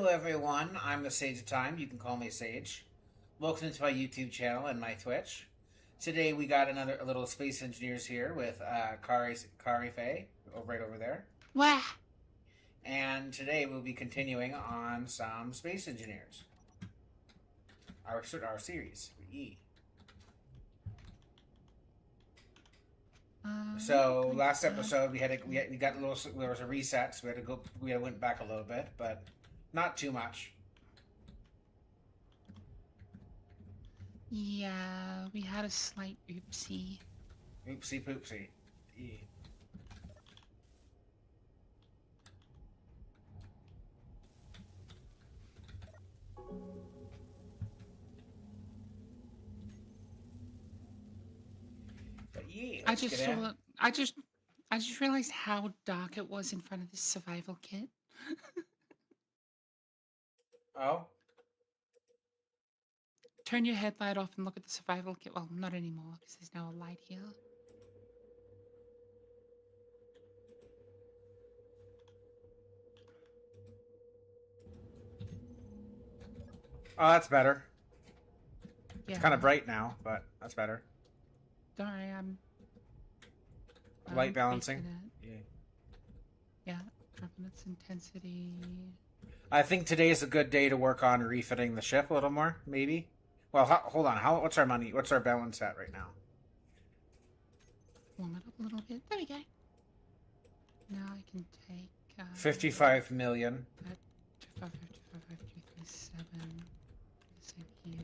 everyone. I'm the Sage of Time. You can call me Sage. Welcome to my YouTube channel and my Twitch. Today we got a little Space Engineers here with Kari Faye, right over there. Wah! And today we'll be continuing on some Space Engineers. Our series, E. So last episode we got a little. There was a reset, so we went back a little bit, but not too much. Yeah, we had a slight oopsie. Oopsie poopsie. E. But yeah, I just realized how dark it was in front of this survival kit. Oh? Turn your headlight off and look at the survival kit. Well, not anymore, because there's now a light here. Oh, that's better. Yeah. It's kind of bright now, but that's better. Don't worry, I'm light balancing. Yeah, dropping its intensity. I think today's a good day to work on refitting the ship a little more, maybe. Well, hold on. What's our money? What's our balance at right now? Warm it up a little bit. There we go. Now I can take 55 million. 55, 55, 337. Same here.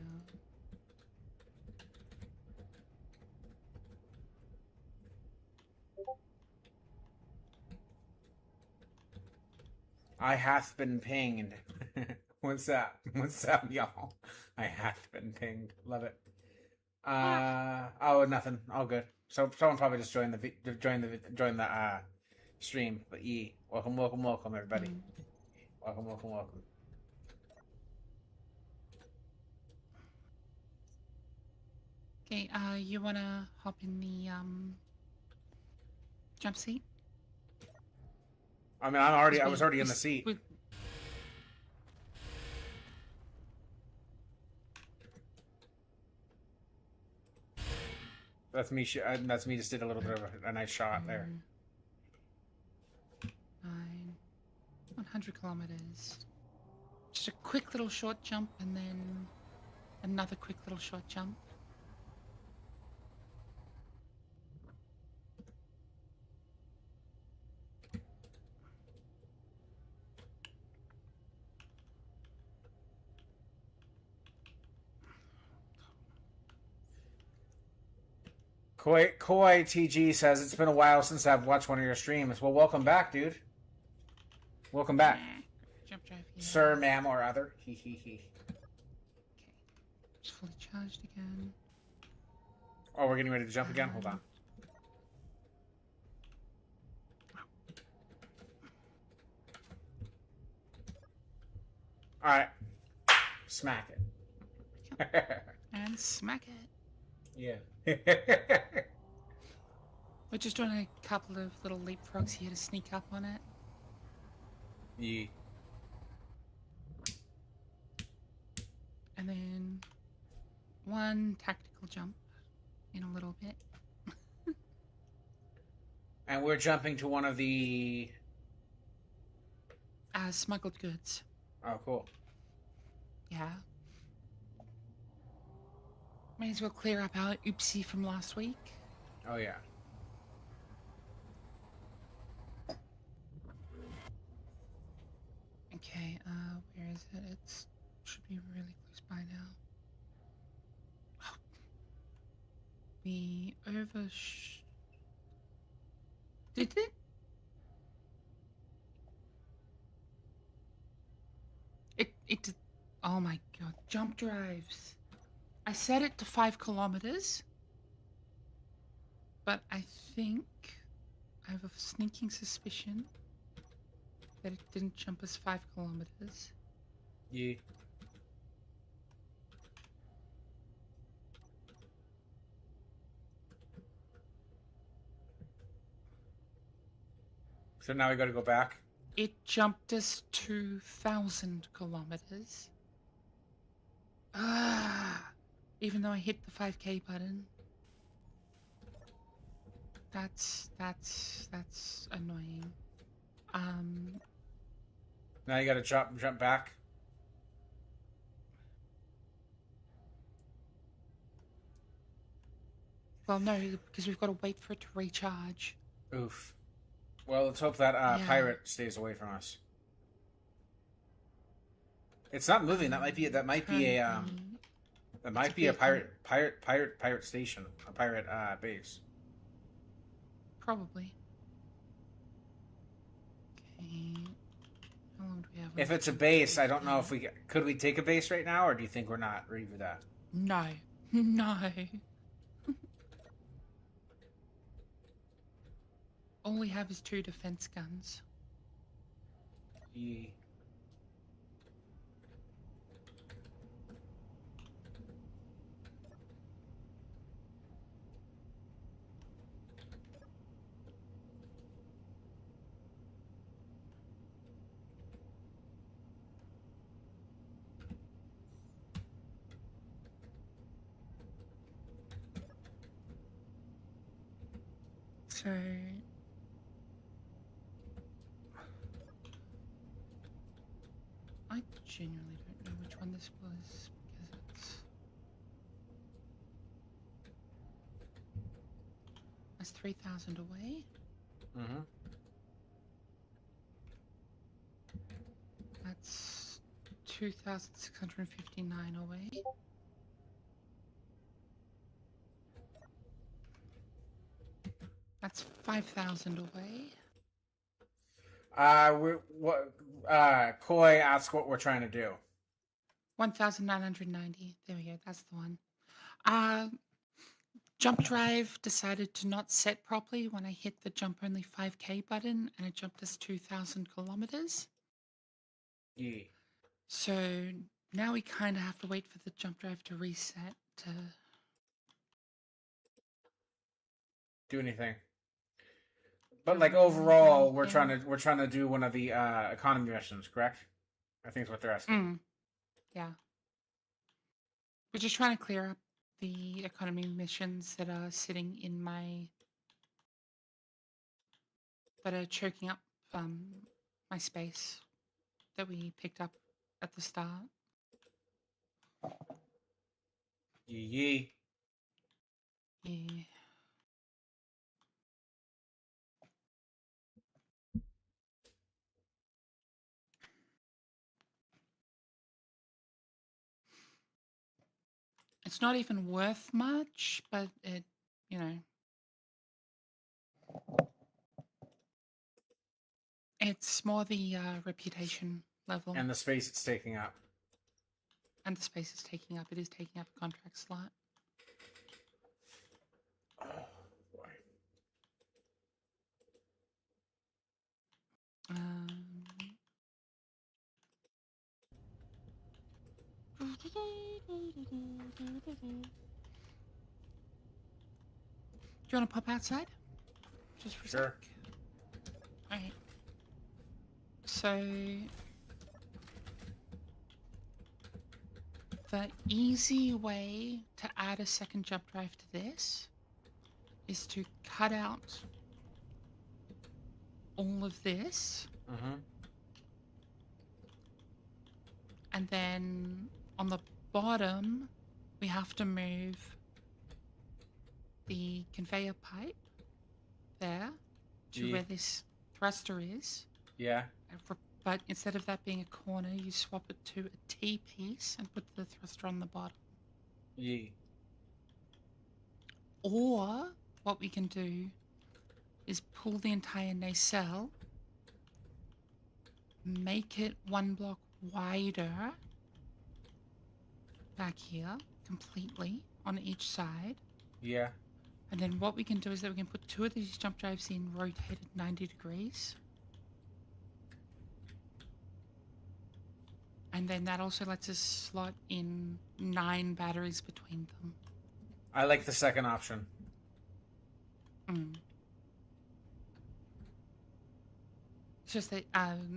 I have been pinged. What's that? What's up, y'all? I have been pinged. Love it. Oh, nothing. All good. So someone probably just joined the stream. But welcome, everybody. Welcome. Okay, you wanna hop in the jump seat? I mean, I was already in the seat. That's me. That's me. Just did a little bit of a nice shot there. 100 kilometers. Just a quick little short jump, and then another quick little short jump. Koi TG says it's been a while since I've watched one of your streams. Well, welcome back, dude. Welcome back, jump drive here. sir, ma'am, or other. He. Okay, just fully charged again. Oh, we're getting ready to jump again. Hold on. All right, smack it. And smack it. Yeah. We're just doing a couple of little leapfrogs here to sneak up on it. Yeah. And then one tactical jump in a little bit. And we're jumping to one of the Smuggled goods. Oh, cool. Yeah. May as well clear up our oopsie from last week. Oh, yeah. Okay, where is it? It should be really close by now. Oh. We Did it? It did. Oh my god, jump drives. I set it to 5 kilometers, but I think I have a sneaking suspicion that it didn't jump as 5 kilometers. Yeah. So now we got to go back. It jumped us 2,000 kilometers. Ah, even though I hit the 5K button. That's annoying. Now you gotta jump back. Well, no, because we've got to wait for it to recharge. Oof. Well, let's hope that Yeah. pirate stays away from us. It's not moving. That might be a that might be a pirate station, a pirate base. Probably. Okay. How long do we have? If it's a base, I don't know if could we take a base right now, or do you think we're not ready for that? No. No. All we have is 2 defense guns. Yeah. So I genuinely don't know which one this was because that's 3,000 away. Mm-hmm. That's 2,659 away. That's 5,000 away. Koi asks what we're trying to do. 1,990. There we go. That's the one. Jump drive decided to not set properly when I hit the jump only 5K button, and it jumped us 2,000 kilometers. Yeah. So now we kind of have to wait for the jump drive to reset to Do anything. But Do like we really overall, do we're trying to do one of the economy missions, correct? I think is what they're asking. Yeah. We're just trying to clear up the economy missions that are sitting in that are choking up my space that we picked up at the start. Yeah. Yeah. It's not even worth much, but it, you know, it's more the reputation level And the space it's taking up. and the space it's taking up. It is taking up a contract slot. Oh boy. Do you want to pop outside? Just for a Sure. sec. Alright. So the easy way to add a second jump drive to this is to cut out all of this, Mm-hmm. and then on the bottom we have to move the conveyor pipe there to where this thruster is. Yeah. But instead of that being a corner, you swap it to a T-piece and put the thruster on the bottom. Yeah. Or what we can do is pull the entire nacelle, make it 1 block wider back here completely on each side. Yeah. And then what we can do is that we can put 2 of these jump drives in rotated 90 degrees. And then that also lets us slot in 9 batteries between them. I like the second option. So just that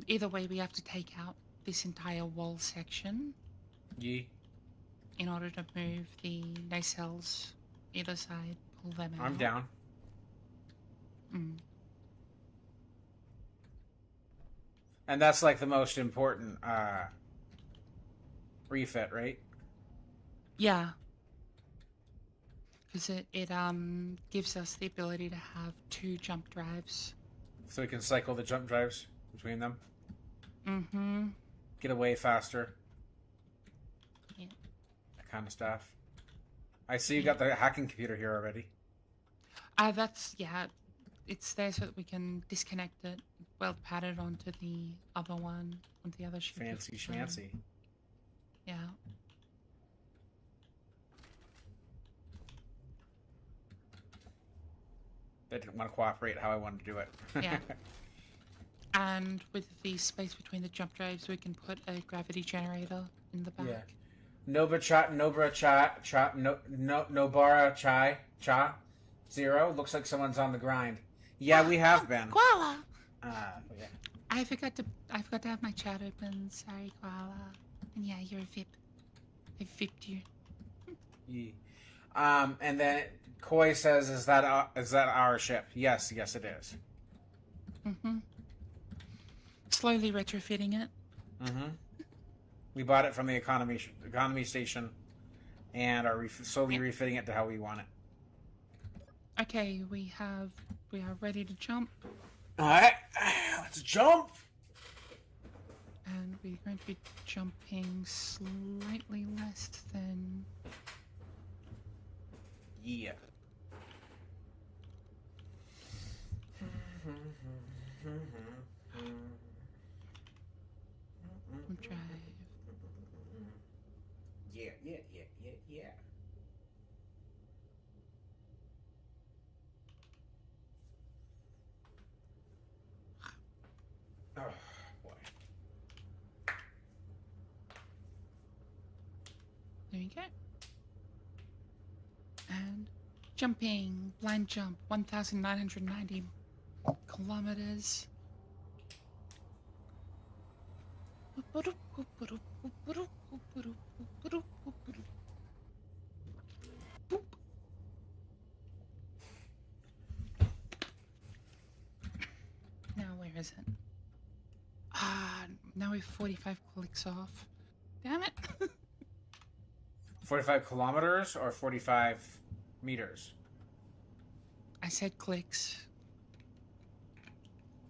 either way, we have to take out this entire wall section Ye. in order to move the nacelles either side, pull them out. I'm down. Mm. And that's like the most important refit, right? Yeah. Because it gives us the ability to have 2 jump drives. So we can cycle the jump drives between them. Mm-hmm. Get away faster. Yeah. That kind of stuff. I see you got the hacking computer here already. Yeah. It's there so that we can disconnect it, weld pad it onto the other one, onto the other ship. Fancy schmancy. Yeah. They didn't want to cooperate how I wanted to do it. Yeah. And with the space between the jump drives, we can put a gravity generator in the back. Yeah. Nobra Cha 0. Looks like someone's on the grind. Yeah, we have been. Koala! Yeah. I forgot to have my chat open. Sorry, Koala. And yeah, you're a VIP. I VIP'd you. Yeah. And then Koi says, "Is that our ship?" Yes, it is. Mm-hmm. Slowly retrofitting it. Mm-hmm. We bought it from the economy station, and are slowly refitting it to how we want it. Okay, we are ready to jump. All right, let's jump. And we're going to be jumping slightly less than... Yeah. drive. Yeah. Oh, boy. There we go. And jumping. Blind jump. 1,990 kilometers. Now where is it? Now we're 45 clicks off. Damn it. 45 kilometers or 45 meters? I said clicks.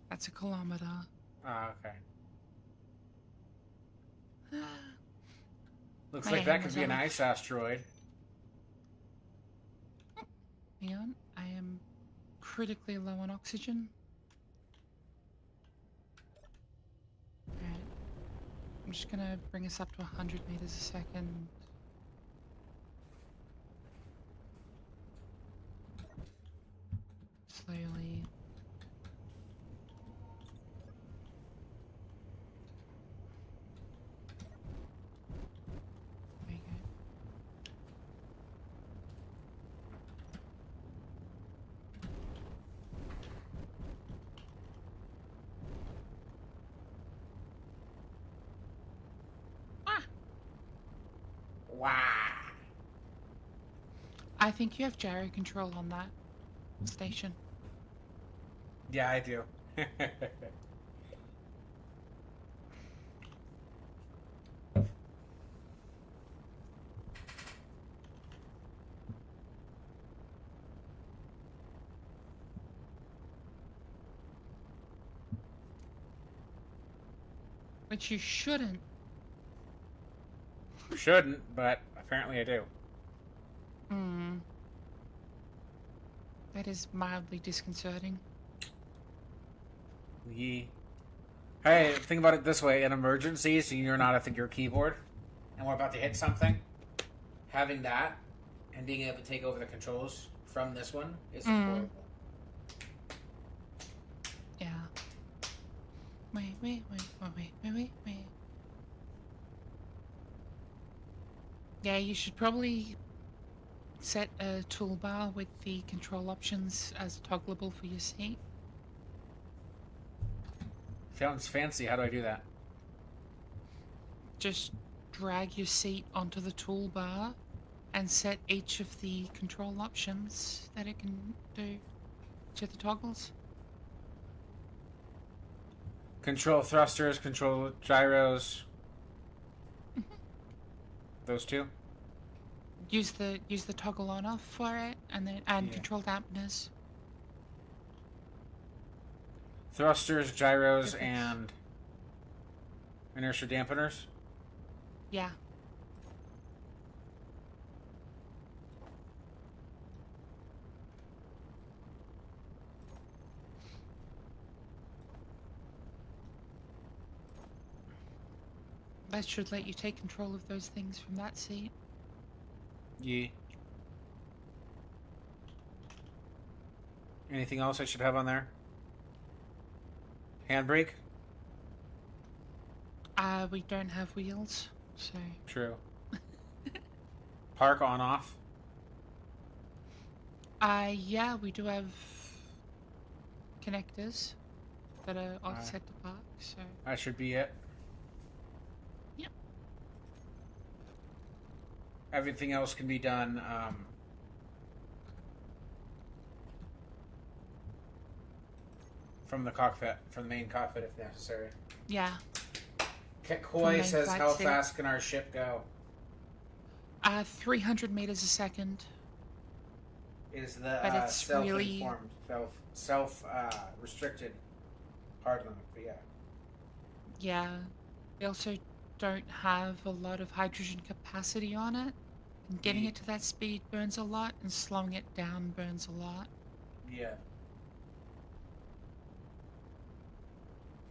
That's a kilometer. Okay. Looks My like that aim could was be an off. ice asteroid. Hang on, I am critically low on oxygen. Alright. I'm just gonna bring us up to 100 meters a second. Slowly. There you go. Wow. I think you have gyro control on that station. Yeah, I do. Which you shouldn't. Shouldn't, but apparently I do. Hmm. That is mildly disconcerting. Yee. Hey, think about it this way: in emergencies, you're not at your keyboard, and we're about to hit something. Having that and being able to take over the controls from this one is horrible. Yeah. Wait. Yeah, you should probably set a toolbar with the control options as toggleable for your seat. Sounds fancy. How do I do that? Just drag your seat onto the toolbar and set each of the control options that it can do to the toggles. Control thrusters, control gyros. Those two? Use the toggle on off for it, and then Yeah. control dampeners. Thrusters, gyros, Perfect. and inertia dampeners. Yeah. That should let you take control of those things from that seat. Yeah. Anything else I should have on there? Handbrake? We don't have wheels, so... True. Park on off? Yeah, we do have connectors that are all set to park, so... That should be it. Yep. Everything else can be done, from the cockpit, from the main cockpit if necessary. Yeah. Koi says, flight how seat. fast can our ship go? 300 meters a second. Is the But it's self-informed, self-restricted hard limit, but yeah. Yeah. We also don't have a lot of hydrogen capacity on it. And getting it to that speed burns a lot, and slowing it down burns a lot. Yeah.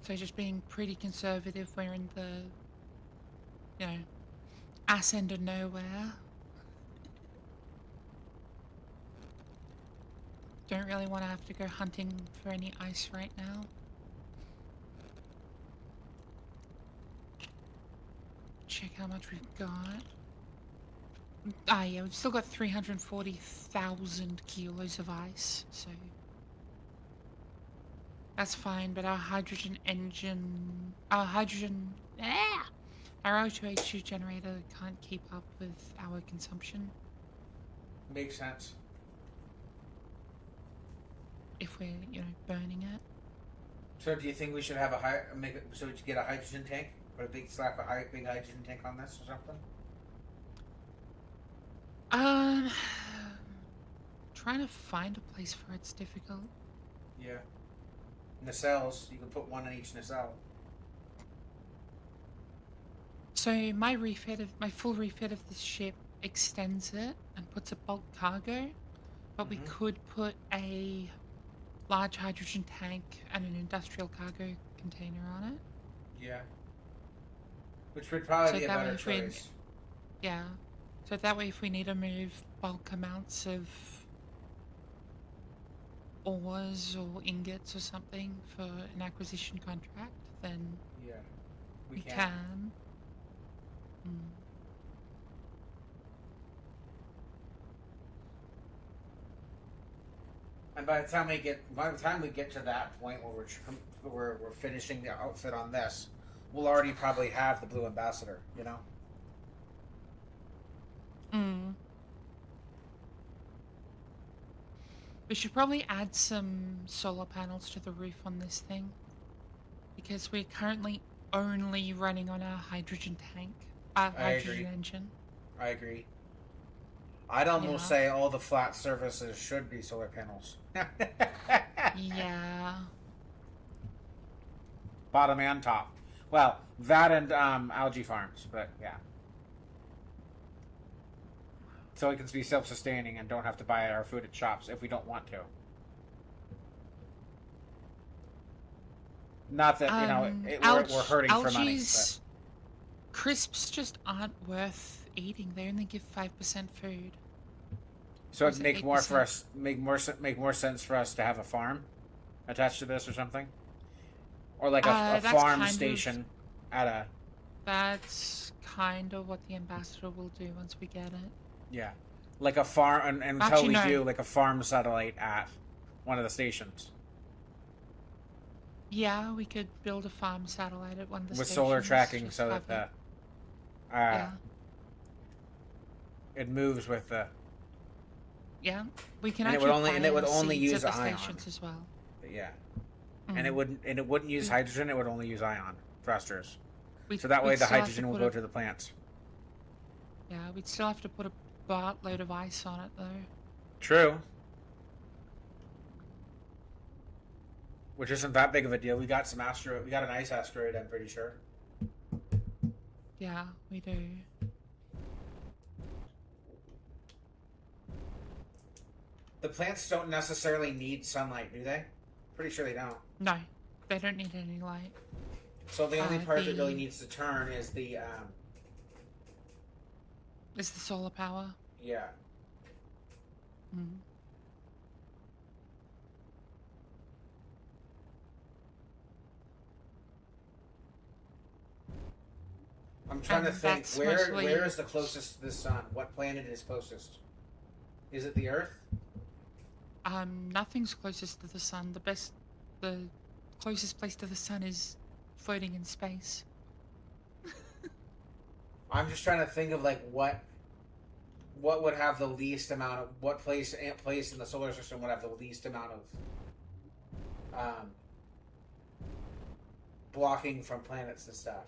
So just being pretty conservative, we're in the, you know, ass end of nowhere. Don't really want to have to go hunting for any ice right now. Check how much we've got. Yeah, we've still got 340,000 kilos of ice, so... That's fine, but our hydrogen engine... Our O2H2 generator can't keep up with our consumption Makes sense. if we're, you know, burning it. So do you think we should have so we should get a hydrogen tank? Put a big big hydrogen tank on this or something? Trying to find a place for it's difficult. Yeah. Nacelles, you can put one in each nacelle. So my full refit of this ship extends it and puts a bulk cargo, but we could put a large hydrogen tank and an industrial cargo container on it. Yeah. Which would probably So be a that way better if we- choice. Yeah. So that way if we need to move bulk amounts of ores or ingots or something for an acquisition contract, then Yeah. we can. And by the time we get to that point where we're finishing the outfit on this, we'll already probably have the Blue Ambassador, you know? We should probably add some solar panels to the roof on this thing, because we're currently only running on our hydrogen tank, hydrogen engine. I agree. I'd almost say all the flat surfaces should be solar panels. Yeah. Bottom and top. Well, that and algae farms, but yeah. So we can be self-sustaining and don't have to buy our food at shops if we don't want to. Not that, we're hurting for money. Algae's crisps just aren't worth eating. They only give 5% food. So it'd make more sense for us to have a farm attached to this or something? Or like a farm station at a... That's kind of what the ambassador will do once we get it. Yeah. Like a farm, and until we do, like a farm satellite at one of the stations. Yeah, we could build a farm satellite at one of the with stations. solar tracking, just so have that yeah, it moves with the. yeah. We can And it would actually only plant only seeds use at the ion. stations as well. Yeah, and Mm. it wouldn't use We, hydrogen. It would only use ion thrusters. we'd, So that way we'd the still have to hydrogen will put go a to the plants. yeah, we'd still have to put a buttload of ice on it though. True. Which isn't that big of a deal. We got some asteroid. We got an ice asteroid. I'm pretty sure. Yeah, we do. The plants don't necessarily need sunlight, do they? Pretty sure they don't. No, they don't need any light. So the only part that really the needs to turn is the is the solar power. yeah. Mm. I'm trying to And think that's where mostly- where is the closest to the sun? What planet is closest? Is it the Earth? Nothing's closest to the sun. The closest place to the sun is floating in space. I'm just trying to think of like what would have the least amount of what place in the solar system would have the least amount of blocking from planets and stuff.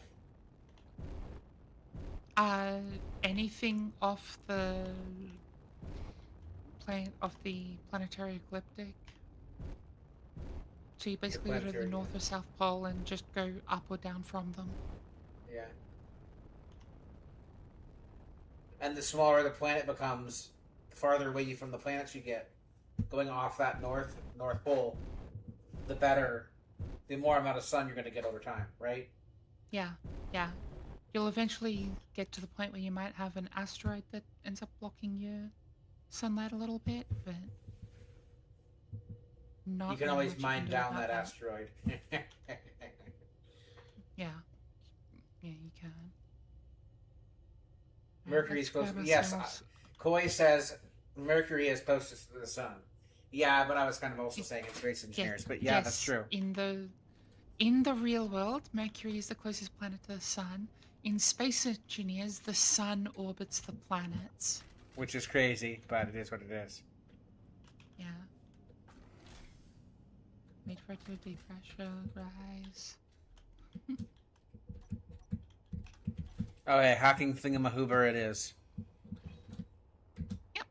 Anything off the planetary ecliptic. So you basically go to the planetary, North or South Pole and just go up or down from them. Yeah. And the smaller the planet becomes, the farther away from the planets you get, going off that North Pole, the better, the more amount of sun you're going to get over time, right? Yeah, yeah. You'll eventually get to the point where you might have an asteroid that ends up blocking your sunlight a little bit, but not You can really always much you mine do down about that asteroid. Yeah, yeah, you can. Mercury's Let's close. grab Yes, ourselves- Koi says Mercury is closest to the sun. Yeah, but I was kind of also saying it's space engineers. But yeah, yes, that's true. In the real world, Mercury is the closest planet to the sun. In Space Engineers, the sun orbits the planets. Which is crazy, but it is what it is. Yeah. Wait for it to depressurize. Oh, hey, hacking thingamahoober it is. Yep.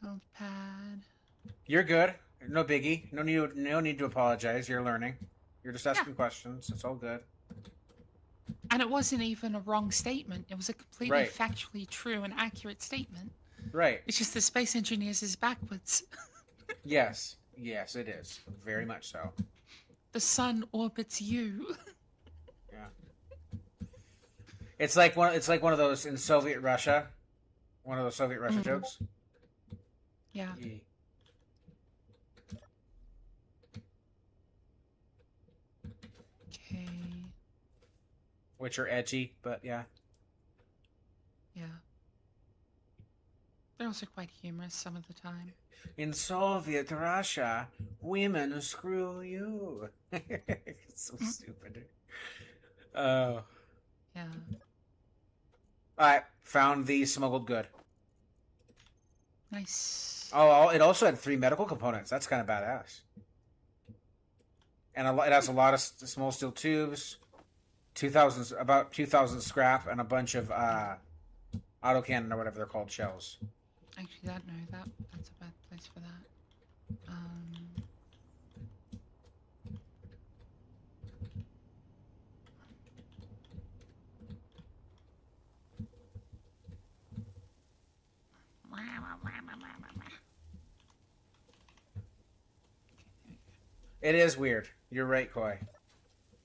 Build pad. You're good. No biggie. No need to apologize. You're learning. You're just asking questions. It's all good. And it wasn't even a wrong statement. It was a completely Right. factually true and accurate statement. Right. It's just the Space Engineers is backwards. Yes. Yes, it is. Very much so. The sun orbits you. Yeah. It's like one of those in Soviet Russia. One of those Soviet Russia jokes. Yeah. Yeah. Okay. Which are edgy, but yeah. Yeah. They're also quite humorous some of the time. In Soviet Russia, women screw you. It's so stupid. Oh. Yeah. I found the smuggled good. Nice. Oh, it also had 3 medical components. That's kind of badass. And it has a lot of small steel tubes, about 2,000 scrap, and a bunch of autocannon or whatever they're called shells. Actually, that's a bad place for that. It is weird. You're right, Koi.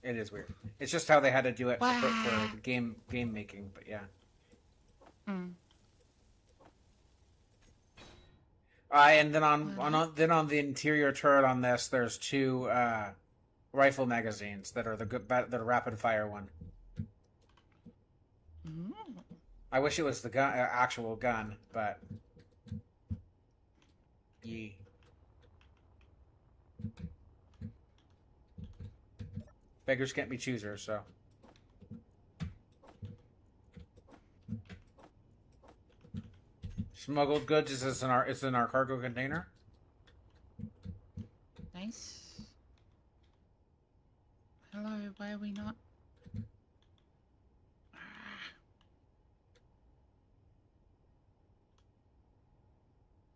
It is weird. It's just how they had to do it for game making. But yeah. And then on the interior turret on this, there's 2 rifle magazines that are the rapid fire one. I wish it was the gun, actual gun, but ye. Beggars can't be choosers, so. Smuggled goods is in our cargo container. Nice. Hello, why are we not?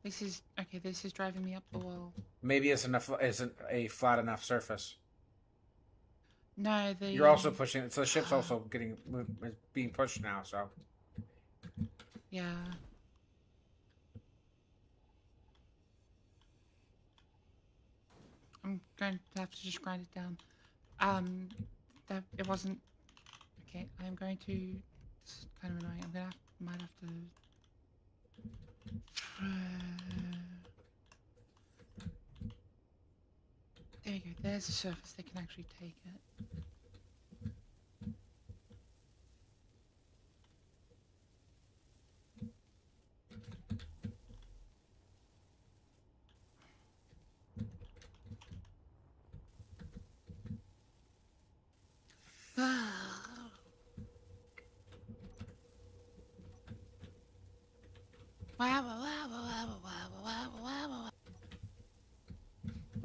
This is okay. This is driving me up the wall. Maybe isn't a flat enough surface. No, the You're also pushing. So the ship's also being pushed now. So yeah. I'm going to have to just grind it down. That it wasn't okay. I'm going to. It's kind of annoying. Might have to. There you go. There's a surface that can actually take it.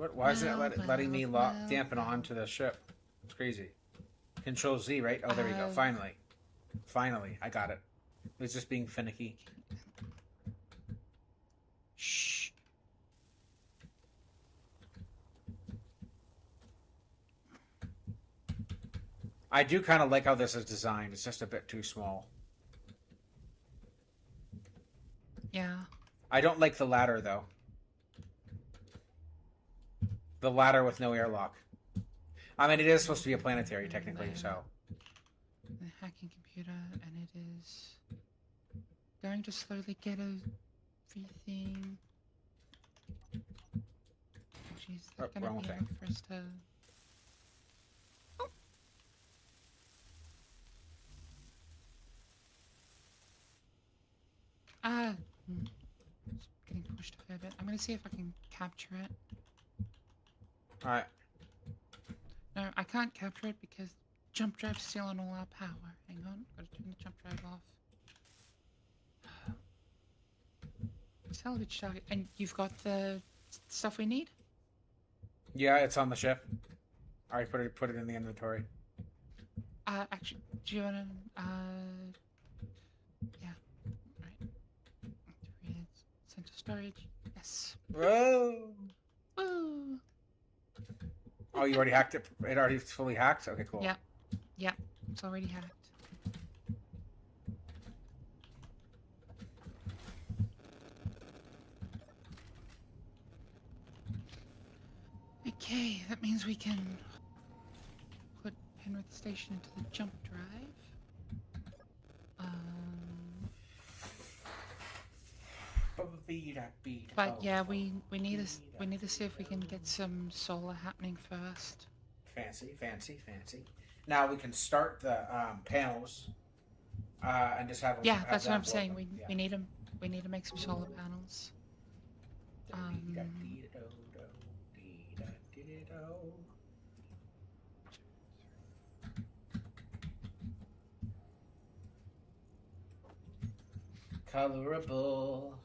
what? Why isn't it letting me dampen onto the ship? It's crazy. Control Z, right? Oh, there we go. Finally, I got it. It's just being finicky. Shh. I do kind of like how this is designed. It's just a bit too small. Yeah. I don't like the ladder, though. The ladder with no airlock. I mean, it is supposed to be a planetary, technically, so. The hacking computer, and it is going to slowly get everything. Jeez, that's gonna be enough for us to. It's getting pushed a fair bit. I'm gonna see if I can capture it. Alright. No, I can't capture it because jump drive's stealing all our power. Hang on, gotta turn the jump drive off. Salvage target, and you've got the stuff we need? Yeah, it's on the ship. I already put it in the inventory. Actually, do you wanna, yeah, right. Center storage, yes. Whoa! Woo! Oh, you already hacked it? It already fully hacked? Okay, cool. Yep. Yep. It's already hacked. Okay, that means we can put Penrith Station into the jump drive. But yeah, we need to see if we can get some solar happening first. Fancy. Now we can start the panels and just have them. Yeah, that's what I'm saying. We need them. We need to make some solar panels. Colorable.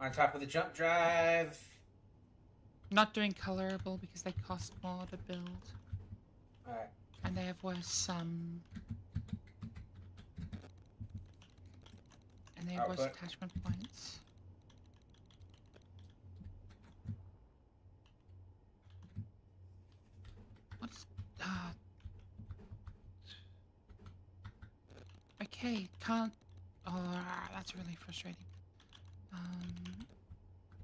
On top of the jump drive. Not doing colorable because they cost more to build. Alright. And they have worse and they have worse attachment points. What's okay, can't that's really frustrating.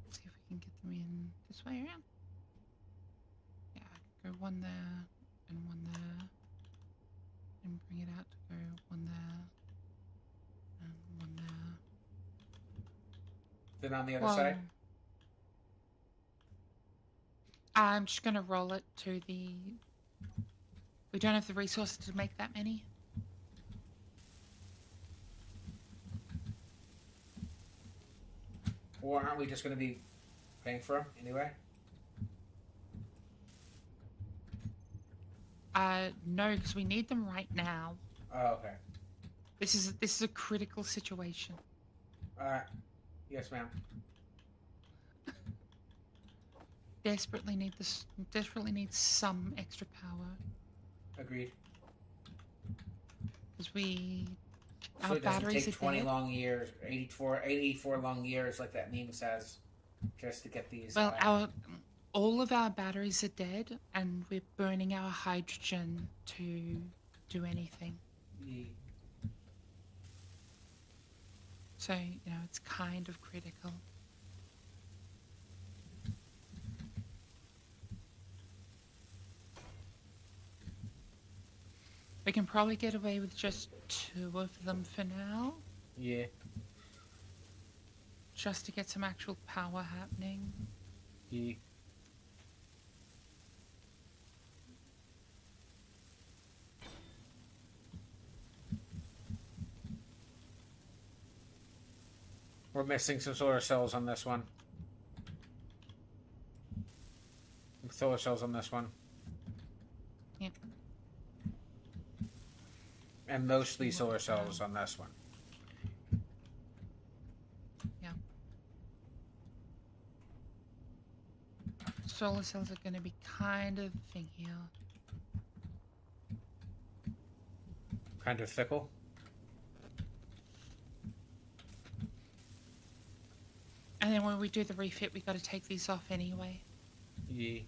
Let's see if we can get them in this way around. Yeah, I could go one there and one there. And bring it out to go one there and one there Then on the other Well, side? I'm just gonna roll it to the. We don't have the resources to make that many. Or aren't we just going to be paying for them anyway? No, because we need them right now. Oh, okay. This is a critical situation. Yes, ma'am. Desperately need this. Desperately need some extra power Agreed. because we. So Our it doesn't batteries take are 20 dead. long years, 84 long years like that meme says, just to get these. Well, all of our batteries are dead, and we're burning our hydrogen to do anything. So it's kind of critical. We can probably get away with just 2 of them for now, Yeah. just to get some actual power happening. Yeah. We're missing some solar cells on this one. Solar cells on this one. Yep. And mostly solar cells on this one. Yeah. Solar cells are going to be kind of a thing here. Kind of fickle. And then when we do the refit, we got to take these off anyway. Yeah.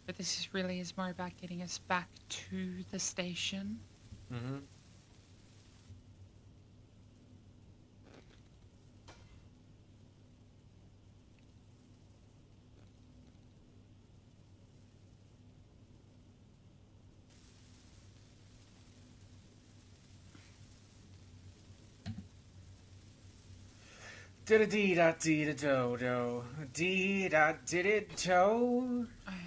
But this is more about getting us back to the station. Mm-hmm. Did a dee da dee da do do dee da did it do. Alright.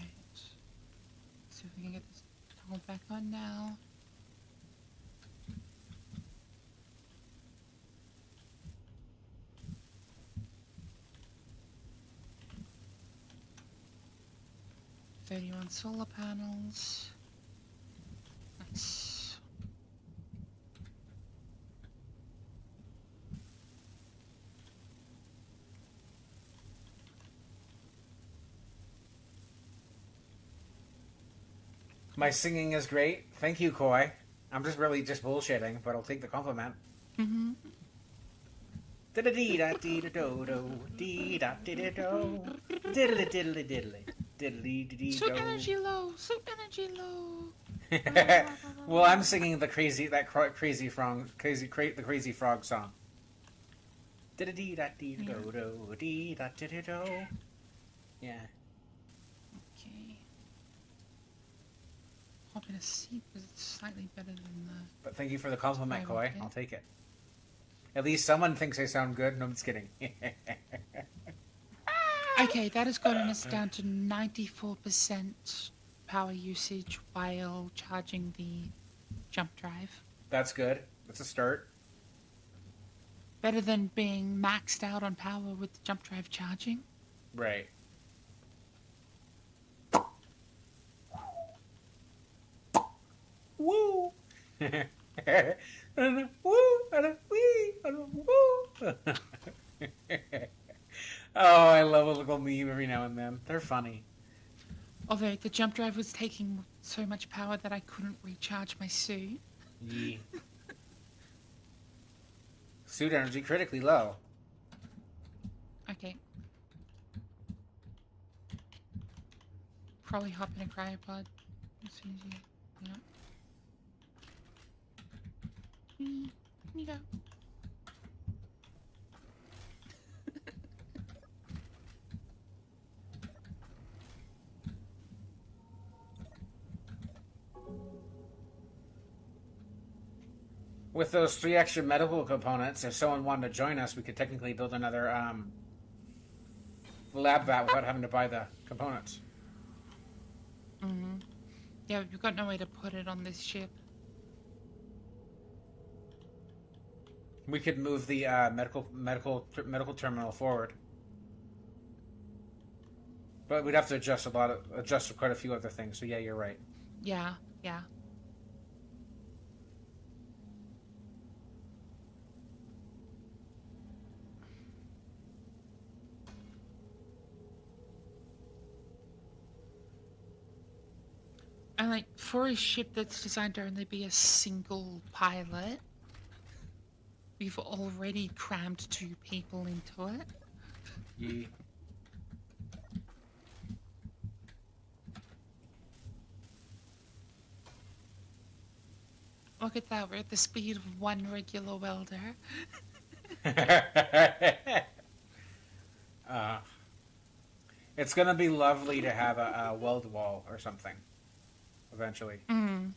See if we can get this toggled back on now. $31 solar panels. Nice. My singing is great. Thank you, Koi. I'm just bullshitting, but I'll take the compliment. Mm-hmm. Did a dee da dee da do do dee da dee da do diddly diddly diddly diddly dee dee Soup do. energy low. Soup energy low. Well, I'm singing the crazy frog song. Did a dee da dee da do do dee da dee da do. Yeah. Okay. Hop in a seat because it's slightly better than the. But thank you for the compliment, Sorry, Koi. okay. I'll take it. At least someone thinks I sound good. No, I'm just kidding. Okay, that has gotten us down to 94% power usage while charging the jump drive. That's good. That's a start. Better than being maxed out on power with the jump drive charging. Right. Woo! And woo! And a wee! And a woo! Oh, I love a little meme every now and then. They're funny. Although the jump drive was taking so much power that I couldn't recharge my suit. Yee. Suit energy critically low. Okay. Probably hop in a cryopod as soon as you. Yeah. Here you go. With those 3 extra medical components, if someone wanted to join us, we could technically build another lab vat without having to buy the components. Mm-hmm. Yeah, we've got no way to put it on this ship. We could move the medical terminal forward, but we'd have to adjust quite a few other things. So yeah, you're right. Yeah, yeah. And like for a ship that's designed to only be a single pilot, we've already crammed 2 people into it. Yeah. Look at that, we're at the speed of 1 regular welder. uh, it's gonna be lovely to have a weld wall or something eventually. Mm.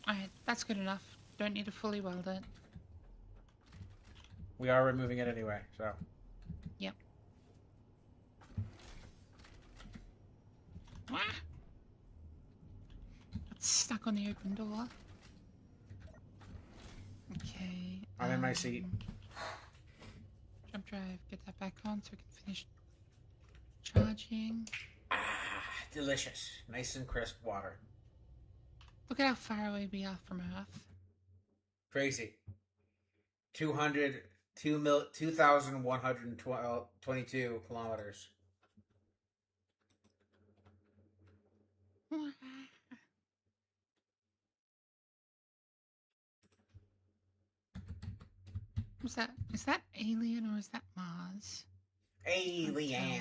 Alright, that's good enough. Don't need to fully weld it. We are removing it anyway, so. Yep. Ah! It's stuck on the open door. Okay. I'm in my seat. Jump drive, get that back on so we can finish charging. Ah, delicious. Nice and crisp water. Look at how far away we are from Earth. Crazy. 2,122 kilometers. Is that alien or is that Mars? Alien. Okay.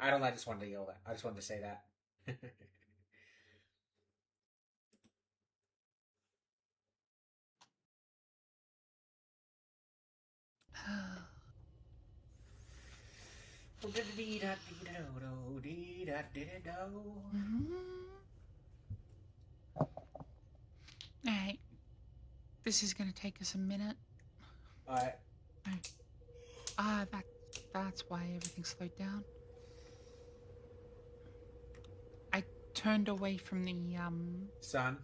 I just wanted to yell that. I just wanted to say that. Alright. This is gonna take us a minute. Alright. Ah, that's why everything slowed down. I turned away from the Sun.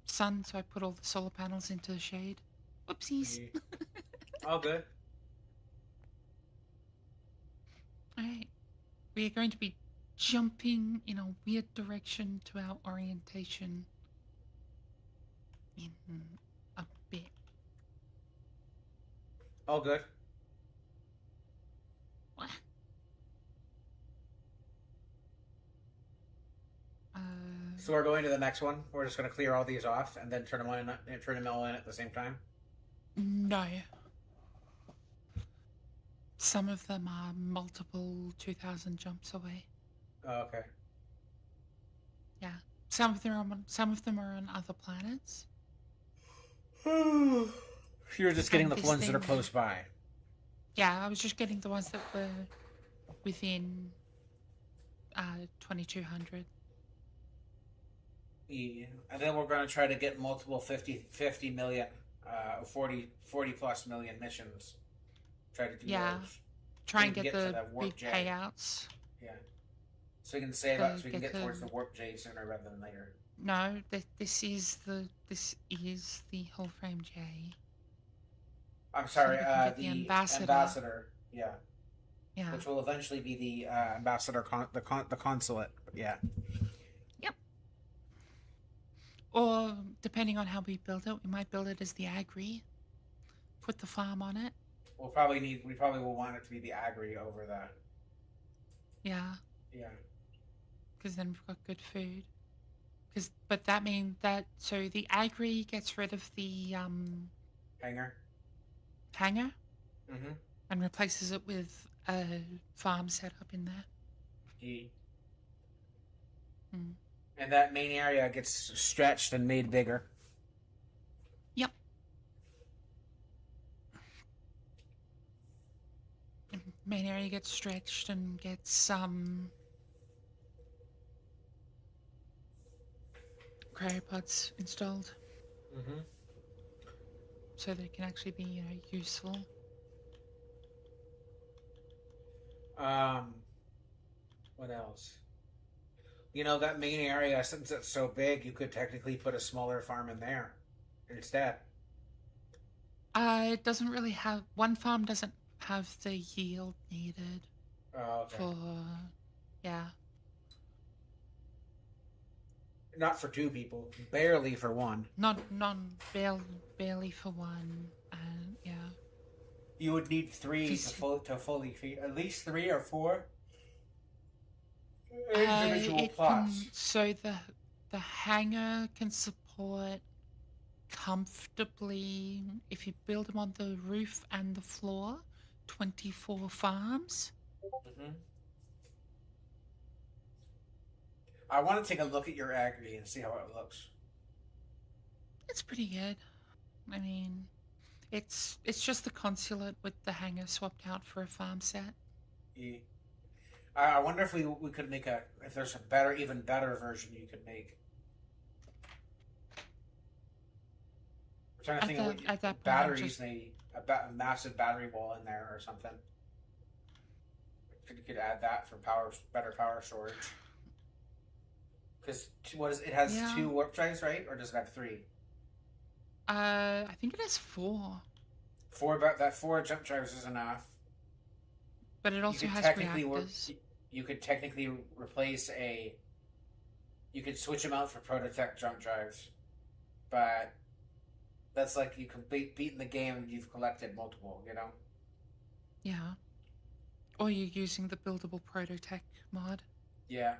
sun, so I put all the solar panels into the shade. Whoopsies. All good. Alright. We are going to be jumping in a weird direction to our orientation in a bit. All good. What? So we're going to the next one. We're just going to clear all these off and then turn them all in at the same time. No. Some of them are multiple 2,000 jumps away. Oh, okay. Yeah. Some of them are on other planets. You're just getting And the this ones that are thing- close by. Yeah, I was just getting the ones that were within 2,200. Yeah. And then we're going to try to get multiple 50 million, 40 plus million missions. Try to do Yeah. those. Try and We get can get to the that warp big jet. payouts. Yeah. So we can save up. So we can get get towards the- the warp J sooner rather than later. No, this is the Hull Frame J. I'm sorry. we can get The the ambassador. ambassador. Yeah. Yeah. Which will eventually be the ambassador, the consulate. But yeah. Or depending on how we build it, we might build it as the Agri. Put the farm on it. We probably will want it to be the agri over the. Yeah. Yeah. Because then we've got good food. But that means that so the Agri gets rid of the Hangar. hangar Mm-hmm. and replaces it with a farm set up in there. Yeah. Mm. And that main area gets stretched and made bigger. Yep. main area gets stretched and gets cryopods installed Mm-hmm. so they can actually be, useful. Um, what else? That main area, since it's so big, you could technically put a smaller farm in there instead. It doesn't really have one farm doesn't have the yield needed Oh, okay. for, yeah. Not for two people, barely for one. Barely for one, and yeah. You would need three Just to fully feed, at least 3 or 4 individual it plots. can the hangar can support comfortably if you build them on the roof and the floor, 24 farms. Mm-hmm. I want to take a look at your agri and see how it looks. It's pretty good. I mean, it's just the consulate with the hangar swapped out for a farm set. Yeah. I wonder if we could make if there's a better, even better version you could make. I'm trying to think of what At that point, batteries need a massive battery wall in there or something. You could add that for better power storage. Because it has 2 warp drives, right? Or does it have 3? I think it has 4. 4 jump drives is enough. But it also has reactors. You could technically replace you could switch them out for Prototech jump drives, but that's like you beaten the game and you've collected multiple, Yeah. Or you're using the buildable Prototech mod. Yeah.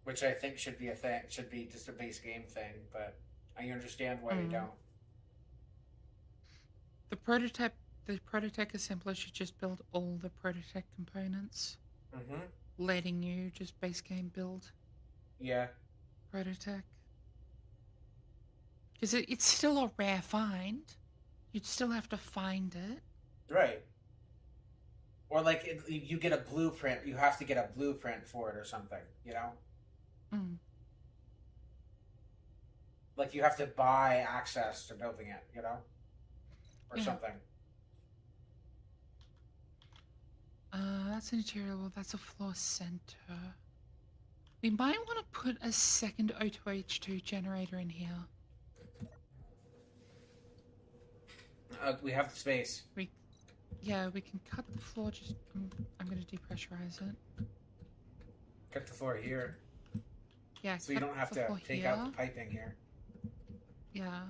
Which I think should be a thing. Should be just a base game thing, but I understand why they don't. The Prototech assembler should just build all the Prototech components. Mm-hmm. Letting you just base game build. Yeah. Prototech. Because it's still a rare find. You'd still have to find it. Right. Or you get a blueprint. You have to get a blueprint for it or something, Mm. Like you have to buy access to building it, or something. That's an interior wall. That's a floor center. We might want to put a second O2H2 generator in here. We have the space. We can cut the floor. Just I'm going to depressurize it. Cut the floor here. Yeah. So you don't have to take out the piping here. Yeah.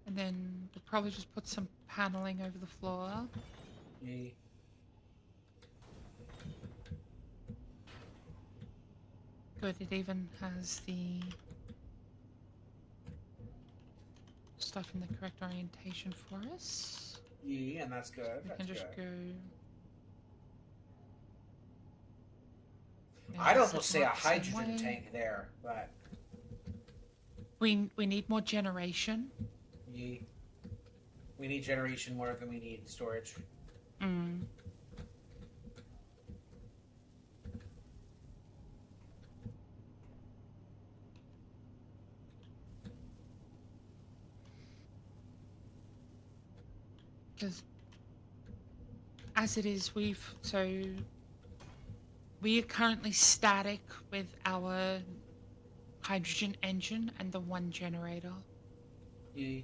And then we'll probably just put some paneling over the floor. Yeah. Good, it even has the stuff in the correct orientation for us. Yeah, and that's good. We can just go... Yeah, I'd almost say a hydrogen tank there, but... We need more generation. Yeah. We need generation more than we need storage. Mm. Because as it is, we are currently static with our hydrogen engine and the one generator. Yeah.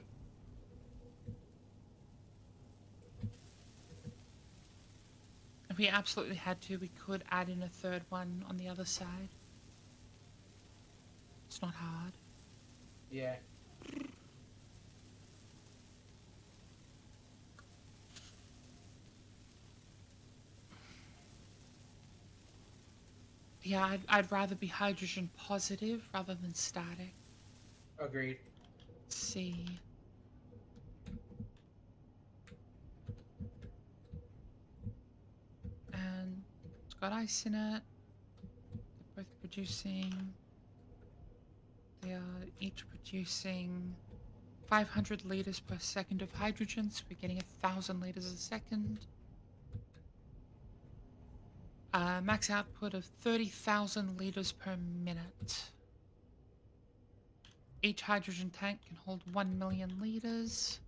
If we absolutely had to, we could add in a third one on the other side. It's not hard. Yeah. Yeah, I'd rather be hydrogen positive rather than static. Agreed. Let's see. And it's got ice in it. They're both producing. They are each producing 500 liters per second of hydrogen, so we're getting 1,000 liters a second. Max output of 30,000 liters per minute. Each hydrogen tank can hold 1 million liters.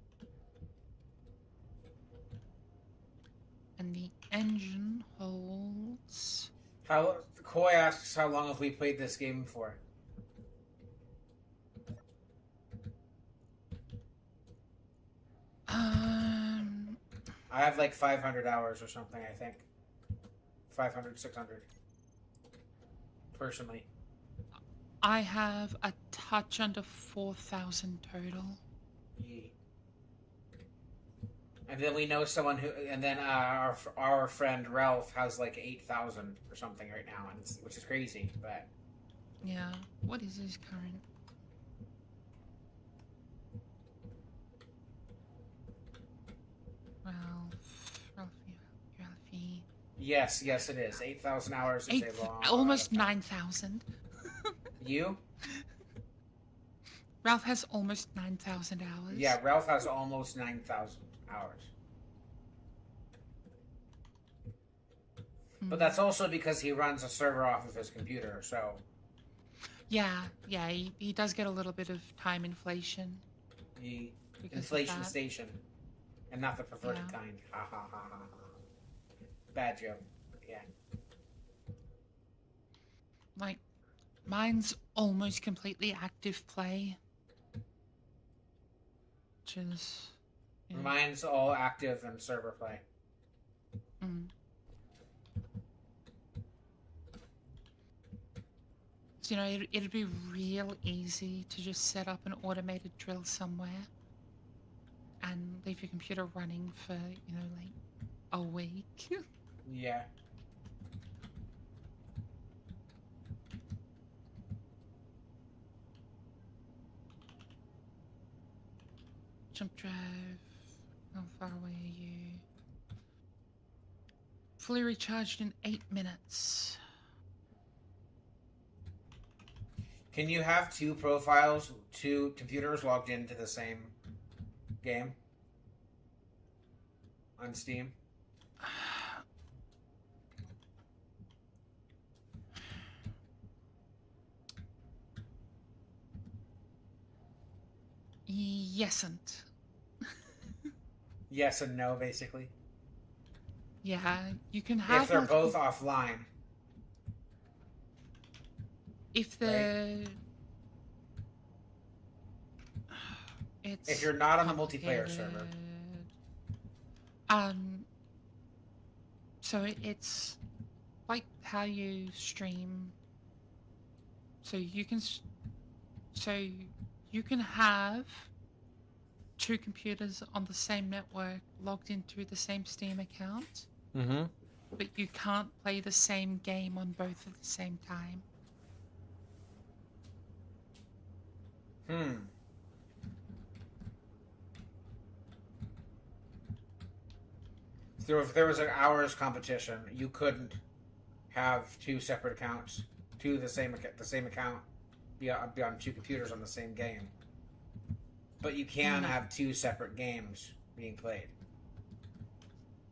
And the engine holds... Koi asks how long have we played this game for? I have like 500 hours or something, I think. 500, 600. Personally. I have a touch under 4,000 total. Yeah. And then we know someone who, and then our friend Ralph has like 8,000 or something right now, and which is crazy. But yeah, what is his current? Ralphie. Yes, it is. 8,000 hours is a long. Almost 9,000. You? Ralph has almost 9,000 hours. Yeah, Ralph has almost 9,000 hours. But that's also because he runs a server off of his computer, so... Yeah, he does get a little bit of time inflation. The inflation station. And not the perverted kind. Ha ha ha ha ha. Bad joke. Yeah. Like, mine's almost completely active play. Which is... Yeah. Mine's all active and server play. Mm. So, you know, it'd be real easy to just set up an automated drill somewhere and leave your computer running for, you know, like a week. Yeah. Jump drive. How far away are you? Fully recharged in 8 minutes. Can you have two profiles, two computers logged into the same game on Steam? Yesn't. Yes and no, basically. Yeah, you can have... If they're both offline. If the... It's if you're not on the multiplayer server. So it's like how you stream. So you can have two computers on the same network logged into the same Steam account. Mm-hmm. But you can't play the same game on both at the same time. If there was an hours competition, you couldn't have two separate accounts, the same account, be on two computers on the same game. But you can have two separate games being played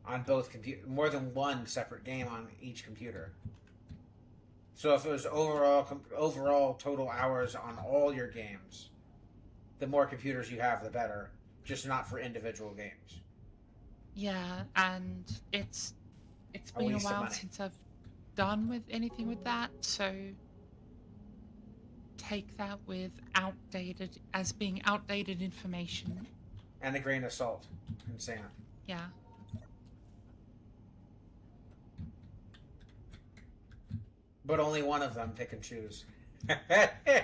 on both more than one separate game on each computer. So if it was overall total hours on all your games, the more computers you have, the better. Just not for individual games. Yeah, and it's been a while since I've done with anything with that, so take that with being outdated information. And a grain of salt and sand. Yeah. But only one of them, pick and choose.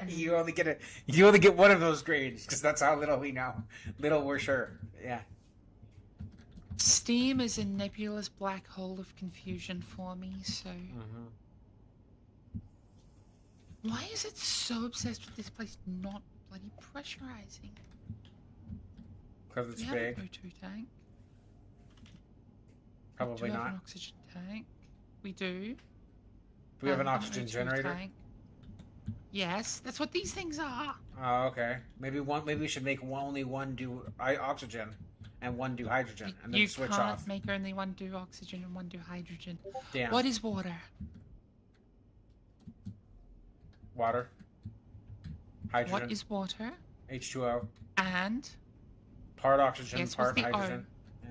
You only get one of those grades, because that's how little we know. Little we're sure. Yeah. Steam is a nebulous black hole of confusion for me, so... Mm-hmm. Why is it so obsessed with this place not bloody pressurizing? Because it's we big. Have an O2 tank. Probably we not. Have an oxygen tank. We do. Do we have an oxygen generator? Tank. Yes, that's what these things are. Oh, okay. Maybe we should make only one do oxygen, and one do hydrogen, and then You switch can't off. make only one do oxygen and one do hydrogen. Damn. What is water? Water. Hydrogen. What is water? H2O. And Part oxygen, yes, part what's the hydrogen. O? Yeah.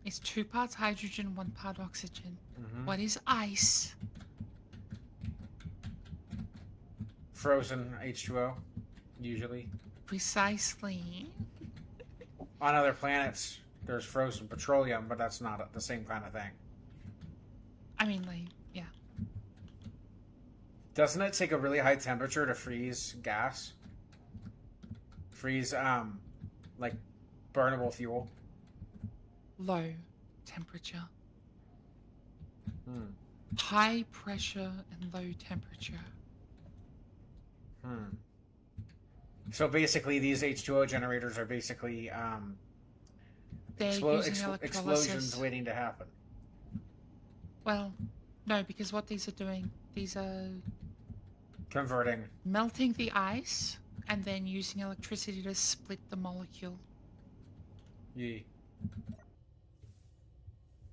It's 2 parts hydrogen, 1 part oxygen. Mm-hmm. What is ice? Frozen H2O, usually. Precisely. On other planets, there's frozen petroleum, but that's not the same kind of thing. I mean, like, yeah. Doesn't it take a really high temperature to freeze gas? Freeze, like, burnable fuel? Low temperature. Hmm. High pressure and low temperature. Hmm. So basically, these H2O generators are basically They're using electrolysis. explosions waiting to happen. Well, no, because what these are doing, these are Converting. melting the ice and then using electricity to split the molecule. Yeah.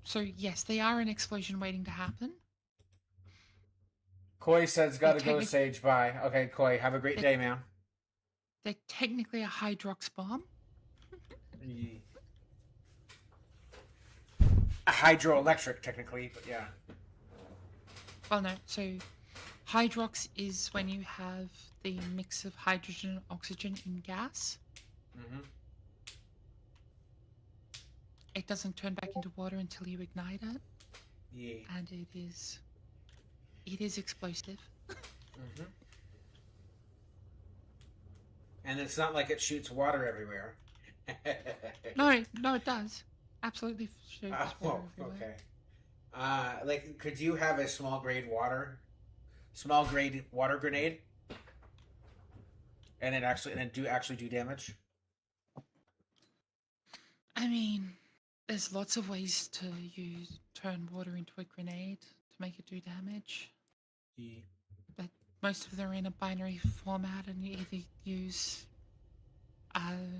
So yes, they are an explosion waiting to happen. Koi says, gotta go, Sage. Bye. Okay, Koi, have a great day, man. They're technically a hydrox bomb. Yeah. A hydroelectric, technically, but yeah. Well, no. So hydrox is when you have the mix of hydrogen and oxygen in gas. Mm-hmm. It doesn't turn back into water until you ignite it. Yeah. And it is explosive. Mm-hmm. And it's not like it shoots water everywhere. No, it does. Absolutely shoots water everywhere. Okay. Like, could you have a small grade water grenade, and it do damage? I mean, there's lots of ways to turn water into a grenade to make it do damage. Yeah. But most of them are in a binary format, and you either use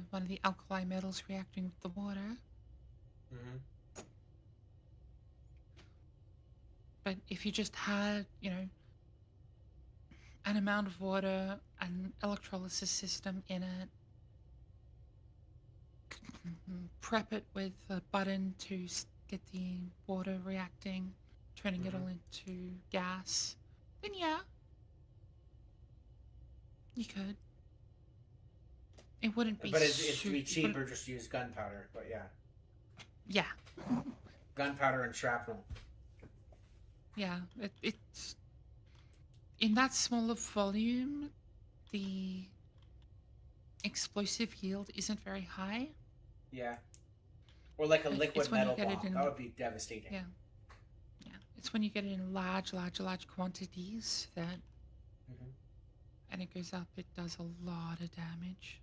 one of the alkali metals reacting with the water. Mm-hmm. But if you just had, an amount of water, an electrolysis system in it, prep it with a button to get the water reacting, turning it all into gas, then yeah, you could. It wouldn't be. But it'd be cheaper just to use gunpowder. But yeah. Yeah. Gunpowder and shrapnel. Yeah, it's in that smaller volume, the explosive yield isn't very high. Yeah. Or like a liquid metal bomb. That would be devastating. Yeah. Yeah. It's when you get it in large quantities that, and it goes up, it does a lot of damage.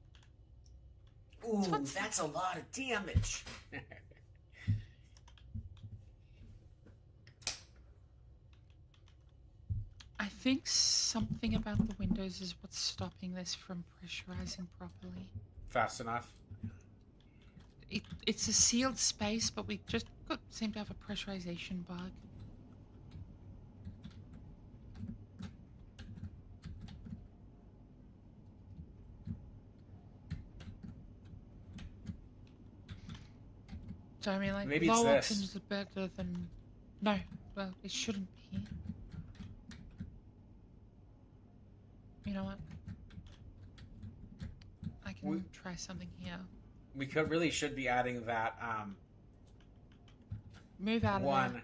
Ooh, that's a lot of damage. I think something about the windows is what's stopping this from pressurizing properly. Fast enough. It's a sealed space, but we just seem to have a pressurization bug. So I mean, like, maybe low it's oxygen is better than. No, well, it shouldn't be. You know what? I can try something here. We should be adding that move out of one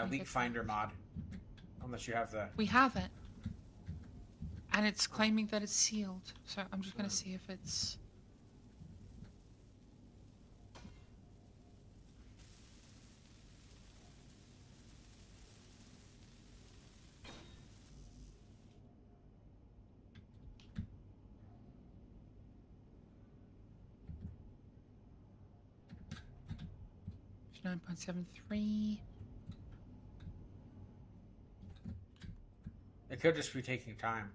leak it. finder mod. Unless you have the. We have it, and it's claiming that it's sealed. So I'm just gonna see if it's. It could just be taking time.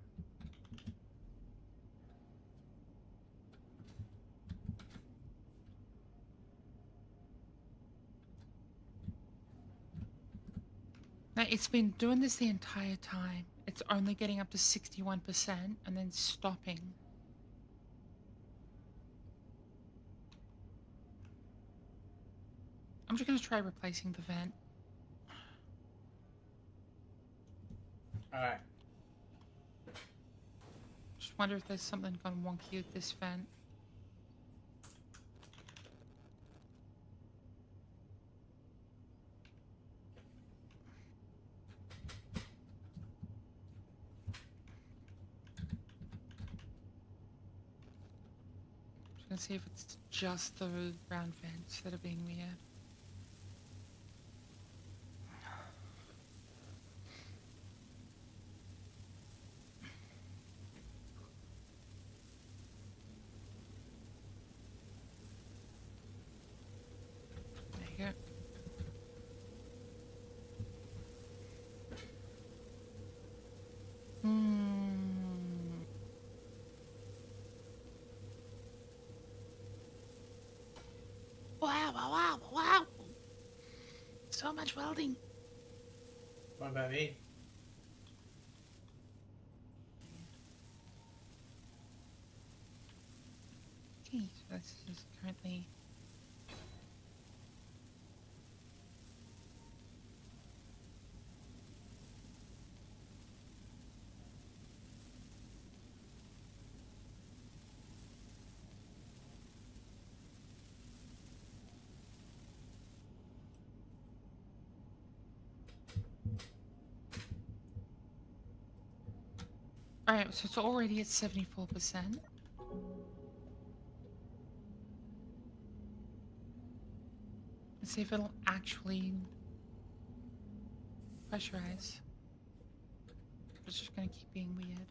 Now, it's been doing this the entire time. It's only getting up to 61% and then stopping. I'm just going to try replacing the vent. Alright. Just wonder if there's something gone wonky with this vent. Just gonna see if it's just the round vents that are being weird. There you go. Wow, wow, wow, wow. So much welding. What about me? Okay, so this is currently... Alright, so it's already at 74%. Let's see if it'll actually pressurize. It's just gonna keep being weird.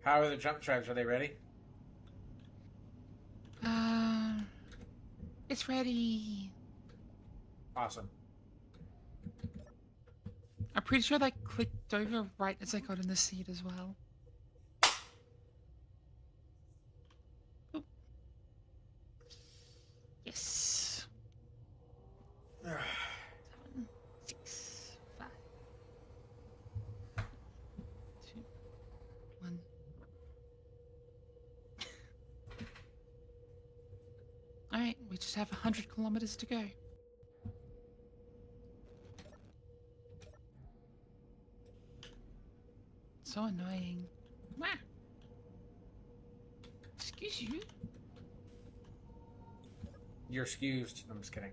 How are the jump drives? Are they ready? It's ready. Awesome. I'm pretty sure that clicked over right as I got in the seat as well. Oh. Yes. 7, 6, 5, 2, 1. Alright, we just have 100 kilometers to go. So annoying. Wah. Excuse you. You're excused. I'm just kidding.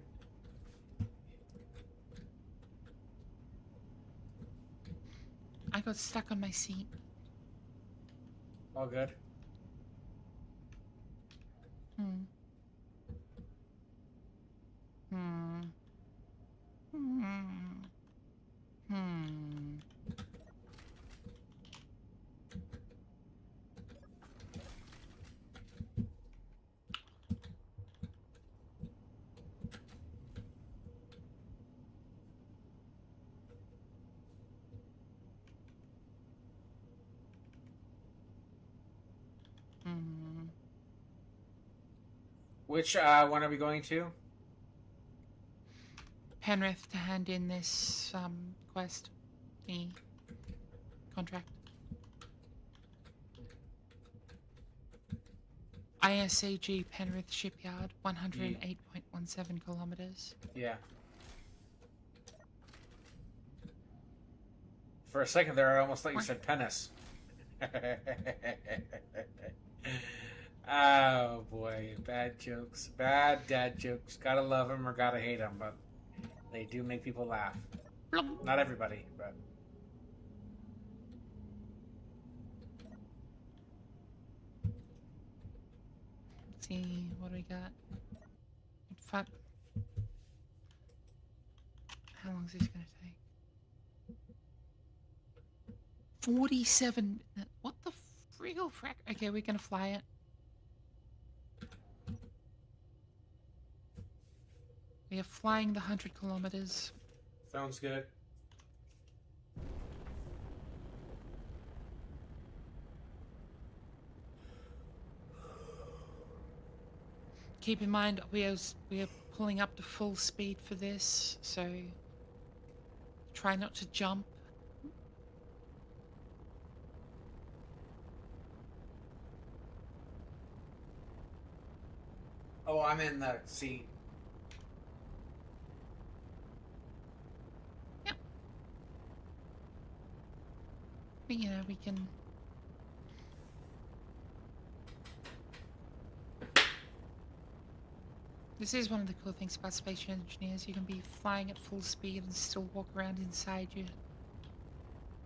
I got stuck on my seat. All good. Hmm. Hmm. Hmm. Hmm. Hmm. Which one are we going to? Penrith to hand in this quest, the contract. ISAG Penrith Shipyard, 108.17 kilometers. Yeah. For a second there, I almost thought you said penis. Oh boy, bad jokes, bad dad jokes. Gotta love them or gotta hate them, but they do make people laugh. Blum. Not everybody, but Let's see, what do we got? Fuck. How long is this gonna take? 47. What the friggle frack? Okay, we're gonna fly it. We are flying the 100 kilometers. Sounds good. Keep in mind, we are pulling up to full speed for this, so try not to jump. Oh, I'm in the seat. Yep. But, you know, we can... This is one of the cool things about space engineers. You can be flying at full speed and still walk around inside your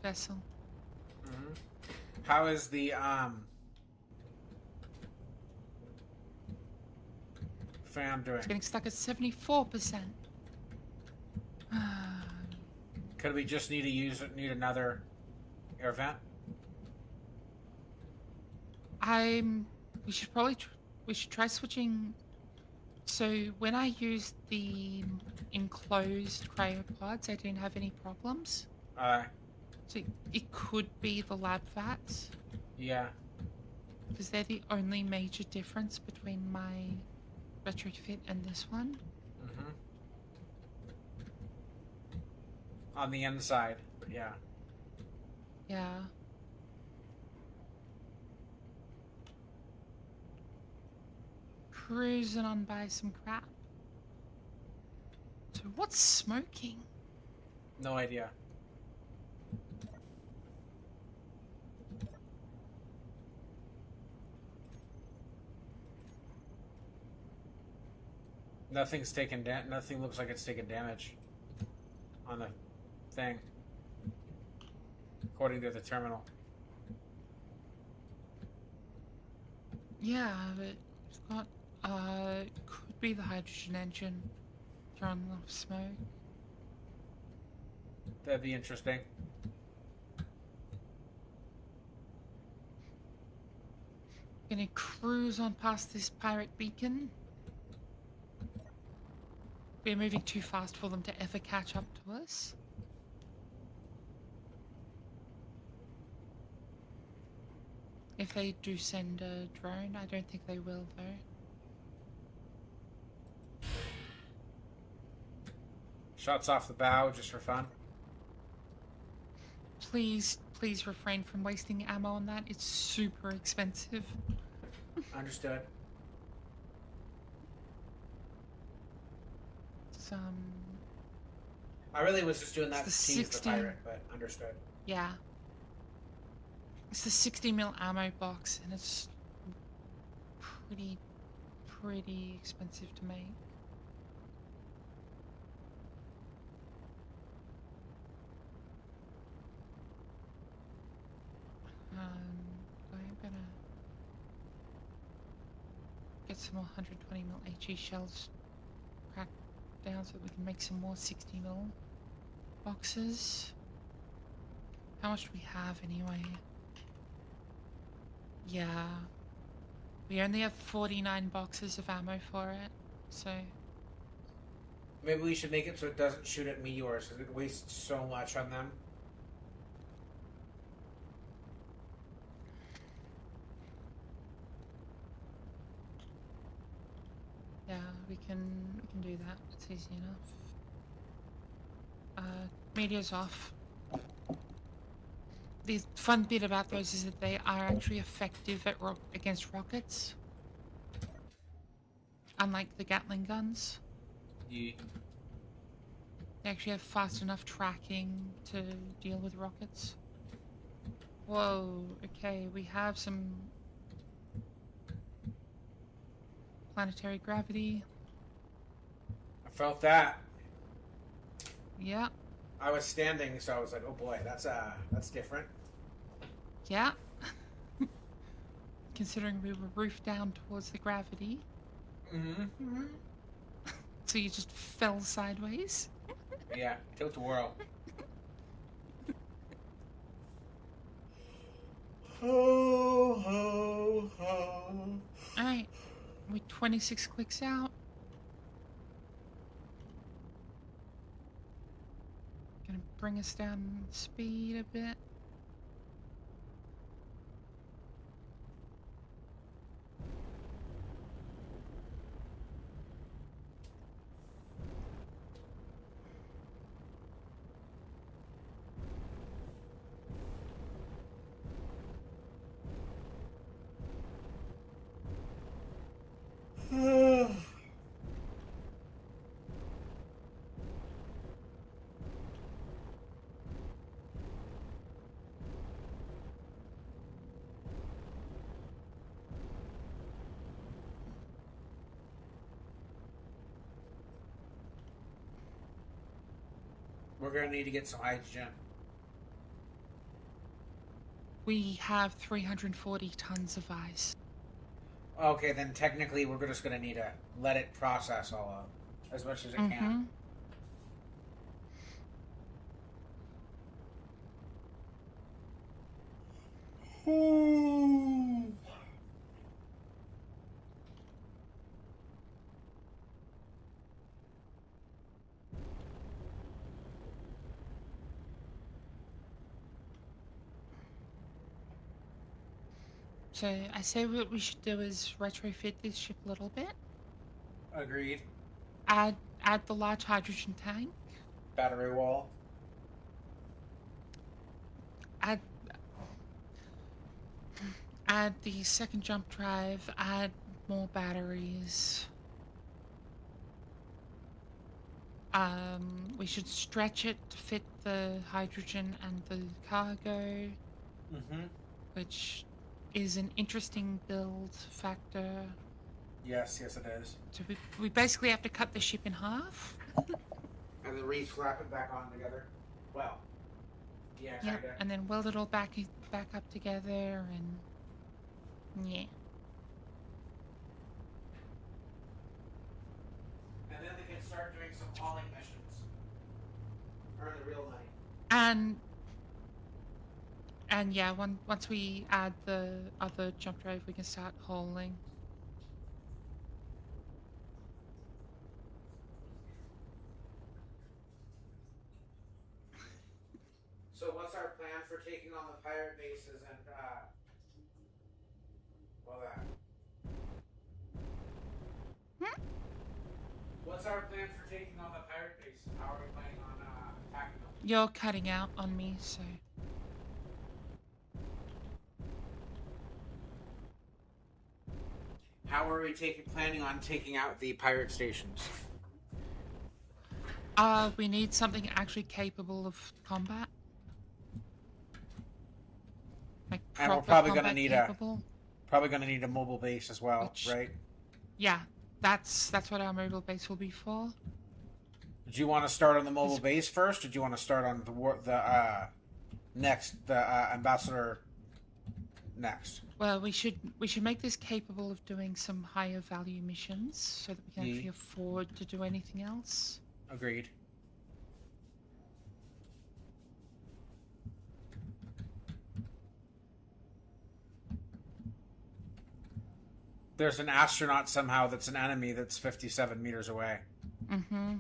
vessel. Mm-hmm. How is the fan doing? It's getting stuck at 74%. Could we just need another air vent? We should probably we should try switching. So when I used the enclosed cryopods, I didn't have any problems. So it could be the lab vats. Yeah. Because they're the only major difference between my retrofit and this one. Mm-hmm. On the inside, but yeah. Yeah. Cruising on by some crap. So what's smoking? No idea. Nothing's taken nothing looks like it's taken damage on the thing, according to the terminal. Yeah, but it's got could be the hydrogen engine throwing a lot of smoke. That'd be interesting. Gonna cruise on past this pirate beacon. We're moving too fast for them to ever catch up to us. If they do send a drone, I don't think they will, though. Shots off the bow just for fun. Please refrain from wasting ammo on that. It's super expensive. Understood. I really was just doing that to tease the pirate, but understood. Yeah. It's the 60 mil ammo box, and it's pretty expensive to make. I'm gonna get some more 120 mil HE shells cracked down so that we can make some more 60 mil boxes. How much do we have anyway? Yeah. We only have 49 boxes of ammo for it, so... Maybe we should make it so it doesn't shoot at meteors, because it wastes so much on them. Yeah, we can do that. It's easy enough. Meteor's off. The fun bit about those is that they are actually effective at against rockets. Unlike the Gatling guns. Yeah. They actually have fast enough tracking to deal with rockets. Whoa, okay, we have some planetary gravity. I felt that. Yeah. I was standing, so I was like, "Oh boy, that's different." Yeah. Considering we were roofed down towards the gravity. Mm-hmm. So you just fell sideways. Yeah, tilt a whirl. Ho ho ho. Alright. We're 26 clicks out. Gonna bring us down speed a bit. We're gonna need to get some hydrogen. We have 340 tons of ice. Okay, then technically we're just gonna need to let it process all out as much as it can. So I say what we should do is retrofit this ship a little bit. Agreed. Add the large hydrogen tank. Battery wall. Add the second jump drive. Add more batteries. We should stretch it to fit the hydrogen and the cargo. Which is an interesting build factor. Yes, it is. So we basically have to cut the ship in half. And then re-slap it back on together. Well, yeah, Yep, kinda. and then weld it all back up together, and yeah. And then they can start doing some hauling missions. Earn the real money. And yeah, once we add the other jump drive, we can start hauling. So what's our plan for taking on the pirate bases and What's our plan for taking on the pirate bases? How are we planning on attacking them? You're cutting out on me, so. How are we planning on taking out the pirate stations? We need something actually capable of combat. Like And we're proper probably gonna combat need capable. a mobile base as well, right? Yeah, that's what our mobile base will be for. Do you want to start on the mobile base first, or do you want to start on the ambassador next? Well, we should make this capable of doing some higher value missions so that we can actually afford to do anything else. Agreed. There's an astronaut somehow that's an enemy that's 57 meters away. Mm-hmm.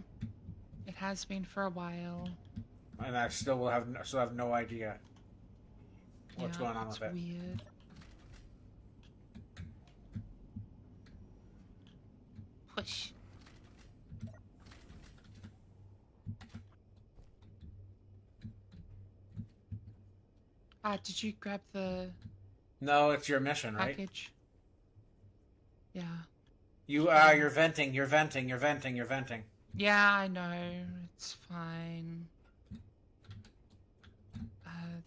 It has been for a while. And I still have no idea what's going on with it. It's weird. Push. Did you grab the No, it's your mission, right? package? Yeah. You're venting. Yeah, I know. It's fine.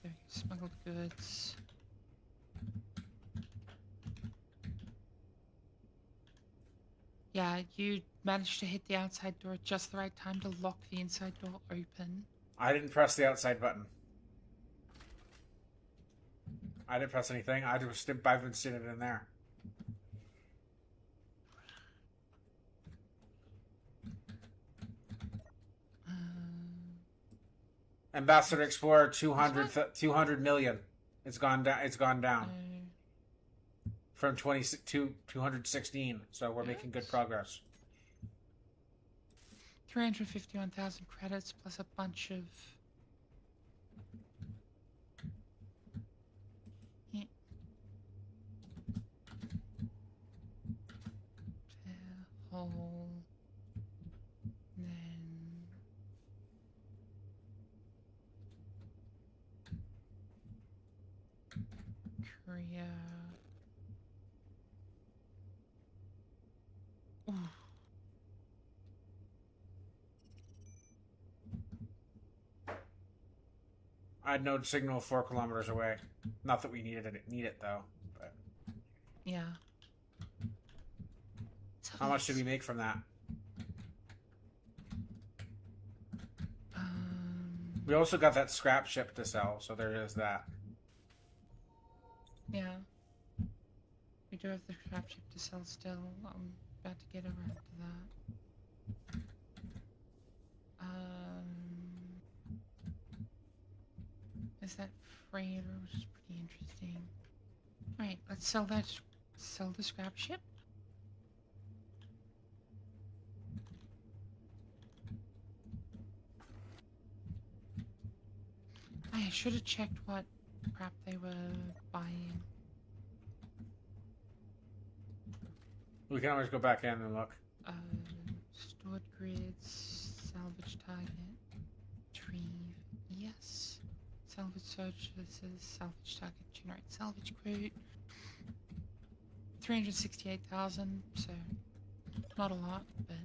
The smuggled goods. Yeah, you managed to hit the outside door at just the right time to lock the inside door open. I didn't press the outside button. I didn't press anything. I've been sitting in there. Ambassador Explorer 200 million. It's gone down. From 216. So we're making good progress. 351,000 credits plus a bunch of coal. Then Korea. Ooh. I had no signal 4 kilometers away. Not that we need it though. But Yeah. how much did we make from that? We also got that scrap ship to sell, so there is that. Yeah. We do have the scrap ship to sell still. I'm about to get around to that. Is that freighter, which is pretty interesting. Alright, let's sell that. Sell the scrap ship. I should have checked what crap they were buying. We can always go back in and look. Stored grids, salvage target, retrieve, yes. Salvage services, salvage target, generate salvage quote. 368,000, so not a lot, but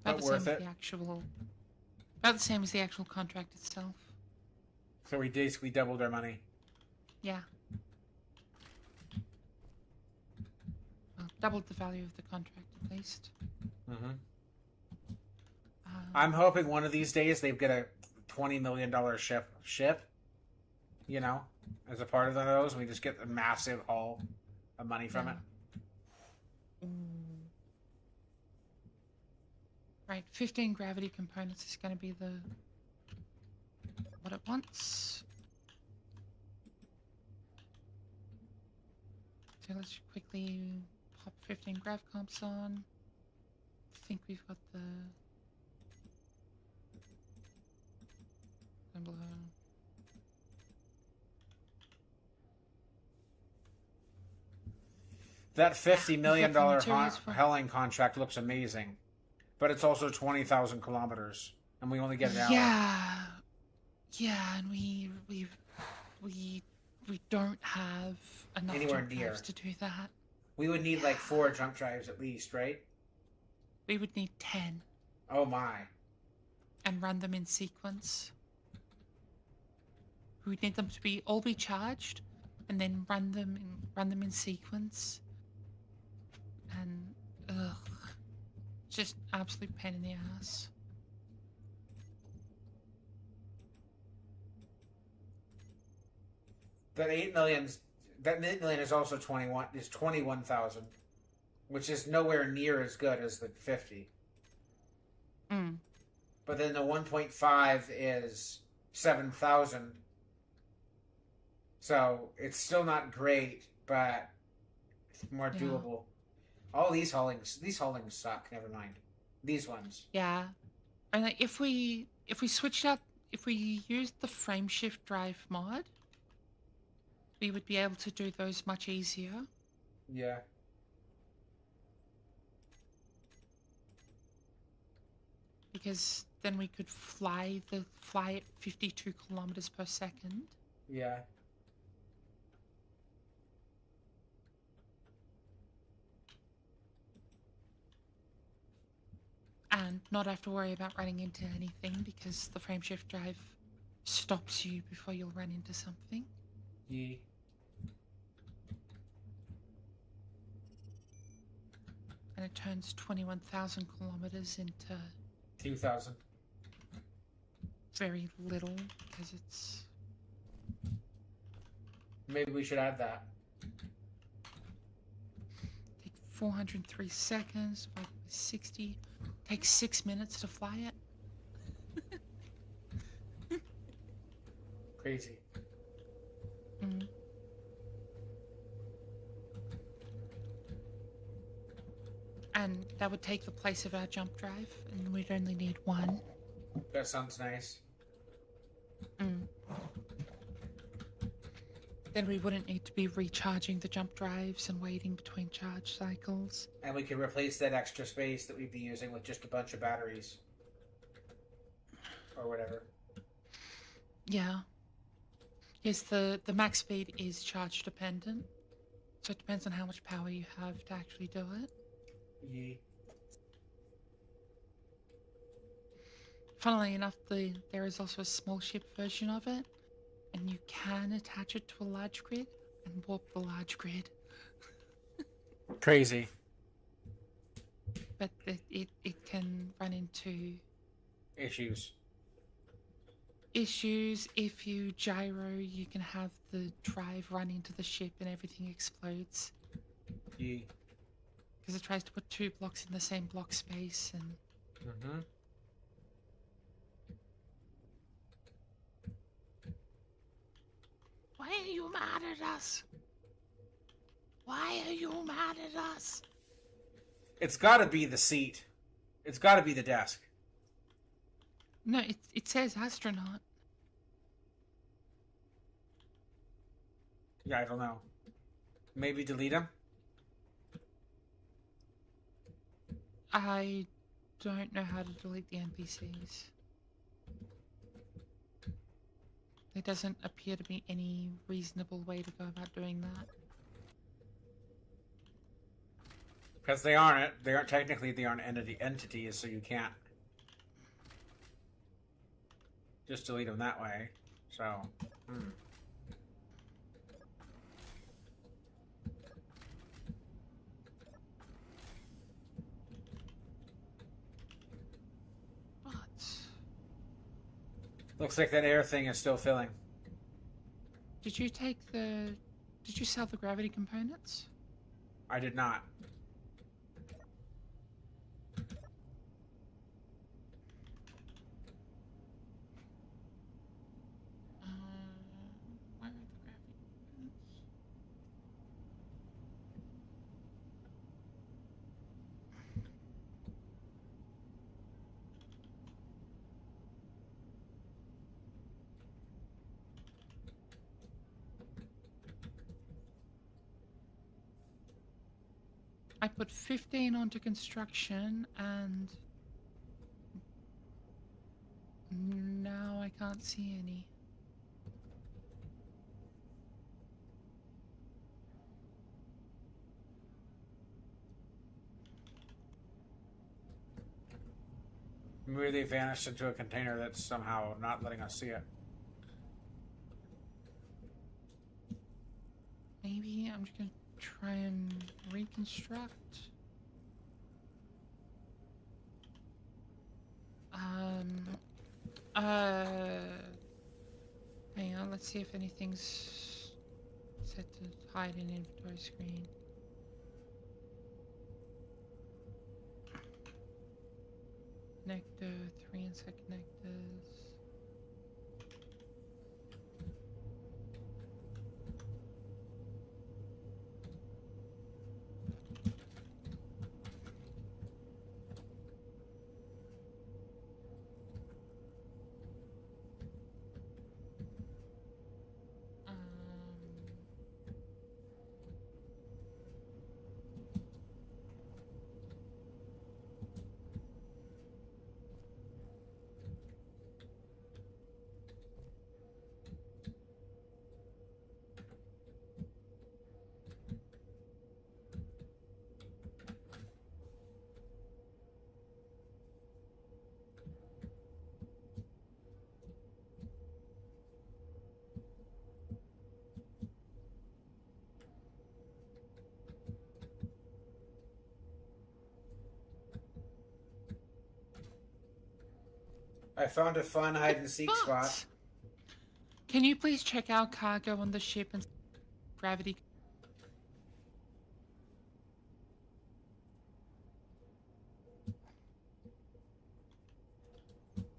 about the worth same it. as the actual. About the same as the actual contract itself. So we basically doubled our money. Yeah. Well, doubled the value of the contract at least. Mm-hmm. I'm hoping one of these days they get a $20 million ship, you know, as a part of those, and we just get a massive haul of money from it. Right, 15 gravity components is going to be the what it wants. So let's quickly pop 15 grav comps on. I think we've got the below. That $50 million Helling contract looks amazing, but it's also 20,000 kilometers, and we only get an hour. Yeah, and we don't have enough Anywhere jump near drives to do that. We would need like 4 jump drives at least, right? We would need 10. Oh my! And run them in sequence. We would need them to all be charged, and then run them in sequence. And just absolute pain in the ass. That 8 million is also 21,000, which is nowhere near as good as the 50. But then the 1.5 is 7,000. So it's still not great, but it's more doable. All these haulings suck. Never mind. These ones. Yeah. And like, if we switched out, if we used the frame shift drive mod, we would be able to do those much easier. Yeah. Because then we could fly at 52 kilometers per second. Yeah. And not have to worry about running into anything because the frame shift drive stops you before you'll run into something. Yeah. And it turns 21,000 kilometers into 2,000. very little because it's. Maybe we should add that. Take 403 seconds divided by 60. Takes 6 minutes to fly it. Crazy. Mm. And that would take the place of our jump drive, and we'd only need one. That sounds nice. Then we wouldn't need to be recharging the jump drives and waiting between charge cycles. And we could replace that extra space that we'd be using with just a bunch of batteries. Or whatever. Yeah. Yes, the max speed is charge dependent. So it depends on how much power you have to actually do it. Yeah. Funnily enough, there is also a small ship version of it. And you can attach it to a large grid and warp the large grid. Crazy. But it can run into Issues. If you gyro, you can have the drive run into the ship and everything explodes. Yeah. Because it tries to put 2 blocks in the same block space and... Mm-hmm. Why are you mad at us? Why are you mad at us? It's gotta be the seat. It's gotta be the desk. No, it says astronaut. Yeah, I don't know. Maybe delete him? I don't know how to delete the NPCs. There doesn't appear to be any reasonable way to go about doing that. Because they aren't technically they aren't entities, so you can't just delete them that way. So, What? looks like that air thing is still filling. Did you sell the gravity components? I did not. Where are the gravity components? I put 15 onto construction and now I can't see any. Maybe they vanished into a container that's somehow not letting us see it. Maybe I'm just gonna try and reconstruct. Hang on, let's see if anything's set to hide in inventory screen. Connector, 3 inside connectors. I found a fun hide and seek spot. Can you please check our cargo on the ship and gravity?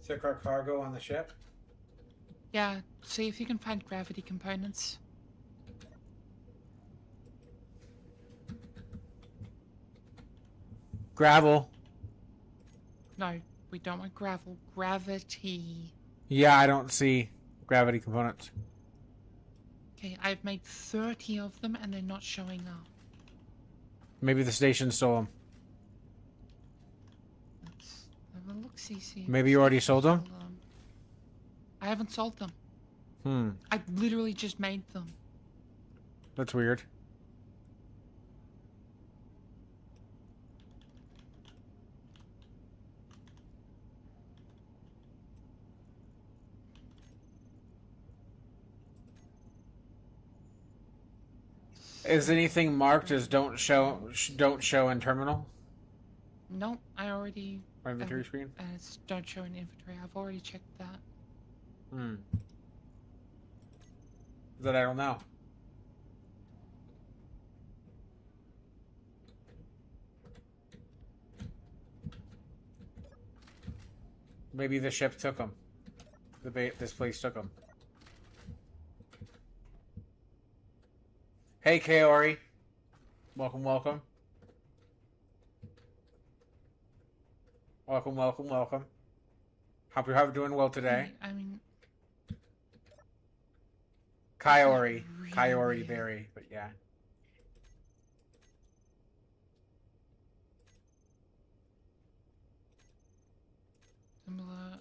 Check our cargo on the ship. Yeah, see if you can find gravity components. Gravel. No, we don't want gravel. Gravity. Yeah, I don't see gravity components. Okay, I've made 30 of them and they're not showing up. Maybe the station stole them. Let's have a look, see. Maybe you already sold them? I haven't sold them. Hmm. I literally just made them. That's weird. Is anything marked as don't show in terminal? Nope, I already... Or inventory screen? It's don't show in inventory. I've already checked that. Hmm. That I don't know. Maybe the ship took them. This place took them. Hey, Kaori. Welcome. Welcome. Hope you're doing well today. I mean... Kaori. Really Kaori weird. Berry, but yeah.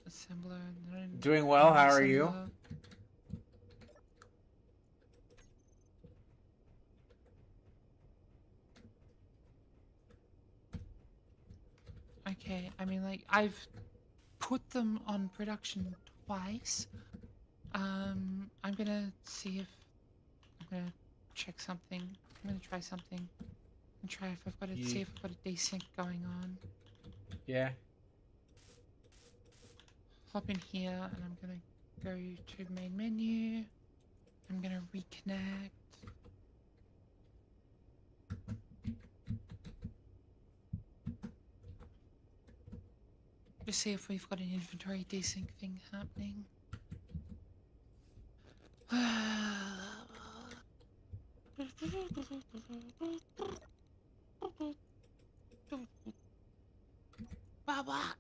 Assembler. Doing well, how are you? Okay, I mean, like, I've put them on production twice. I'm gonna see if... I'm gonna check something. I'm gonna try something. And try if I've got see if I've got a desync going on. Yeah. Hop in here, and I'm gonna go to main menu. I'm gonna reconnect. Just see if we've got an inventory desync thing happening. Baba.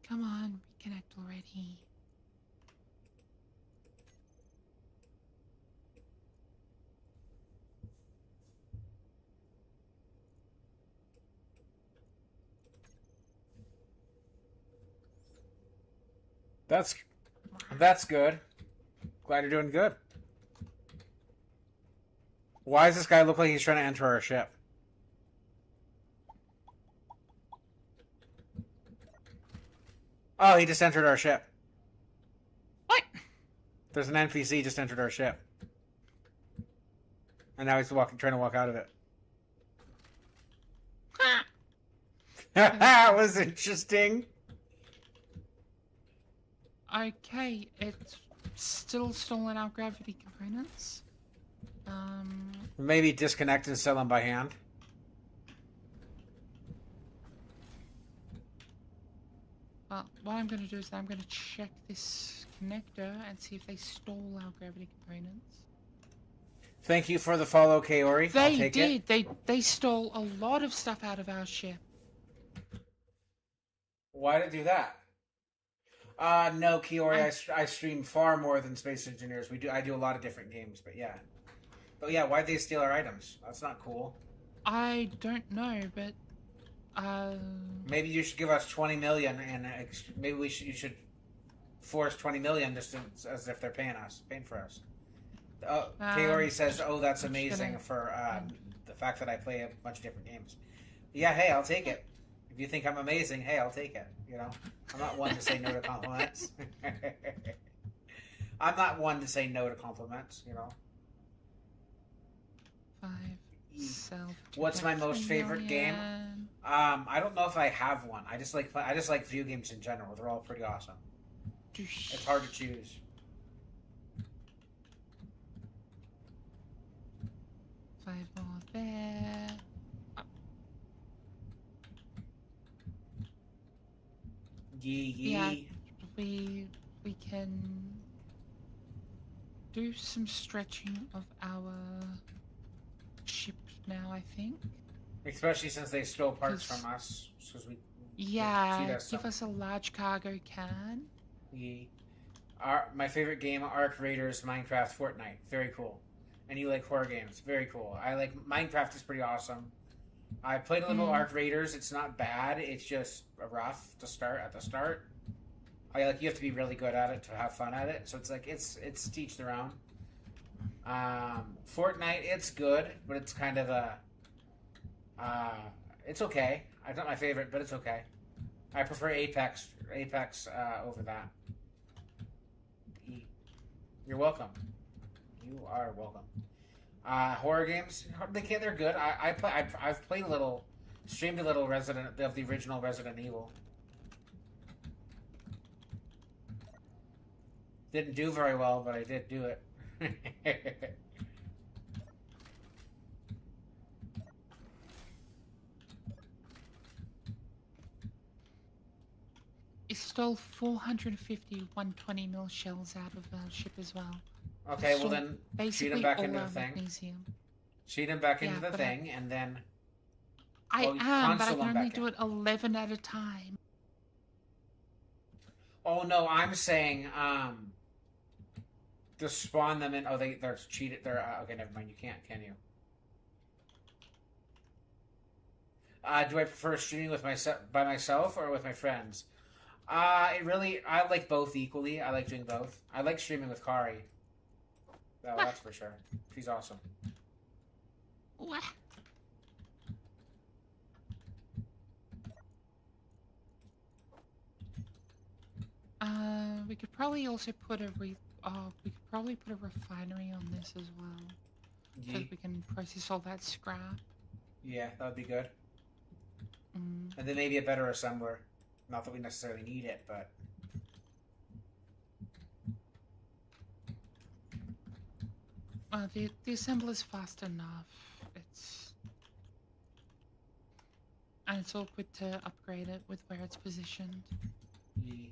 Come on, reconnect already. That's good. Glad you're doing good. Why does this guy look like he's trying to enter our ship? Oh, he just entered our ship. What? There's an NPC just entered our ship. And now he's trying to walk out of it. That was interesting. Okay, it's still stolen our gravity components. Maybe disconnect and sell them by hand. Well, what I'm going to do is I'm going to check this connector and see if they stole our gravity components. Thank you for the follow, Kaori. I'll take it. They stole a lot of stuff out of our ship. Why did it do that? No, Kiori, I stream far more than Space Engineers. I do a lot of different games, but yeah. But yeah, why'd they steal our items? That's not cool. I don't know, but maybe you should give us 20 million, and maybe you should force 20 million just as if they're paying for us. Kaori says, "Oh, that's amazing for the fact that I play a bunch of different games." Yeah, hey, I'll take it. If you think I'm amazing, hey, I'll take it. You know, I'm not one to say no to compliments. I'm not one to say no to compliments. You know. 5 self. What's my most favorite game? I don't know if I have one. I just like video games in general. They're all pretty awesome. It's hard to choose. 5 more there. Yee Yeah, yee. we can do some stretching of our ship now, I think. Especially since they stole parts from Because, us, because we feed yeah, us give some. us a large cargo can. Yee. My favorite game, Ark Raiders, Minecraft, Fortnite. Very cool. And you like horror games. Very cool. I like Minecraft is pretty awesome. I played a little Mm, Ark Raiders. It's not bad. It's just rough to start at the start. I like you have to be really good at it to have fun at it. So it's like it's teach their own. Fortnite, it's good, but it's kind of a uh, it's okay. It's not my favorite, but it's okay. I prefer Apex over that. You're welcome. You are welcome. Horror games, they're good. I've played a little, streamed a little Resident of the original Resident Evil. Didn't do very well, but I did do it. it stole 450 120 mil shells out of our ship as well. Okay, well Stole then cheat him basically back all into the our thing. magnesium. Cheat him back Yeah, into the but thing, and then I well, am, but I console can him only back do in. it 11 at a time. Oh no, I'm saying just spawn them in. Oh, they're cheated. They're okay. Never mind. You can't, can you? Do I prefer streaming with by myself or with my friends? I like both equally. I like doing both. I like streaming with Kari. Oh, Wah, that's for sure. She's awesome. wah. We could probably also put we could probably put a refinery on this as well, so Yeah, that we can process all that scrap. yeah, that would be good. Mm. And then maybe a better assembler. Not that we necessarily need it, but The assembler's fast enough. It's and it's awkward to upgrade it with where it's positioned. yeah.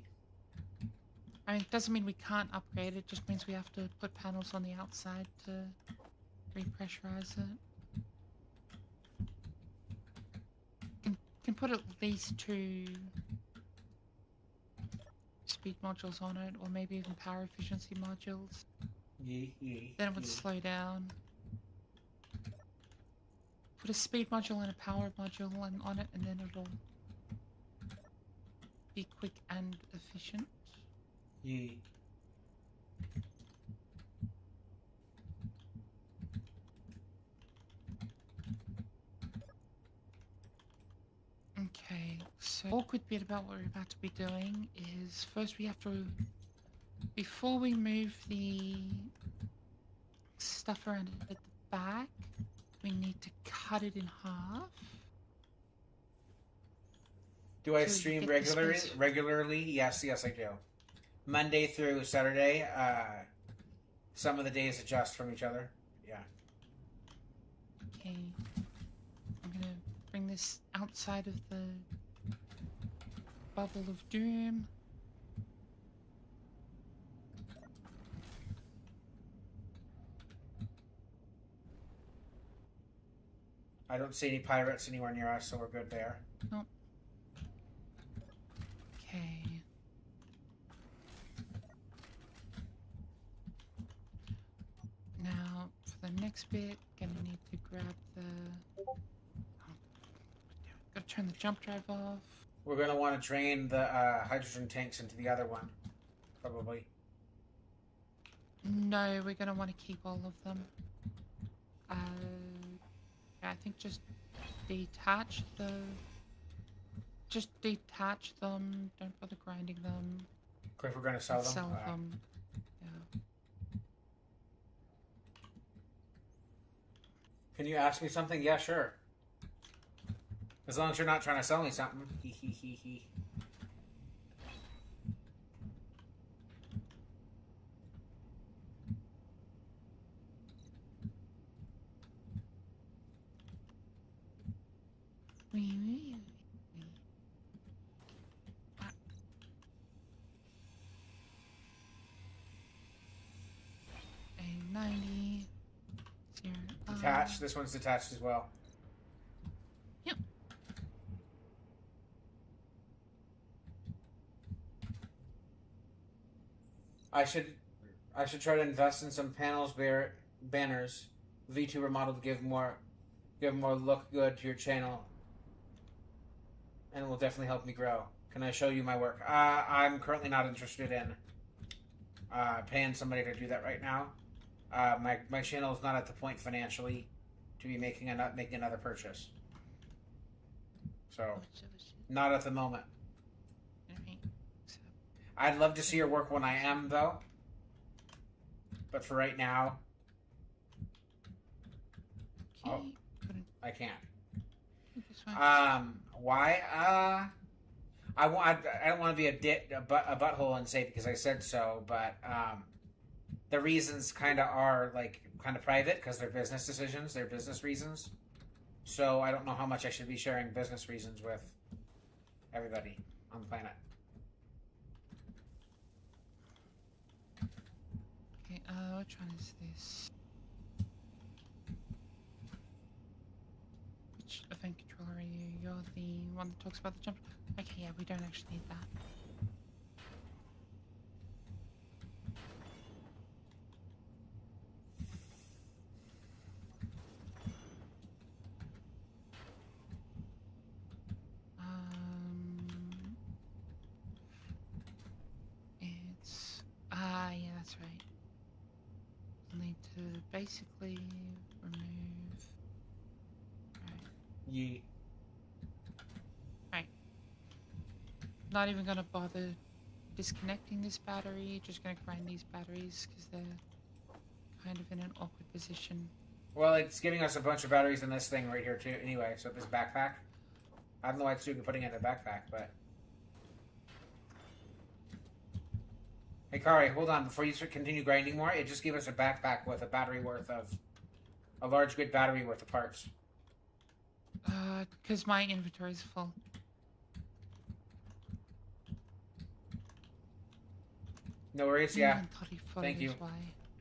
I mean, it doesn't mean we can't upgrade it. Just means we have to put panels on the outside to repressurize it. Can put at least 2 speed modules on it, or maybe even power efficiency modules. Then it would slow down. Put a speed module and a power module on it, and then it'll be quick and efficient. Yeah. Okay, so the awkward bit about what we're about to be doing is first we have to, before we move the stuff around at the back, we need to cut it in half. Do I So you stream get the space. regularly? Yes, yes, I do. Monday through Saturday. Some of the days adjust from each other. Yeah. Okay, I'm gonna bring this outside of the bubble of doom. I don't see any pirates anywhere near us, so we're good there. Nope. Okay. Now, for the next bit, gonna need to grab the... Oh, gotta turn the jump drive off. We're going to want to drain the hydrogen tanks into the other one, probably. No, we're gonna want to keep all of them. Yeah, I think just detach the... Just detach them, don't bother grinding them. If we're going to sell them. Sell them. Yeah. Can you ask me something? Yeah, sure. As long as you're not trying to sell me something. Hee hee hee hee. 90. 0. Detached. This one's detached as well. Yep. I should try to invest in some banners. V2 remodel to give more look good to your channel, and it will definitely help me grow. Can I show you my work? I'm currently not interested in paying somebody to do that right now. My channel is not at the point financially to be making another purchase. So, not at the moment. Alright, so I'd love to see your work when I am, though. But for right now, okay, Oh. I can't. this one. Why? I don't want to be a butthole and say because I said so, but the reasons kind of are like kind of private because they're business decisions, they're business reasons. So I don't know how much I should be sharing business reasons with everybody on the planet. Okay, which one is this? Which event controller are you? You're the one that talks about the jump. Okay, yeah, we don't actually need that. It's yeah, that's right. We'll need to basically remove. Ye. Right. Not even gonna bother disconnecting this battery. Just gonna grind these batteries because they're kind of in an awkward position. Well, it's giving us a bunch of batteries in this thing right here too. Anyway, so this backpack. I don't know why it's doing putting it in a backpack, but. Hey, Kari, hold on. Before you continue grinding more, it just gave us a backpack with a large good battery worth of parts. Because my inventory is full. No worries, yeah. Inventory full Thank you. is why.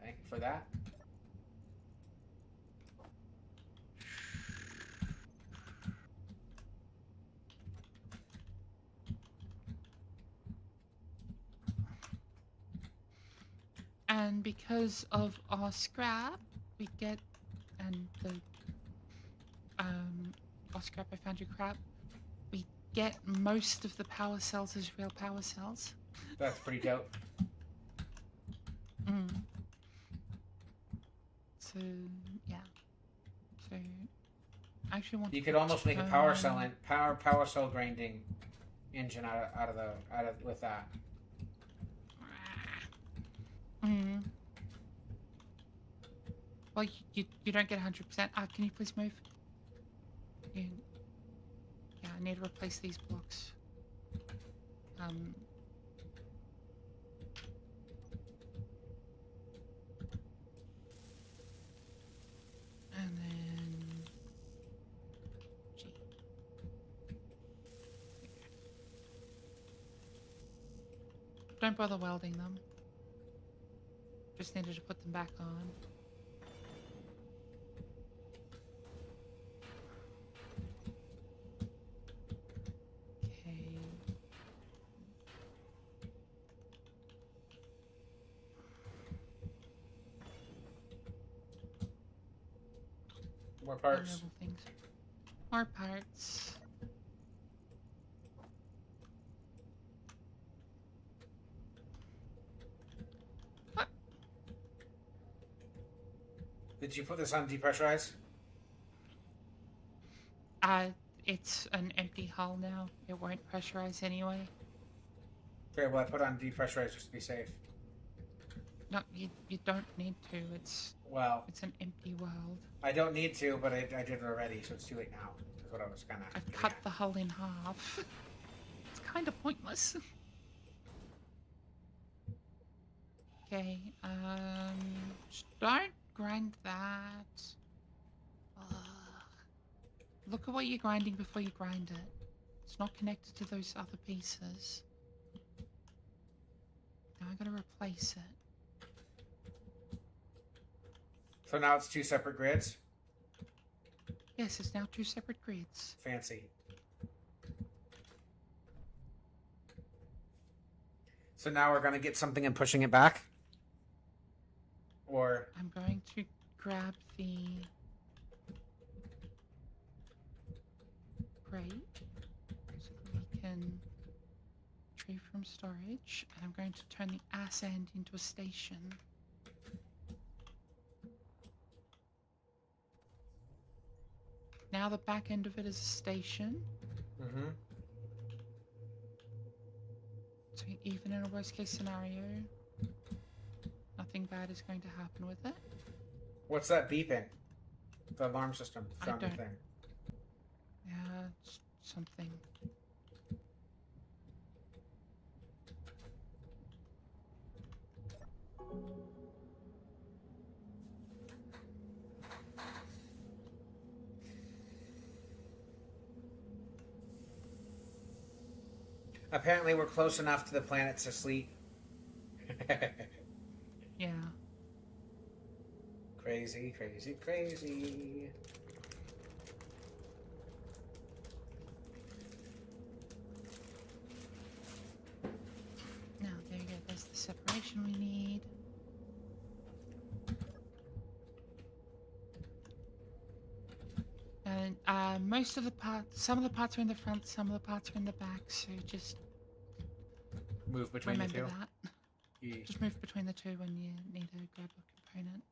Thank you for that. And because of our scrap, we get, and the, our scrap, I found your crap, we get most of the power cells as real power cells. That's pretty dope. Mm. So, yeah. So, I actually want You to could almost make a power turn- cell grinding engine out of with that. Mm. Well, you don't get 100%. Can you please move? Yeah, I need to replace these blocks. And then... G. Don't bother welding them. Just needed to put them back on. Okay. More parts. Valuable things. More parts. What? Did you put this on depressurize? It's an empty hull now. It won't pressurize anyway. Okay, well I put on depressurize just to be safe. No, you don't need to. It's an empty world. I don't need to, but I did it already, so it's too late now. That's what I was gonna. I've cut the hull in half. It's kind of pointless. Okay, just don't grind that. Ugh. Look at what you're grinding before you grind it. It's not connected to those other pieces. Now I gotta replace it. So now it's 2 separate grids? Yes, it's now 2 separate grids. Fancy. So now we're gonna get something and pushing it back? Or... I'm going to grab the crate so that we can retrieve from storage, and I'm going to turn the ass end into a station. Now the back end of it is a station. Mm-hmm. So even in a worst case scenario, nothing bad is going to happen with it. What's that beeping? The alarm system sounding don't- thing. Yeah, it's something. Apparently we're close enough to the planet to sleep. Yeah. Crazy, crazy, crazy. Now, there you go. There's the separation we need. And most of the parts, some of the parts are in the front, some of the parts are in the back, so just Move between the remember two. that. Yeah. Just move between the two when you need to grab a component.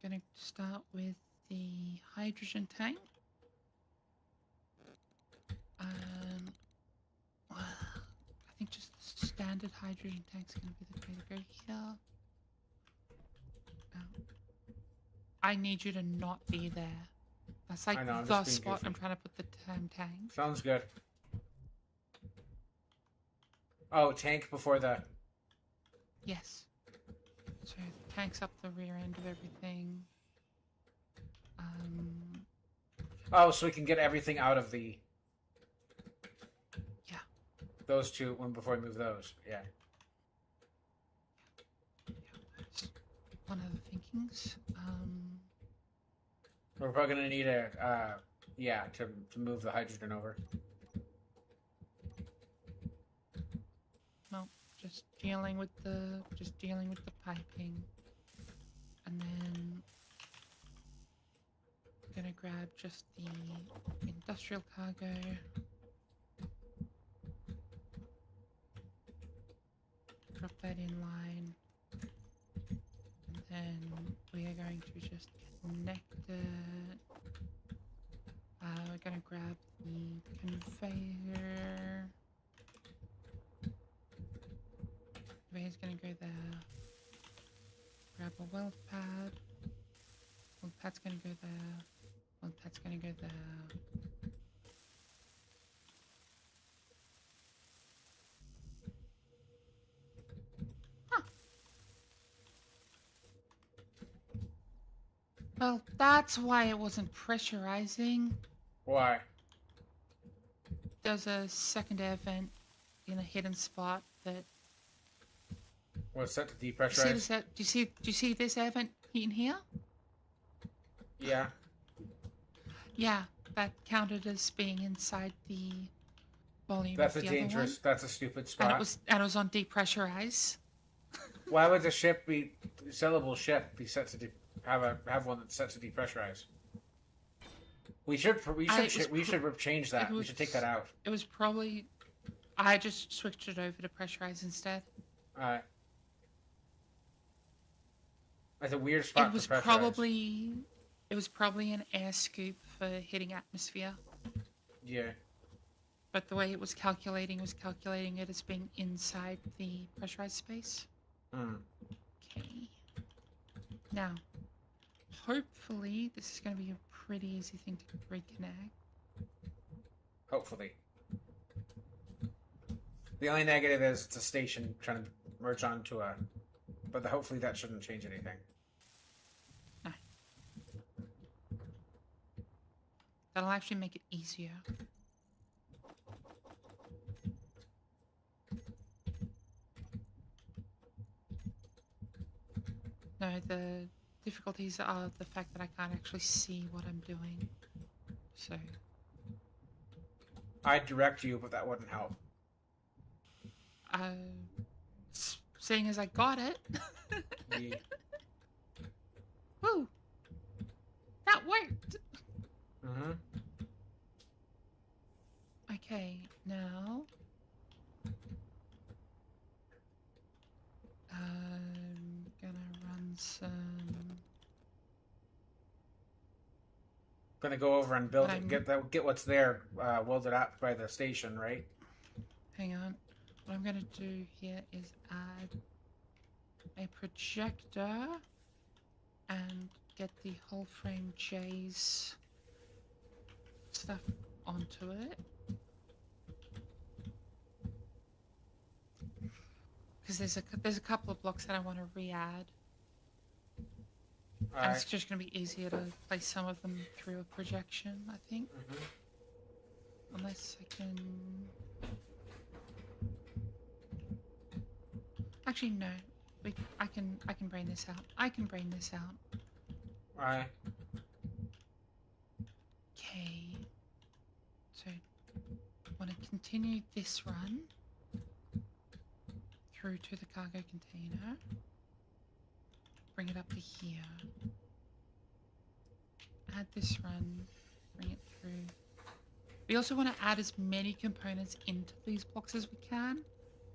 Gonna start with the hydrogen tank. Well, I think just the standard hydrogen tank's gonna be the way to go here. I need you to not be there. That's like I know, I'm the just being spot goofy. I'm trying to put the tank. Sounds good. Oh, tank before the... Yes. So tank's up the rear end of everything. Oh, so we can get everything out of the... Yeah. Those two, before we move those. Yeah. Just one of the thinkings. We're probably gonna need a... yeah, to move the hydrogen over. No, just dealing with the piping, and then I'm gonna grab just the industrial cargo. Drop that in line, and then we are going to just connect it. We're gonna grab the conveyor. Conveyor's gonna go there. Grab a weld pad. Weld pad's gonna go there. Weld pad's gonna go there. Huh. Well, that's why it wasn't pressurizing. Why? There's a second air vent in a hidden spot that. What's set to See depressurize? this, do you see this air vent in here? Yeah. Yeah, that counted as being inside the volume. That's of a the dangerous... other That's a stupid one. spot. And it was on depressurize. Why would the ship be... sellable ship be set to... have one that's set to depressurize? We should change that. We should take that out. It was probably. I just switched it over to pressurize instead. That's a weird spot It was for pressurize. probably. It was probably an air scoop for hitting atmosphere. Yeah. But the way it was calculating it as being inside the pressurized space. Okay. Now, hopefully, this is going to be a pretty easy thing to reconnect. Hopefully. The only negative is it's a station trying to merge onto a... But hopefully that shouldn't change anything. No. That'll actually make it easier. No, the difficulties are the fact that I can't actually see what I'm doing. So, I'd direct you, but that wouldn't help. uh, seeing as I got it. Yeah. Woo! That worked! Mm-hmm. Okay, now... I'm gonna run some... Gonna go over and build But it, get what's there welded up by the station, right? Hang on. What I'm gonna do here is add a projector and get the whole frame J's stuff onto it. Because there's a couple of blocks that I want to re-add. And it's just going to be easier to place some of them through a projection, I think. Mm-hmm. Unless I can... Actually, no. I can brain this out. I can brain this out. Alright. Okay. So, I want to continue this run through to the cargo container. Bring it up to here. Add this run. Bring it through. We also want to add as many components into these blocks as we can.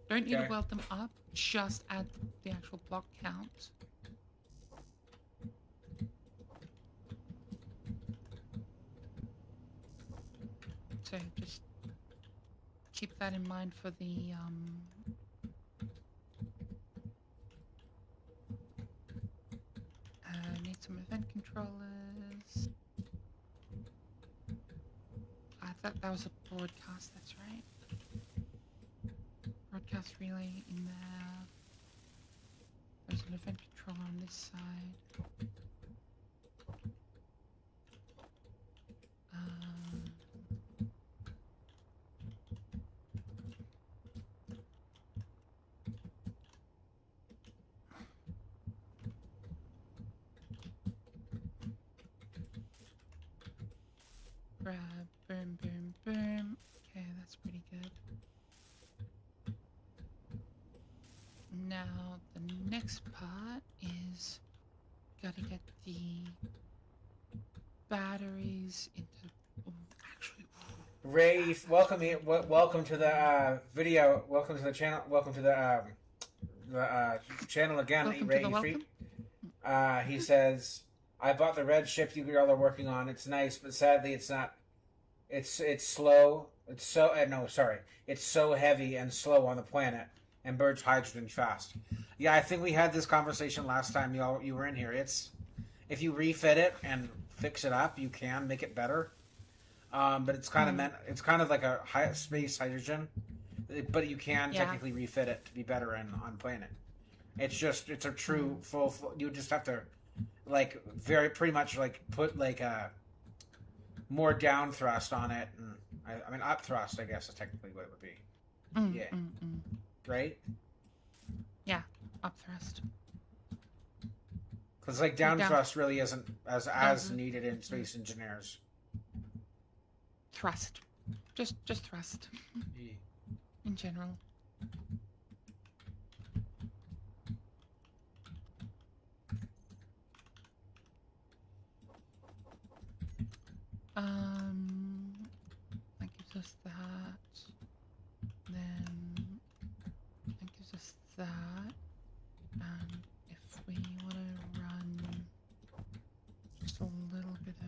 Don't need to weld them up, just add the actual block count. So just keep that in mind for the need some event controllers. I thought that was a broadcast, that's right. Broadcast relay in there. There's an event controller on this side. Grab, boom, boom, boom. Okay, that's pretty good. Now, the next part is gotta get the batteries into... Ooh, actually... Ooh. Ray, welcome to the video. Welcome to the channel. Welcome to the channel again. Welcome Ray, to the welcome. He says, "I bought the red ship you all are working on. It's nice, but sadly, it's not. It's slow. It's so no, sorry. It's so heavy and slow on the planet, and burns hydrogen fast." Yeah, I think we had this conversation last time you were in here. It's if you refit it and fix it up, you can make it better. But it's kind of meant. It's kind of like a high space hydrogen, but you can technically refit it to be better on planet. It's a true full. You just have to like pretty much like put like a more down thrust on it, and I mean up thrust, I guess is technically what it would be. Right? Yeah, up thrust. Because like down thrust really isn't as needed in space engineers. Thrust, just thrust. In general. That gives us that. Then that gives us that. And if we want to run just a little bit of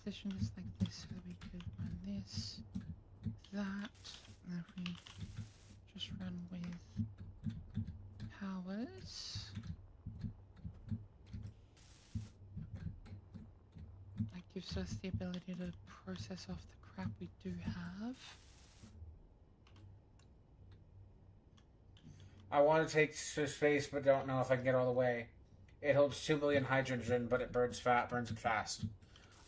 position this like this so that we could run this, that, and if we just run with powers, that gives us the ability to process off the crap we do have. I want to take space, but don't know if I can get all the way. It holds 2 million hydrogen, but it burns it fast.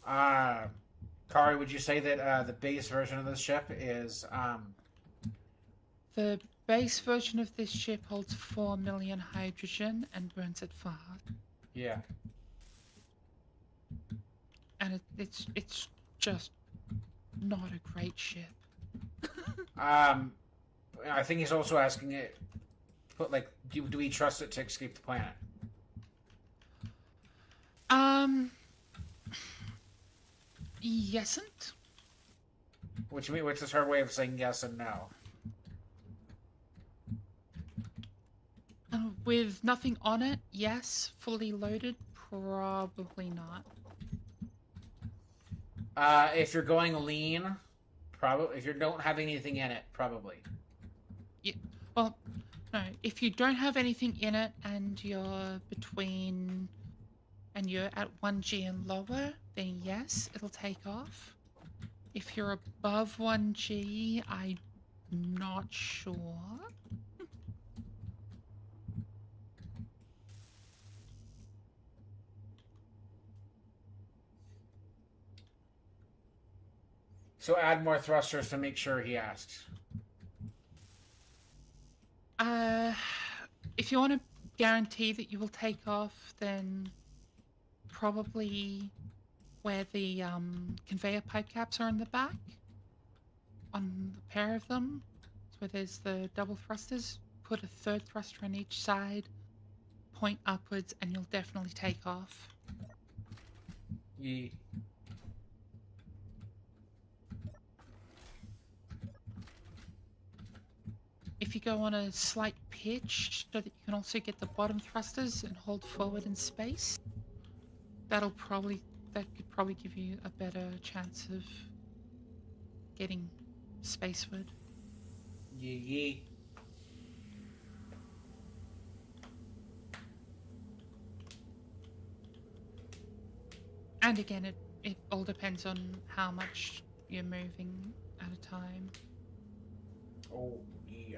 Kari, would you say that the base version of this ship is The base version of this ship holds 4 million hydrogen and burns it fast. Yeah. And it's just not a great ship. I think he's also asking it. But like, do we trust it to escape the planet? Yesn't. Which is her way of saying yes and no. With nothing on it, yes. Fully loaded, probably not. If you're going lean, probably. If you don't have anything in it, probably. Yeah. Well, no. If you don't have anything in it and you're at 1G and lower, then yes, it'll take off. If you're above 1G, I'm not sure. So add more thrusters to make sure, he asks. If you want to guarantee that you will take off, then probably where the conveyor pipe caps are in the back, on the pair of them, where there's the double thrusters, put a third thruster on each side, point upwards, and you'll definitely take off. Yeah. If you go on a slight pitch so that you can also get the bottom thrusters and hold forward in space, that could probably give you a better chance of getting spaceward. Yeah. And again, it all depends on how much you're moving at a time. Oh, yeah.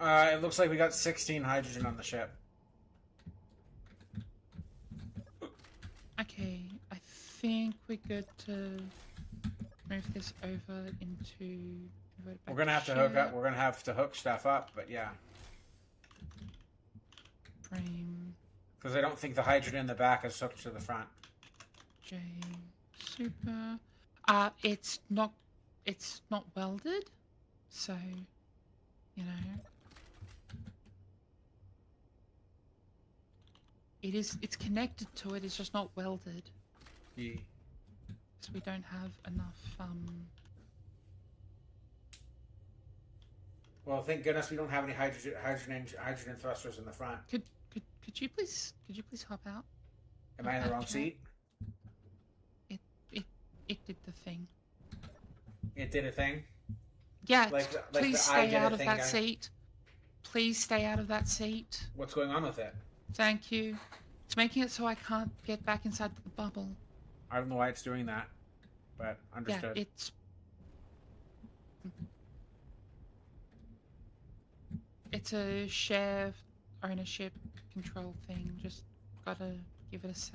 It looks like we got 16 hydrogen on the ship. Okay, I think we're good to move this over into... We're gonna have to hook up. We're gonna have to hook stuff up, but yeah. Frame. Because I don't think the hydrogen in the back is hooked to the front. J super. It's not welded, so you know. It's connected to it. It's just not welded. Yeah. Because we don't have enough. Well, thank goodness we don't have any hydrogen thrusters in the front. Could you please hop out? Am I in the wrong seat? It did the thing. It did a thing? Yeah, like please stay out of that seat. Please stay out of that seat. What's going on with it? Thank you. It's making it so I can't get back inside the bubble. I don't know why it's doing that, but understood. Yeah, it's... It's a share ownership control thing. Just gotta give it a sec.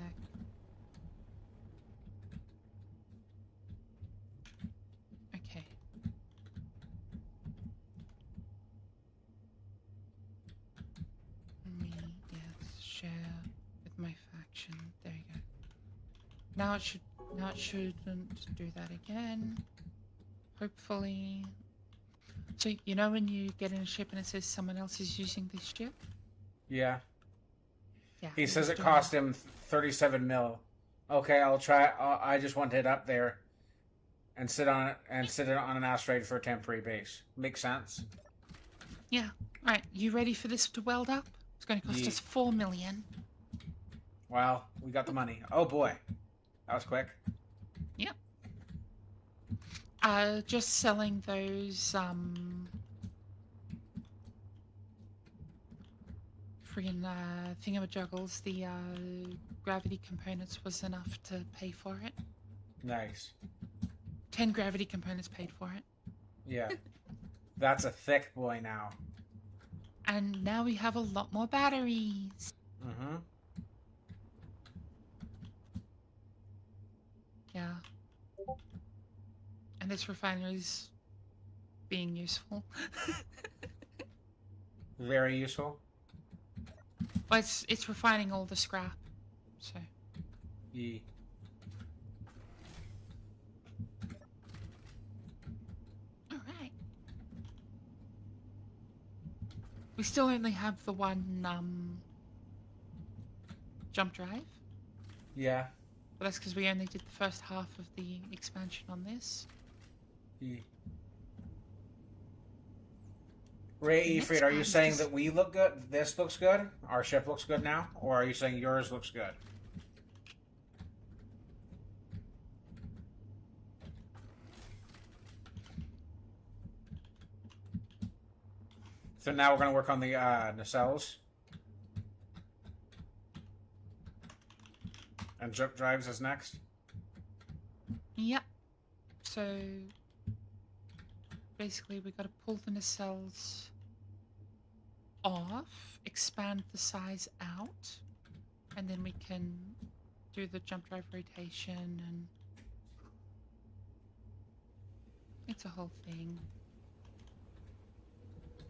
Okay. Me, yes, share with my faction. There you go. Now it shouldn't do that again. Hopefully. So, you know when you get in a ship and it says someone else is using this ship? Yeah. Yeah. He says it cost him 37 mil. Okay, I'll try. I just want to hit up there and sit on it on an asteroid for a temporary base. Makes sense. Yeah. All right. You ready for this to weld up? It's going to cost us 4 million. Well, we got the money. Oh boy, that was quick. Yep. Just selling those friggin' thingamajuggles, the gravity components was enough to pay for it. Nice. 10 gravity components paid for it. Yeah. That's a thick boy now. And now we have a lot more batteries. Mm-hmm. Yeah. And this refinery's being useful. Very useful. Well, it's refining all the scrap, so. Yeah. All right. We still only have the one jump drive, Yeah. but that's because we only did the first half of the expansion on this. Yeah. Ray Next Efried, are you part is saying this- that we look good? This looks good? Our ship looks good now? Or are you saying yours looks good? So now we're going to work on the nacelles. And jump drives is next? Yep. So basically, we got to pull the nacelles off, expand the size out, and then we can do the jump drive rotation, and it's a whole thing.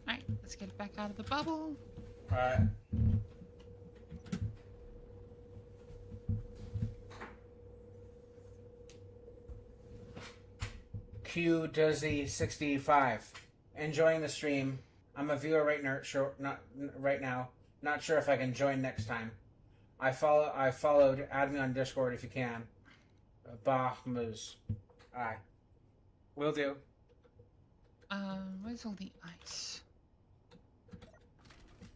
Alright, let's get it back out of the bubble. Alright. Q does the 65. Enjoying the stream. I'm a viewer not right now. Not sure if I can join next time. I followed. Add me on Discord if you can. Bah Moose. Aye. Will do. Where's all the ice?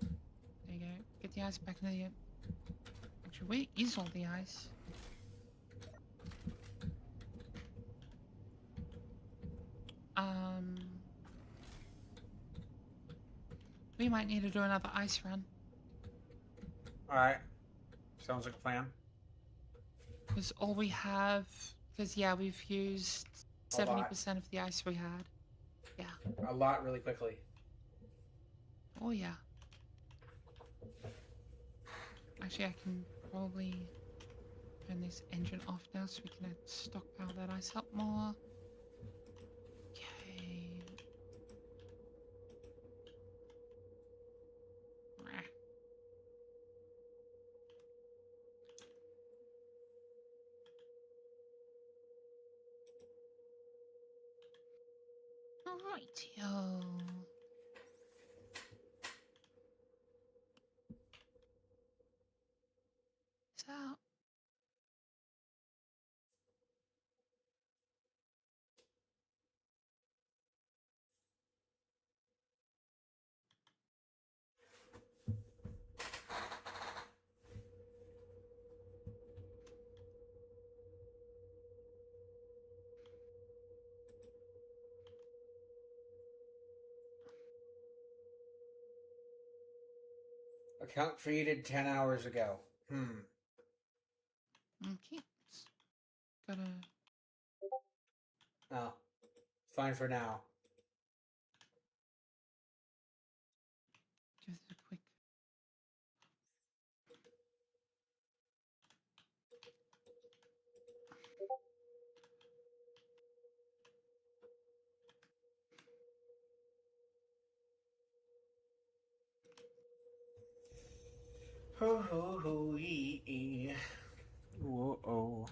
There you go. Get the ice back in the... Actually, where is all the ice? We might need to do another ice run. Alright. Sounds like a plan. Because all we have... Because, yeah, we've used 70% of the ice we had. Yeah. A lot really quickly. Oh, yeah. Actually, I can probably turn this engine off now so we can stockpile that ice up more. Okay. Rah. Alright, so Account created 10 hours ago. okay. Gotta Oh. Fine for now. give this a quick. Ho ho ho ee. Whoa oh.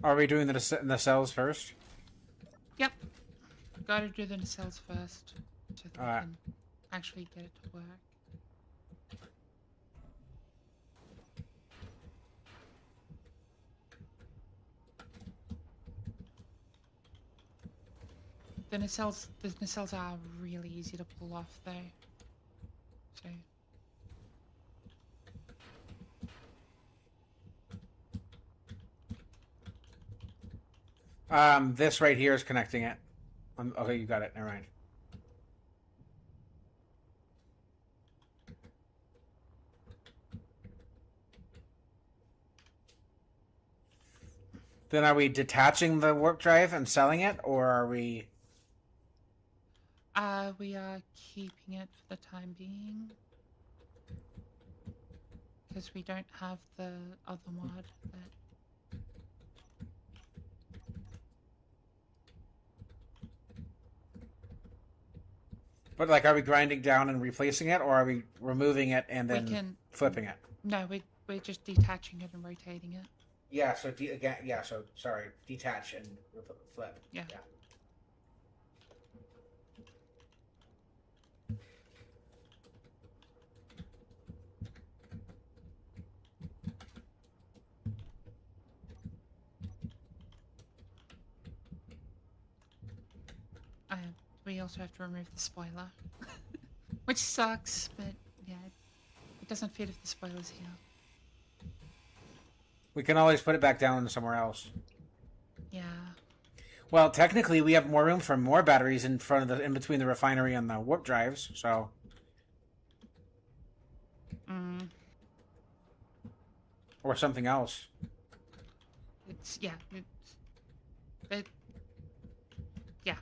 Are we doing the nacelles first? Yep. Gotta do the nacelles first so that we Alright. can actually get it to work. The nacelles are really easy to pull off though. So This right here is connecting it. Okay, you got it. Never mind. Then are we detaching the warp drive and selling it, or are we? We are keeping it for the time being. Because we don't have the other mod that... But like, are we grinding down and replacing it, or are we removing it and then We can... flipping it? No, we're just detaching it and rotating it. Yeah. So again. Yeah. So sorry. Detach and flip. Yeah. We also have to remove the spoiler. Which sucks, but yeah, it doesn't fit if the spoiler's here. We can always put it back down somewhere else. Yeah. Well, technically, we have more room for more batteries in front of in between the refinery and the warp drives. So. Or something else. It's yeah. It, yeah.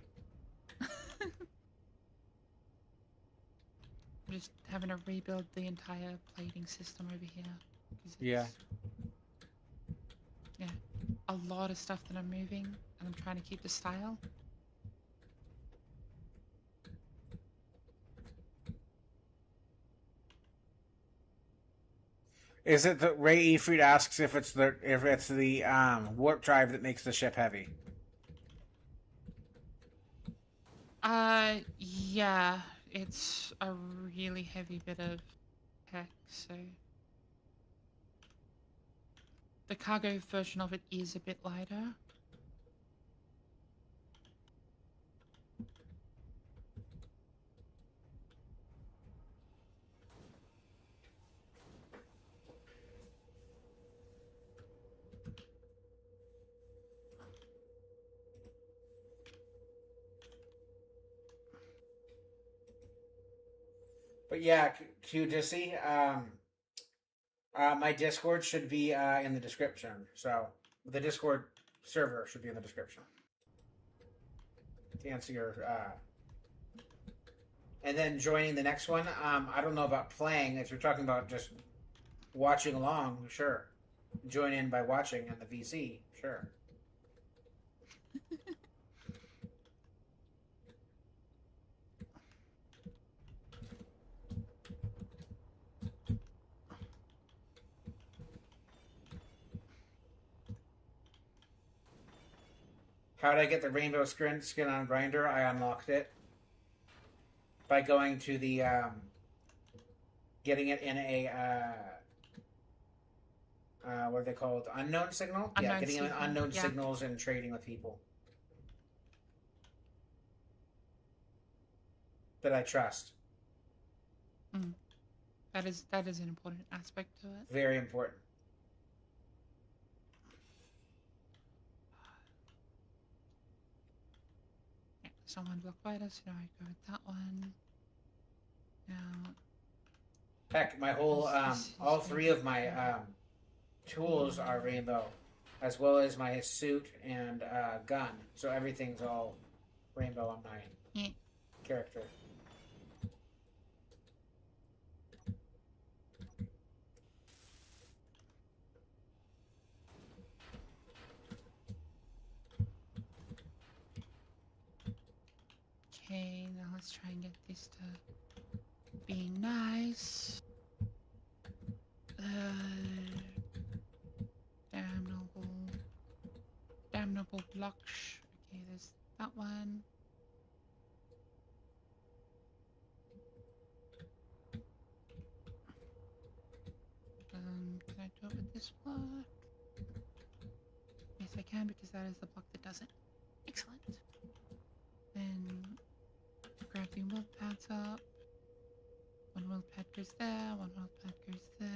I'm just having to rebuild the entire plating system over here. Yeah. Yeah. A lot of stuff that I'm moving, and I'm trying to keep the style. Is it that Ray Efried asks if it's the warp drive that makes the ship heavy? Yeah, it's a really heavy bit of tech, so the cargo version of it is a bit lighter. But yeah, Q-Dissy, my Discord should be in the description. So the Discord server should be in the description. To answer your, and then joining the next one. I don't know about playing. If you're talking about just watching along, sure. Join in by watching in the VC, sure. How did I get the rainbow skin on Grinder? I unlocked it by going to the getting it in a what are they called? Unknown signal? Unknown getting signal, in unknown yeah. signals and trading with people that I trust. That is an important aspect to it. Very important. Yeah, someone blocked by us, so I go with that one. Now, Heck, my whole This is all three of my tools are rainbow, as well as my suit and gun. So everything's all rainbow on my character. okay, now let's try and get this to be nice. Damnable blocks. Okay, there's that one. Can I do it with this block? Yes, I can, because that is the block that does it. Excellent. Then grab the weld pads up. One weld pad goes there, one weld pad goes there.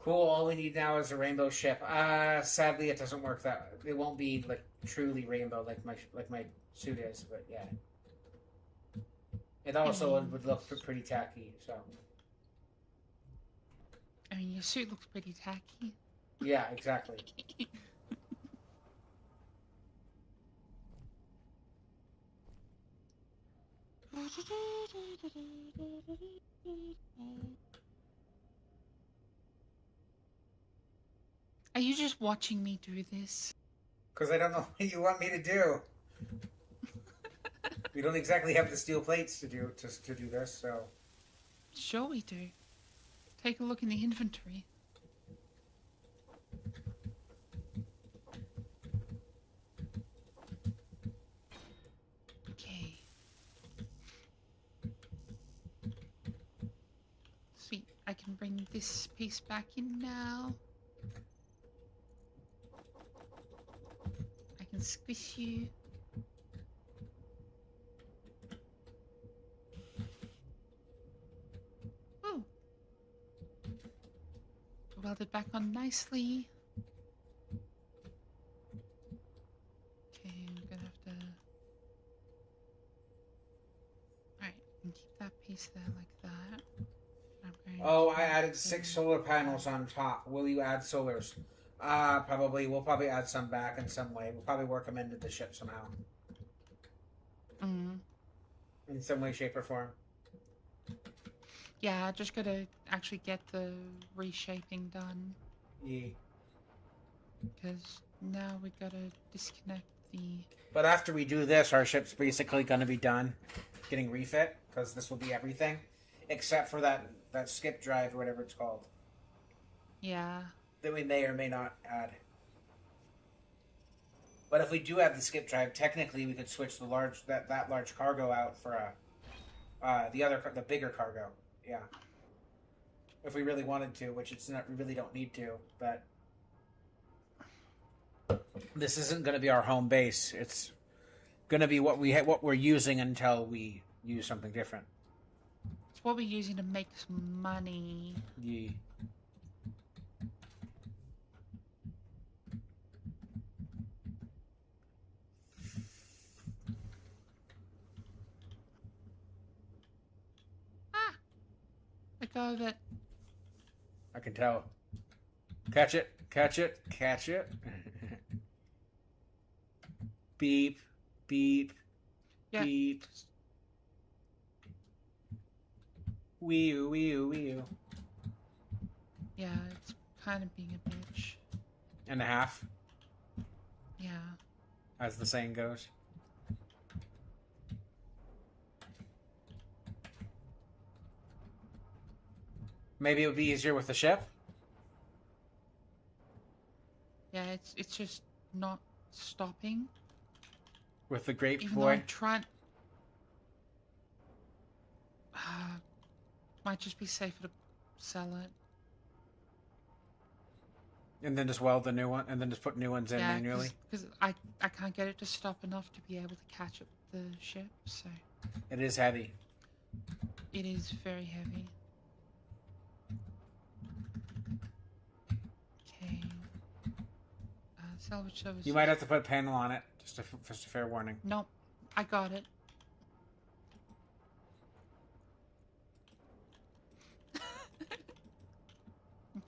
Cool. All we need now is a rainbow ship. Sadly, it doesn't work that. It won't be like truly rainbow like my suit is. But yeah, it also would look pretty tacky. So I mean, your suit looks pretty tacky. yeah, exactly. Are you just watching me do this? Because I don't know what you want me to do. We don't exactly have the steel plates to do this, so. Sure we do. Take a look in the inventory. Okay. Sweet. I can bring this piece back in now. I can squish you. Oh. Welded back on nicely. Okay, I'm gonna have to... Alright, and keep that piece there like that. Oh, I added 6 solar panels on top. Will you add solars? Probably. We'll probably add some back in some way. We'll probably work them into the ship somehow. In some way, shape, or form. Yeah, just gotta actually get the reshaping done. Yeah. Because now we gotta disconnect the... But after we do this, our ship's basically going to be done getting refit, because this will be everything, except for that skip drive or whatever it's called. Yeah. That we may or may not add. But if we do add the skip drive, technically we could switch the that large cargo out for the bigger cargo. Yeah. If we really wanted to, which it's not, we really don't need to, but this isn't going to be our home base. It's going to be what we're using until we use something different. It's what we're using to make some money. Yeah. Ah! Let go of it. I can tell. Catch it. Catch it. Catch it. Beep. Beep. Yeah. Beep. Wee-oo, wee-oo, wee-oo. Yeah, it's kind of being a bitch. And a half, Yeah. as the saying goes. Maybe it would be easier with the ship? Yeah, it's just not stopping. With the grape Even though boy? I'm trying... might just be safer to sell it. And then just weld the new one, and then just put new ones in manually? because I can't get it to stop enough to be able to catch up the ship, so... It is heavy. It is very heavy. Okay. Salvage service. You might have to put a panel on it, just a fair warning. Nope, I got it.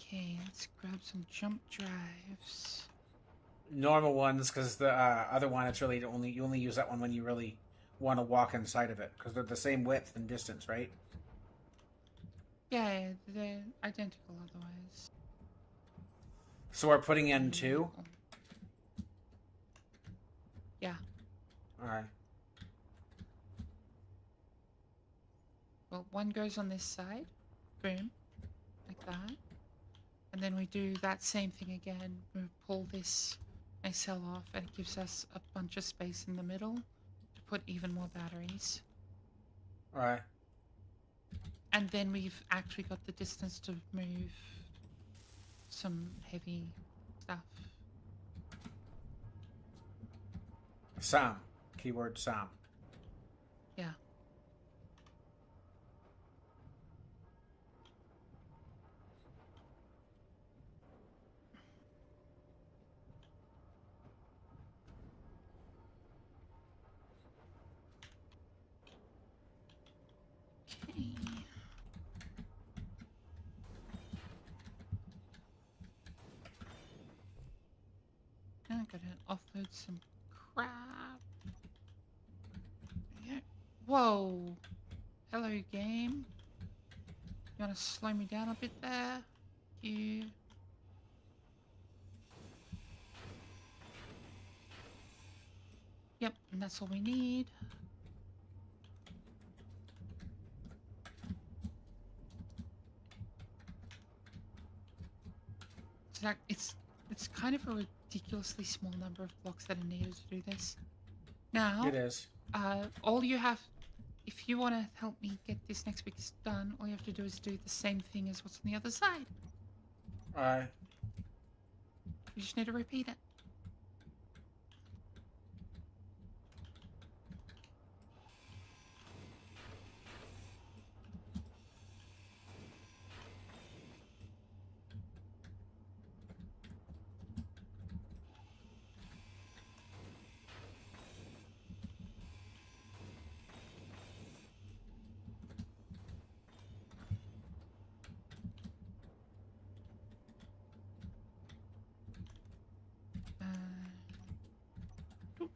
Okay, let's grab some jump drives. Normal ones, because the other one, it's really you only use that one when you really want to walk inside of it, because they're the same width and distance, right? Yeah, they're identical otherwise. So we're putting in 2? Yeah. Alright. Well, one goes on this side. Boom. Like that. And then we do that same thing again. We pull this nacelle off, and it gives us a bunch of space in the middle to put even more batteries. Alright. And then we've actually got the distance to move some heavy stuff. Sam. Keyword Sam. Yeah. Gotta offload some crap. Yeah. Whoa. Hello, game. You wanna slow me down a bit there? You. Yep, and that's all we need. It's kind of a ridiculously small number of blocks that are needed to do this. Now, It is. all you have, if you want to help me get this next week's done, all you have to do is do the same thing as what's on the other side. Alright. You just need to repeat it. Doop.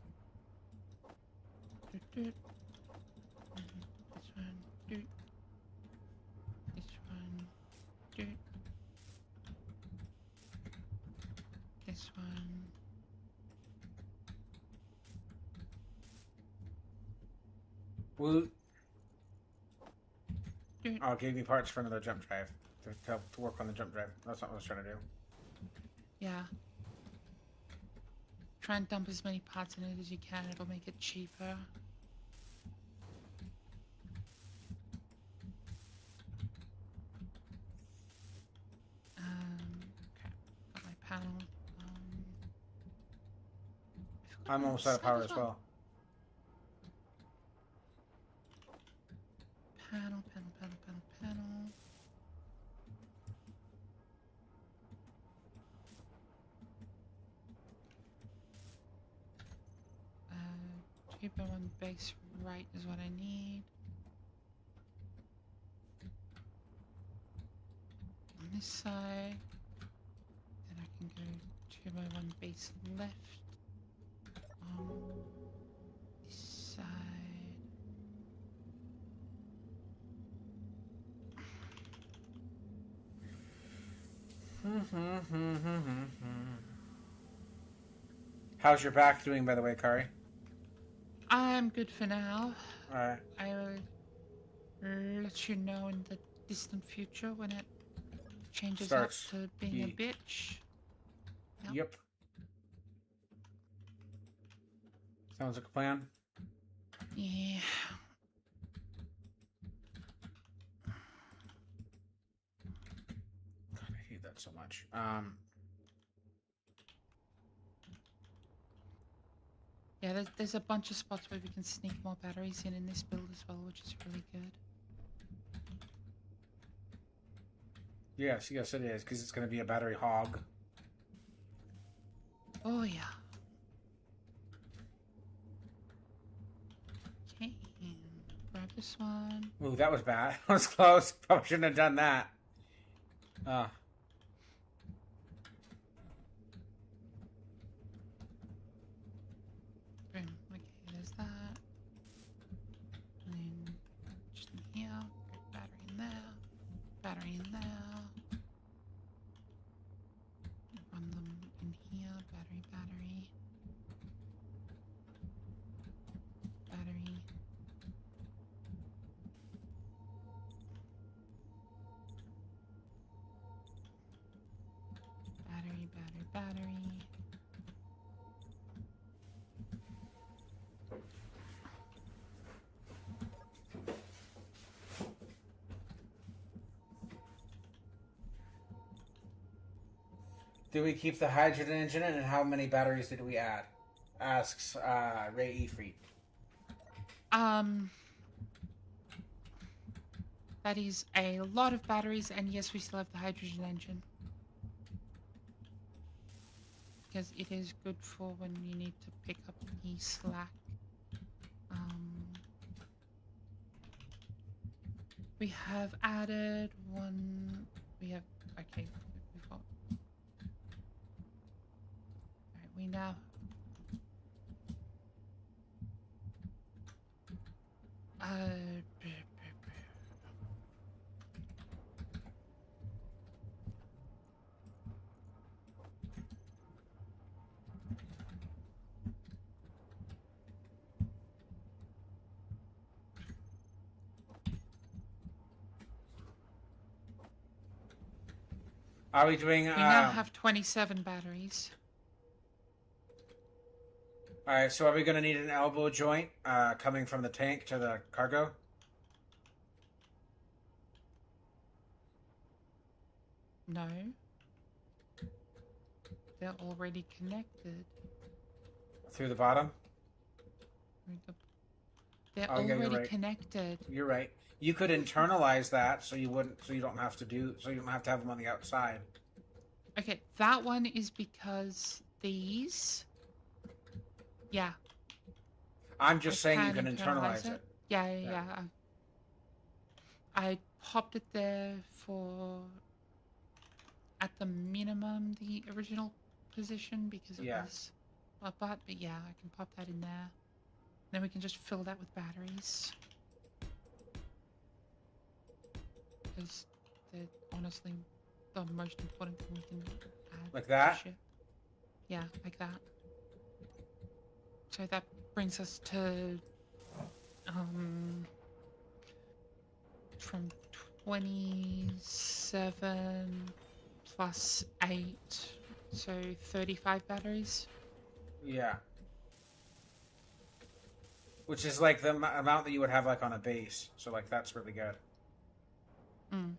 Doot, doot. This one, doot. This one, doot. This one. Woot. Doot. Oh, it gave me parts for another jump drive. To help to work on the jump drive. That's not what I was trying to do. Yeah. Try and dump as many parts in it as you can. It'll make it cheaper. Okay. Got my panel. I forgot I'm my almost out of side power as well. Panel, panel, panel, panel, panel. Uh, 2x1 base right is what I need. On this side, then I can go 2x1 base left. On this side. How's your back doing, by the way, Kari? I'm good for now. Alright. I will let you know in the distant future when it changes Starts up to being a bitch. Yep. Sounds like a plan. Yeah. God, I hate that so much. Yeah, there's a bunch of spots where we can sneak more batteries in this build as well, which is really good. Yes, yes it is, because it's going to be a battery hog. Oh, yeah. Okay, grab this one. Ooh, that was bad. That was close. Probably shouldn't have done that. Boom. Okay, there's that. And then just in here, battery in there, battery in there. Run them in here, battery, battery. Battery. Battery, battery, battery. Did we keep the hydrogen engine in, and how many batteries did we add? Asks Ray Efreet. That is a lot of batteries, and yes, we still have the hydrogen engine. Because it is good for when you need to pick up the slack. We have added one. We have. Okay, we've got. Alright, we now b- Are we doing? we now have 27 batteries. All right. So are we going to need an elbow joint coming from the tank to the cargo? No. They're already connected. Through the bottom? They're Oh, yeah, you're already right. connected. You're right. You could internalize that so you wouldn't, so you don't have to have them on the outside. Okay, that one is because these. Yeah. I'm just saying you can internalize it. Yeah. I popped it there for, at the minimum, the original position because it was a but yeah, I can pop that in there. Then we can just fill that with batteries. Because they're honestly the most important thing we can add. Like that? To ship. Yeah, like that. So that brings us to from 27 plus 8, so 35 batteries. Yeah. Which is like the amount that you would have like on a base. So like that's really good. Mm.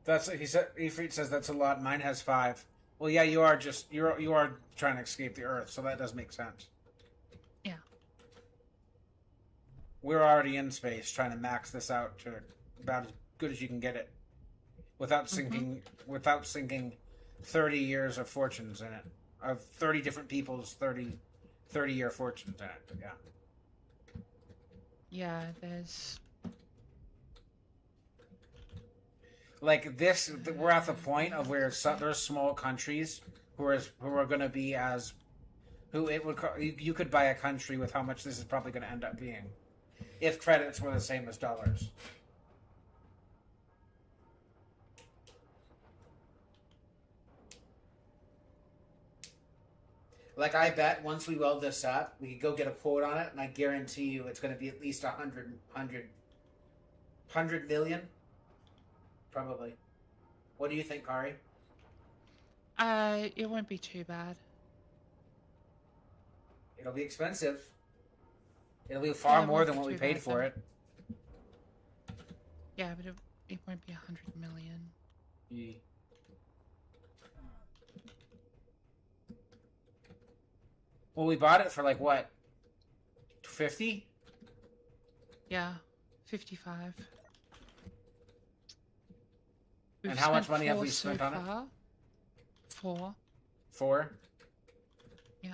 That's he said. Ifrit says that's a lot. Mine has 5. Well, yeah, you are trying to escape the Earth, so that does make sense. Yeah. We're already in space trying to max this out to about as good as you can get it, without sinking 30 years of fortunes in it, of 30 different people's 30-year fortunes in it. But yeah. Yeah, there's like this. We're at the point of where there's small countries who are going to be as who it would you could buy a country with how much this is probably going to end up being if credits were the same as dollars. Like, I bet once we weld this up, we could go get a quote on it, and I guarantee you it's going to be at least 100 million. Probably. What do you think, Kari? it won't be too bad. It'll be expensive. It'll be far more than what we paid for it. Yeah, but it won't be 100 million. Yeah. Well, we bought it for like what? 50? Yeah, 55. And how much money have we spent on it? 4. 4? Yeah.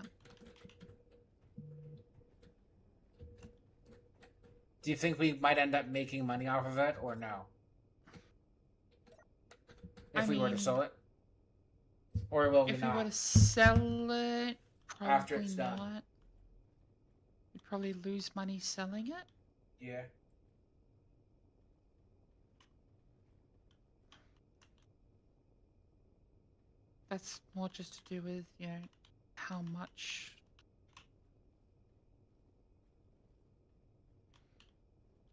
Do you think we might end up making money off of it, or no? If we were to sell it? Or will we not? If we were to sell it, probably after it's done. not. We'd probably lose money selling it. Yeah. That's more just to do with, how much.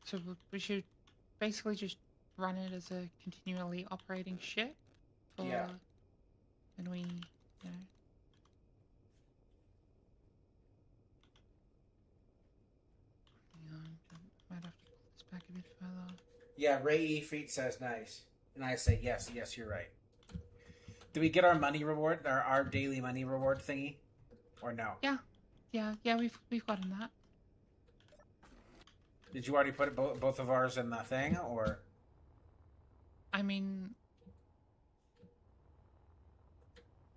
So we should basically just run it as a continually operating ship. And we, might have to pull this back a bit further. Yeah, Ray E. Feet says nice. And I say yes, you're right. Do we get our money reward, our daily money reward thingy? Or no? Yeah, we've gotten that. Did you already put both of ours in the thing, or? I mean,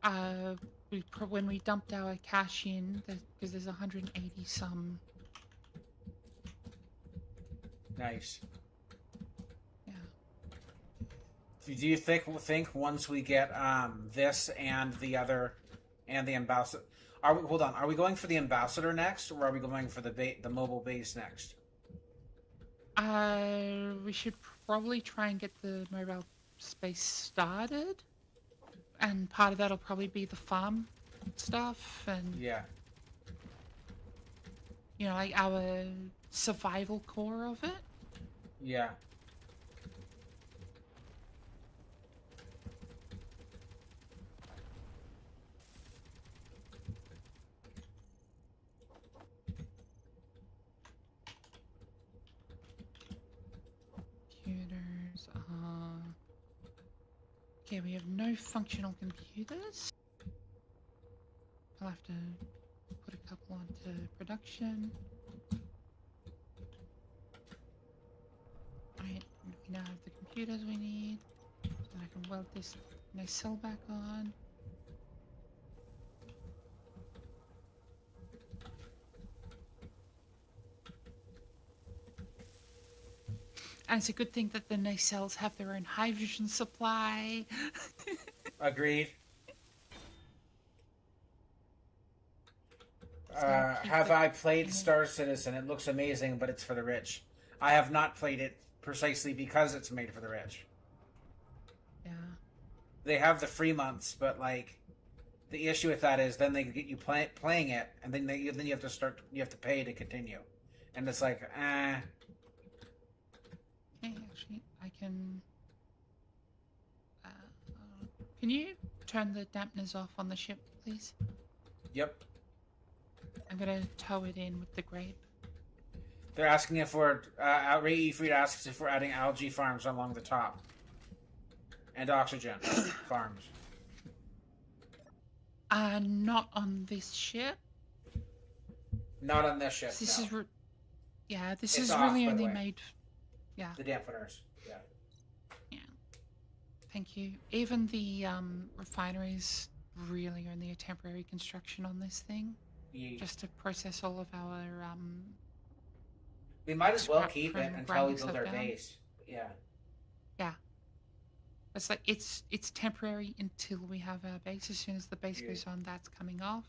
when we dumped our cash in, because there's 180 some. Nice. Yeah. Do you think once we get this and the other and the ambassador, are we going for the ambassador next, or are we going for the mobile base next? We should probably try and get the mobile space started, and part of that'll probably be the farm stuff, and Yeah. like our survival core of it. Yeah. Computers. Okay, we have no functional computers. I'll have to put a couple onto production. Alright, we now have the computers we need. So I can weld this nacelle back on. And it's a good thing that the nacelles have their own hydrogen supply. Agreed. So keep Have it- I played Star Citizen? It looks amazing, but it's for the rich. I have not played it precisely because it's made for the rich. Yeah. They have the free months, but like the issue with that is then they get you playing it, and then you have to you have to pay to continue, and it's like Hey, actually, I can. Can you turn the dampeners off on the ship, please? Yep. I'm gonna tow it in with the grape. They're asking if we're Ray Efried asks if we're adding algae farms along the top and oxygen farms. Not on this ship. Not on this ship. This No. is, this It's is off, really by the only way. made. Yeah. The dampeners. Yeah. Yeah. Thank you. Even the refineries really only a temporary construction on this thing, just to process all of our We might as well scrap keep from it until we grinding build stuff our down. base. Yeah. Yeah. It's like it's temporary until we have our base. As soon as the base Yeah. goes on, that's coming off.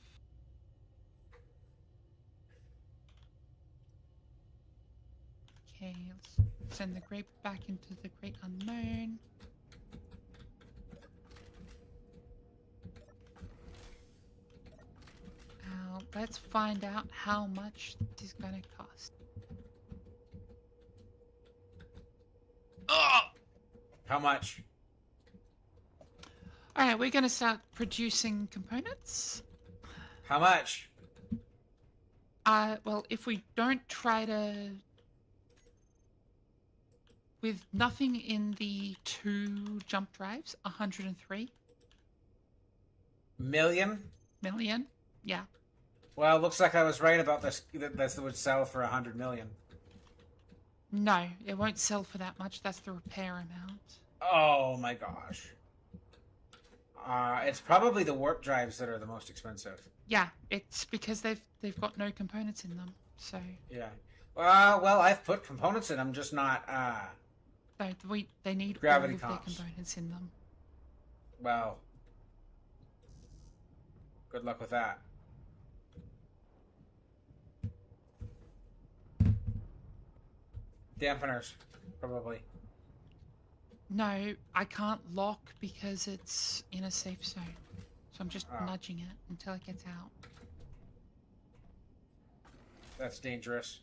Okay, let's send the grape back into the great unknown. Now, let's find out how much this is gonna cost. Oh! How much? Alright, we're gonna start producing components. How much? Well, if we don't try to... With nothing in the 2 jump drives, 103 million? million. Yeah. Well, it looks like I was right about this. This would sell for 100 million. No, it won't sell for that much. That's the repair amount. Oh my gosh. It's probably the warp drives that are the most expensive. Yeah, it's because they've got no components in them. So Yeah. Well, I've put components in them, just not. they need Gravity all of comps. their components in them. Well. Good luck with that. Dampeners, probably. No, I can't lock because it's in a safe zone. So I'm just Oh. nudging it until it gets out. That's dangerous.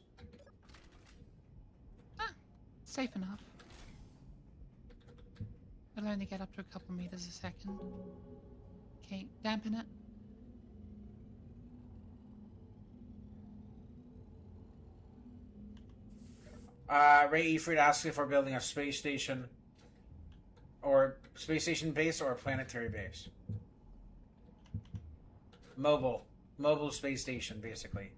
Safe enough. It'll only get up to a couple meters a second. Okay, dampen it. Ray Efried asks if we're building a space station, or space station base, or a planetary base. Mobile space station, basically.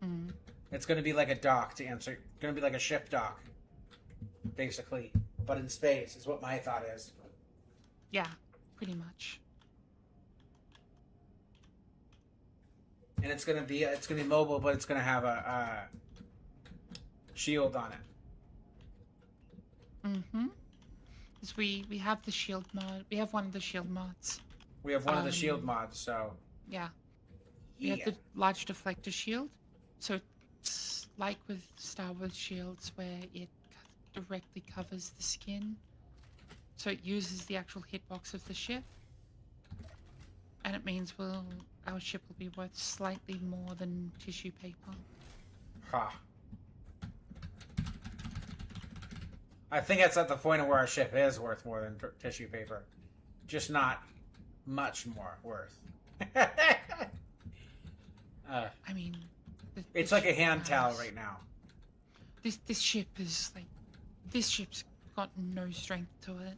Mm. It's going to be like a dock to answer. It's going to be like a ship dock, basically, but in space is what my thought is. Yeah, pretty much. And it's going to be mobile, but it's going to have a shield on it. Mm-hmm. Because we have the shield mod. We have one of the shield mods. We have one of the shield mods, so Yeah. We have the large deflector shield. So it's like with Star Wars shields, where it directly covers the skin, so it uses the actual hitbox of the ship, and it means our ship will be worth slightly more than tissue paper. Ha. I think it's at the point of where our ship is worth more than tissue paper. Just not much more worth. I mean, it's like a hand towel right now. This ship's got no strength to it.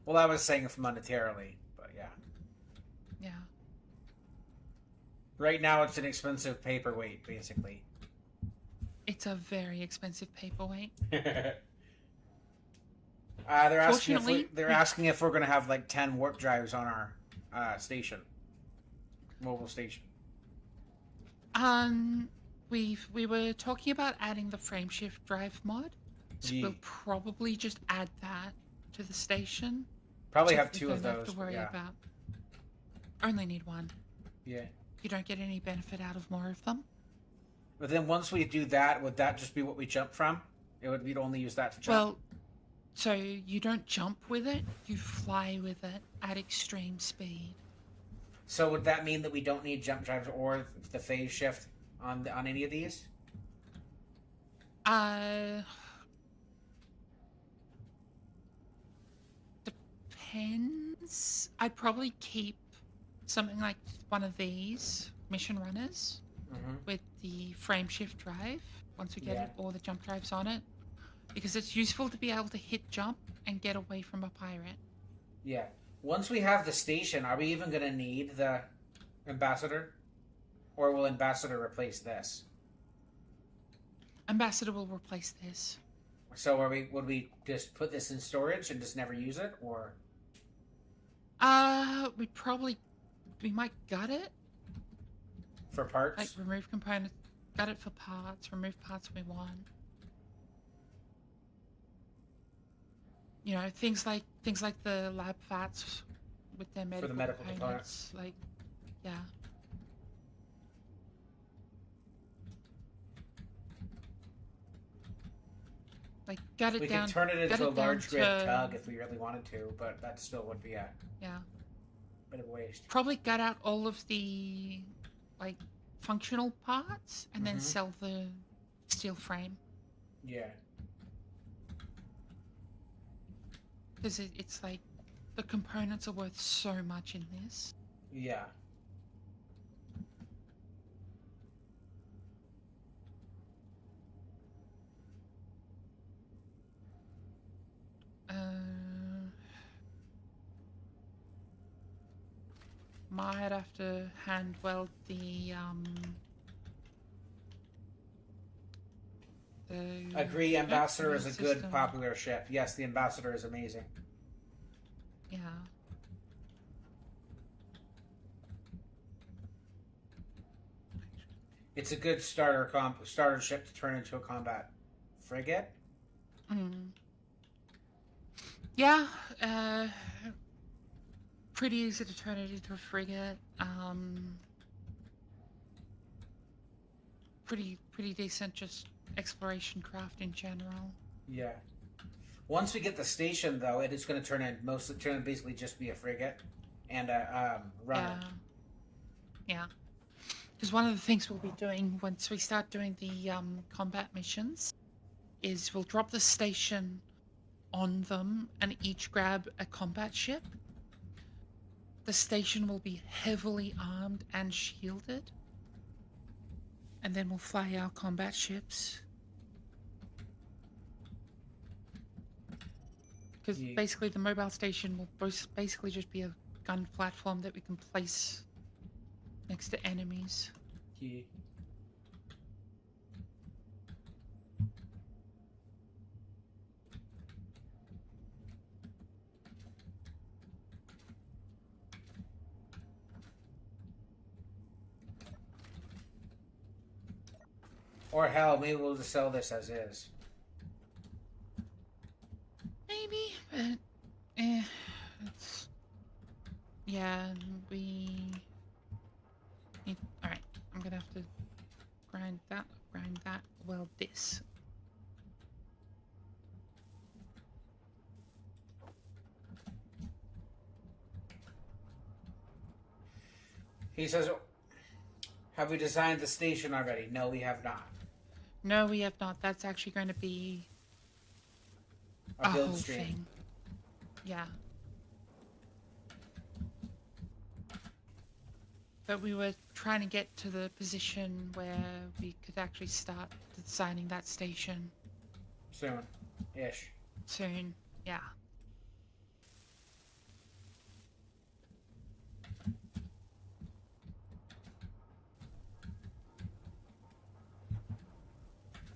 Well, I was saying it monetarily, but yeah. Yeah. Right now, it's an expensive paperweight, basically. It's a very expensive paperweight. They're asking if we're going to have like 10 warp drives on our station, mobile station. We were talking about adding the frameshift drive mod, so we'll probably just add that to the station. Probably so have 2 of those. Have to worry about. Only need 1. Yeah. You don't get any benefit out of more of them. But then once we do that, would that just be what we jump from? We'd only use that to jump. Well, so you don't jump with it; you fly with it at extreme speed. So would that mean that we don't need jump drives or the phase shift on any of these? Depends. I'd probably keep something like one of these mission runners with the frameshift drive once we get it, or the jump drives on it, because it's useful to be able to hit jump and get away from a pirate. Yeah. Once we have the station, are we even going to need the ambassador? Or will ambassador replace this? Ambassador will replace this. So would we just put this in storage and just never use it, or? We might gut it. For parts? Like remove components, gut it for parts, remove parts we want. You know, things like the lab fats with their medical, components. Like, yeah. Like, gut it down. We could turn it into a large grid tug if we really wanted to, but that still would be a bit of a waste. Probably gut out all of the, like, functional parts and then sell the steel frame. Yeah. Because it's like, the components are worth so much in this. Yeah. Might have to hand weld the Agree, Ambassador is a good, popular ship. Yes, the Ambassador is amazing. Yeah. It's a good starter ship to turn into a combat frigate. Yeah, pretty easy to turn it into a frigate. Pretty decent, just exploration craft in general. Yeah. Once we get the station, though, it is going to turn basically just be a frigate and a runner. Yeah. Because one of the things we'll be doing once we start doing the combat missions is we'll drop the station on them and each grab a combat ship. The station will be heavily armed and shielded. And then we'll fly our combat ships. Because basically the mobile station will basically just be a gun platform that we can place next to enemies. Yeah. Or hell, maybe we'll just sell this as is. Maybe, but it's we need. All right, I'm gonna have to grind that He says, have we designed the station already? No, we have not. No, we have not. That's actually going to be A a build whole stream. thing. Yeah. But we were trying to get to the position where we could actually start designing that station Soon-ish. soon. Yeah.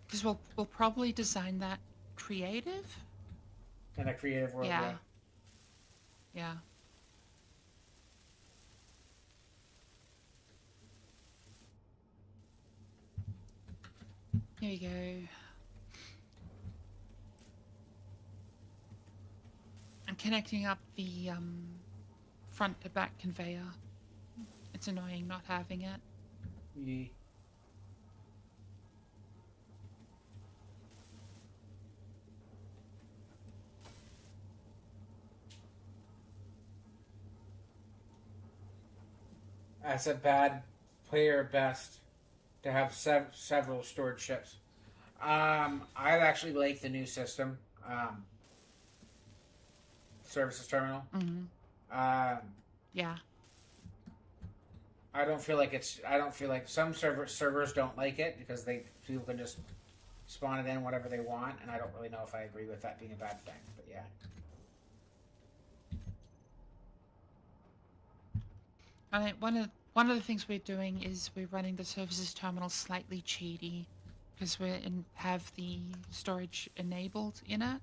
Because we'll probably design that creative. In a creative world, Yeah. Yeah. Here you go. I'm connecting up the front to back conveyor. It's annoying not having it. Yeah. That's a bad player best to have several stored ships. I actually like the new system, services terminal. Mm-hmm. Yeah. I don't feel like it's. I don't feel like some servers don't like it because people can just spawn it in whatever they want, and I don't really know if I agree with that being a bad thing. But yeah. I think one of the things we're doing is we're running the services terminal slightly cheaty because have the storage enabled in it,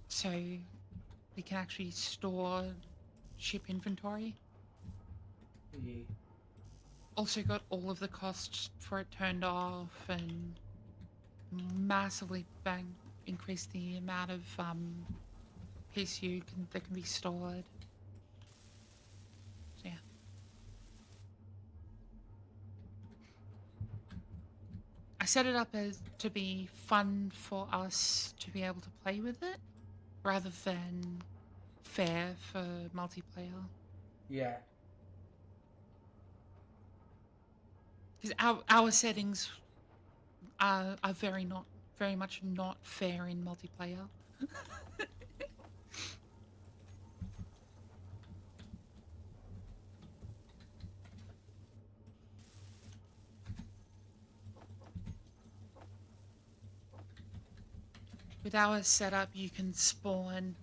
so we can actually store ship inventory. Yeah. Also got all of the costs for it turned off and massively increase the amount of PSU that can be stored. So yeah. I set it up to be fun for us to be able to play with it, rather than fair for multiplayer. Yeah. Because our settings are very much not fair in multiplayer. With our setup, you can spawn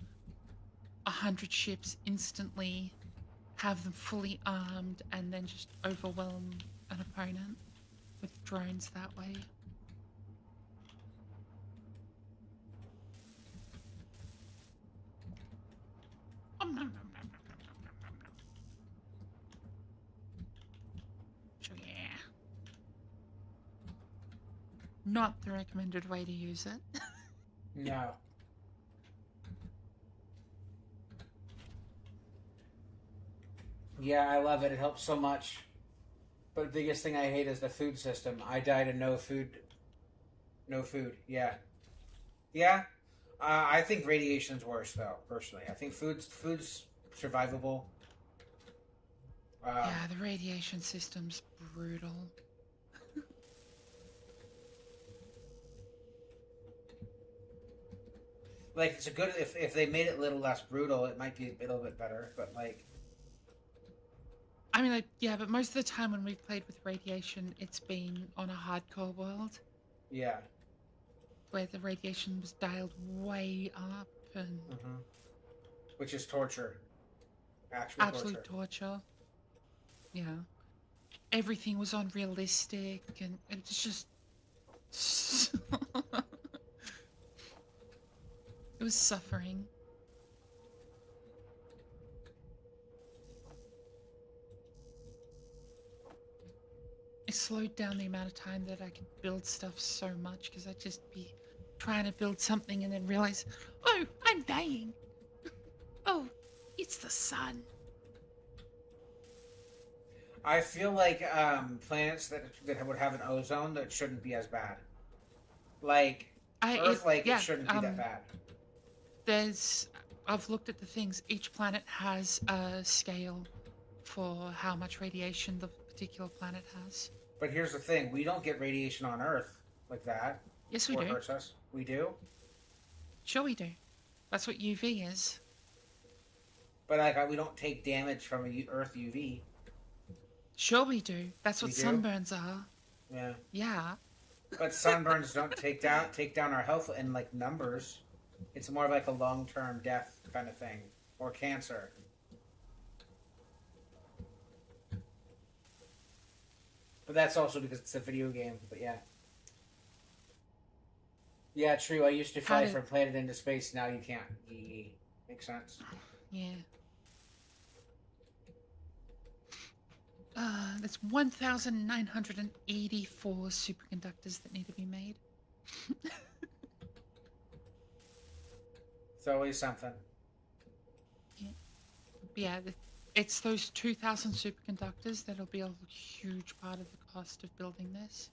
100 ships instantly, have them fully armed, and then just overwhelm an opponent with drones that way. So yeah. Not the recommended way to use it. No. Yeah, I love it. It helps so much. But the biggest thing I hate is the food system. I die to no food. No food. Yeah. Yeah. I think radiation's worse, though. Personally, I think food's survivable. Yeah, the radiation system's brutal. Like, it's a good if they made it a little less brutal, it might be a little bit better. But like, I mean, yeah, but most of the time when we've played with radiation, it's been on a hardcore world. Yeah. Where the radiation was dialed way up and... Mm-hmm. Which is torture. Absolute torture. Yeah. Everything was unrealistic and it's just... It was suffering. It slowed down the amount of time that I could build stuff so much because I'd just be trying to build something and then realize, oh, I'm dying. Oh, it's the sun. I feel like planets that would have an ozone that shouldn't be as bad. Like Earth, it shouldn't be that bad. I've looked at the things. Each planet has a scale for how much radiation the particular planet has. But here's the thing: we don't get radiation on Earth like that, Yes, we or it do. hurts us. We do, Sure, we do. That's what UV is. but like we don't take damage from Earth UV. Sure, we do. That's what We do. sunburns are. Yeah, Yeah. but sunburns don't take down our health in like numbers. It's more of like a long-term death kind of thing, or cancer. But that's also because it's a video game. But yeah. Yeah, true. I used to fly from planet into space. Now you can't. Makes sense. Yeah. There's 1,984 superconductors that need to be made. It's always something. Yeah, it's those 2,000 superconductors that'll be a huge part of the cost of building this.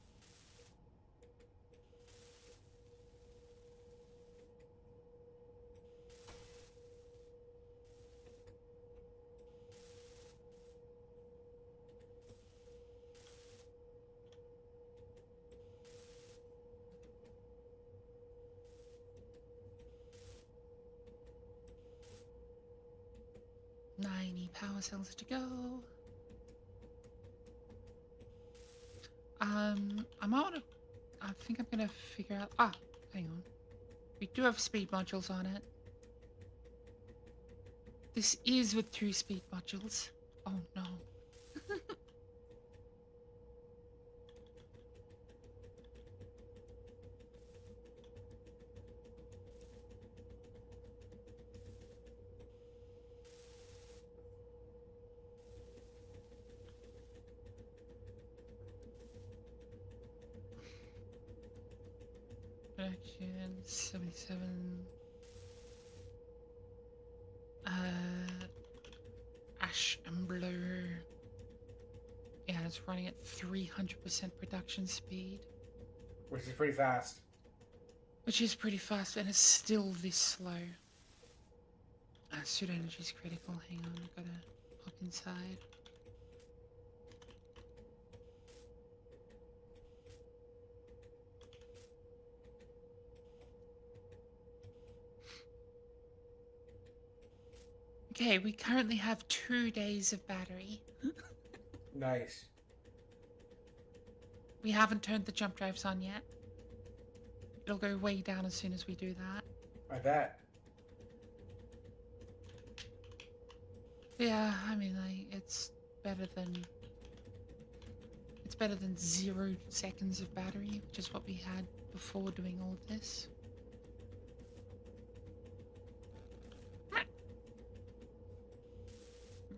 Ninety power cells to go. I think I'm gonna figure out. Ah, hang on. We do have speed modules on it. This is with 2 speed modules. Oh no. Production 77. Ash and blue. Yeah, it's running at 300% production speed. Which is pretty fast. Which is pretty fast, and it's still this slow. Suit energy is critical. Hang on, I've gotta hop inside. Okay, we currently have 2 days of battery. Nice. We haven't turned the jump drives on yet. It'll go way down as soon as we do that. I bet. Yeah, I mean, like, it's better than 0 seconds of battery, which is what we had before doing all of this.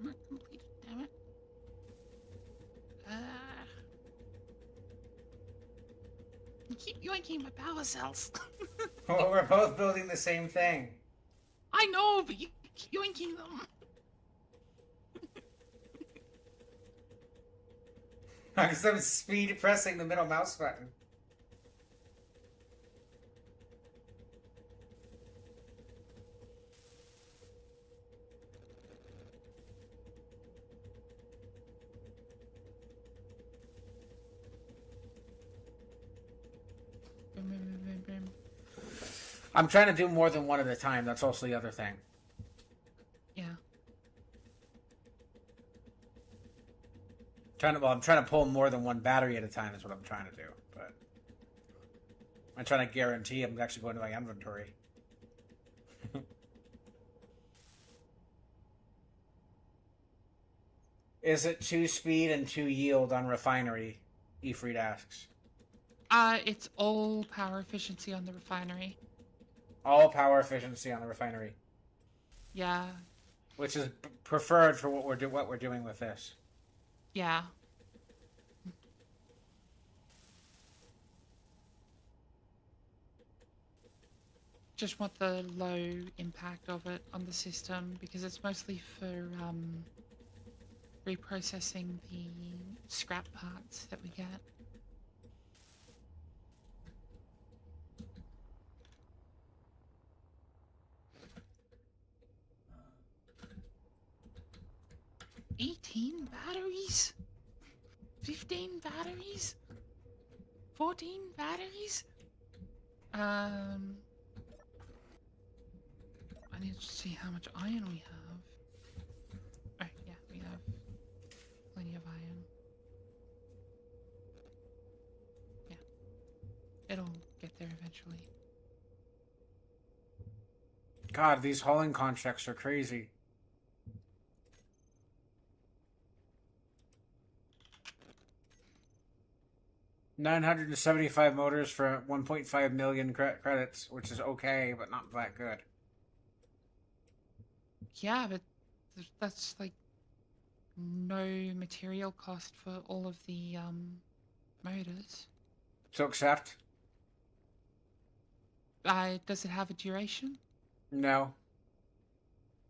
Not completed, damn it. You keep yoinking my power cells. Well, we're both building the same thing. I know, but you keep yoinking them. Because I'm speed pressing the middle mouse button. I'm trying to do more than one at a time. That's also the other thing. Yeah. I'm trying to pull more than one battery at a time is what I'm trying to do. But I'm trying to guarantee I'm actually going to my inventory. Is it 2 speed and 2 yield on refinery? Efreed asks. It's all power efficiency on the refinery. All power efficiency on the refinery. Yeah. Which is preferred for what we're doing with this. Yeah. Just want the low impact of it on the system because it's mostly for reprocessing the scrap parts that we get. 14 batteries? 15 batteries? 14 batteries? I need to see how much iron we have. Oh, yeah, we have plenty of iron. Yeah, it'll get there eventually. God, these hauling contracts are crazy. $975 motors for 1.5 million credits, which is okay, but not that good. Yeah, but that's like no material cost for all of the motors. So accept? Does it have a duration? No.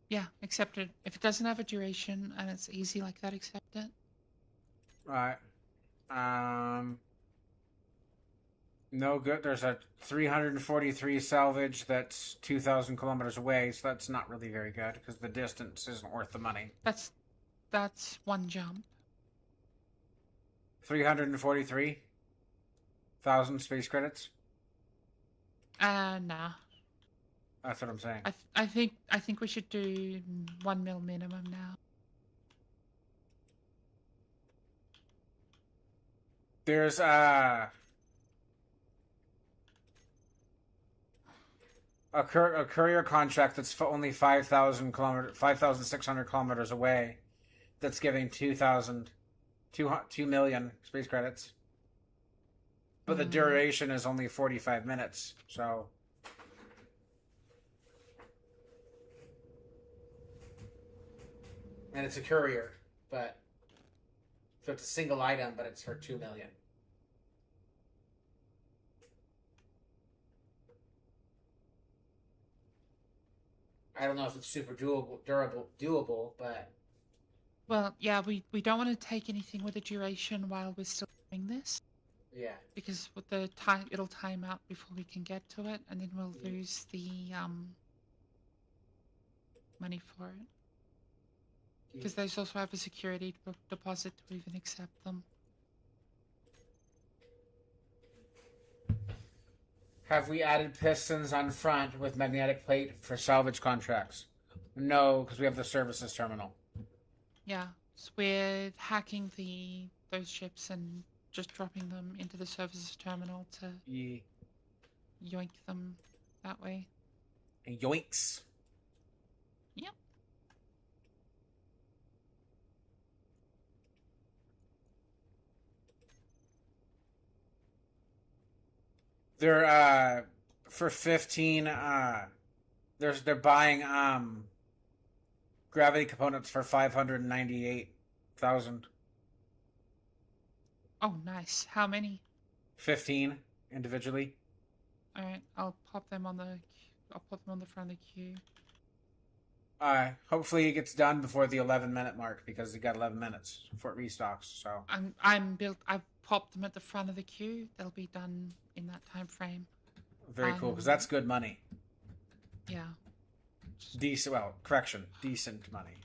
Yeah, accept it. If it doesn't have a duration and it's easy like that, accept it. Alright. No good. There's a 343 salvage that's 2,000 kilometers away, so that's not really very good because the distance isn't worth the money. That's one jump. 343,000 space credits. Nah. That's what I'm saying. I think we should do 1 mil minimum now. There's a courier contract that's only 5,600 kilometers away. That's giving 2 million space credits. But the duration is only 45 minutes, so. And it's a courier, but. So it's a single item, but it's for 2 million. I don't know if it's super doable, but. Well, yeah, we don't want to take anything with a duration while we're still doing this. Yeah. Because with the time, it'll time out before we can get to it, and then we'll lose the money for it. Because they also have a security deposit to even accept them. Have we added pistons on front with magnetic plate for salvage contracts? No, because we have the services terminal. Yeah, so we're hacking those ships and just dropping them into the services terminal to yoink them that way. Yoinks. Yep. They're for 15 they're buying gravity components for 598,000. Oh, nice. How many? 15 individually. All right, I'll pop them on the front of the queue. Hopefully it gets done before the 11-minute mark because they got 11 minutes before it restocks. So I've popped them at the front of the queue. They'll be done in that time frame. Very cool because that's good money. Yeah. Decent money.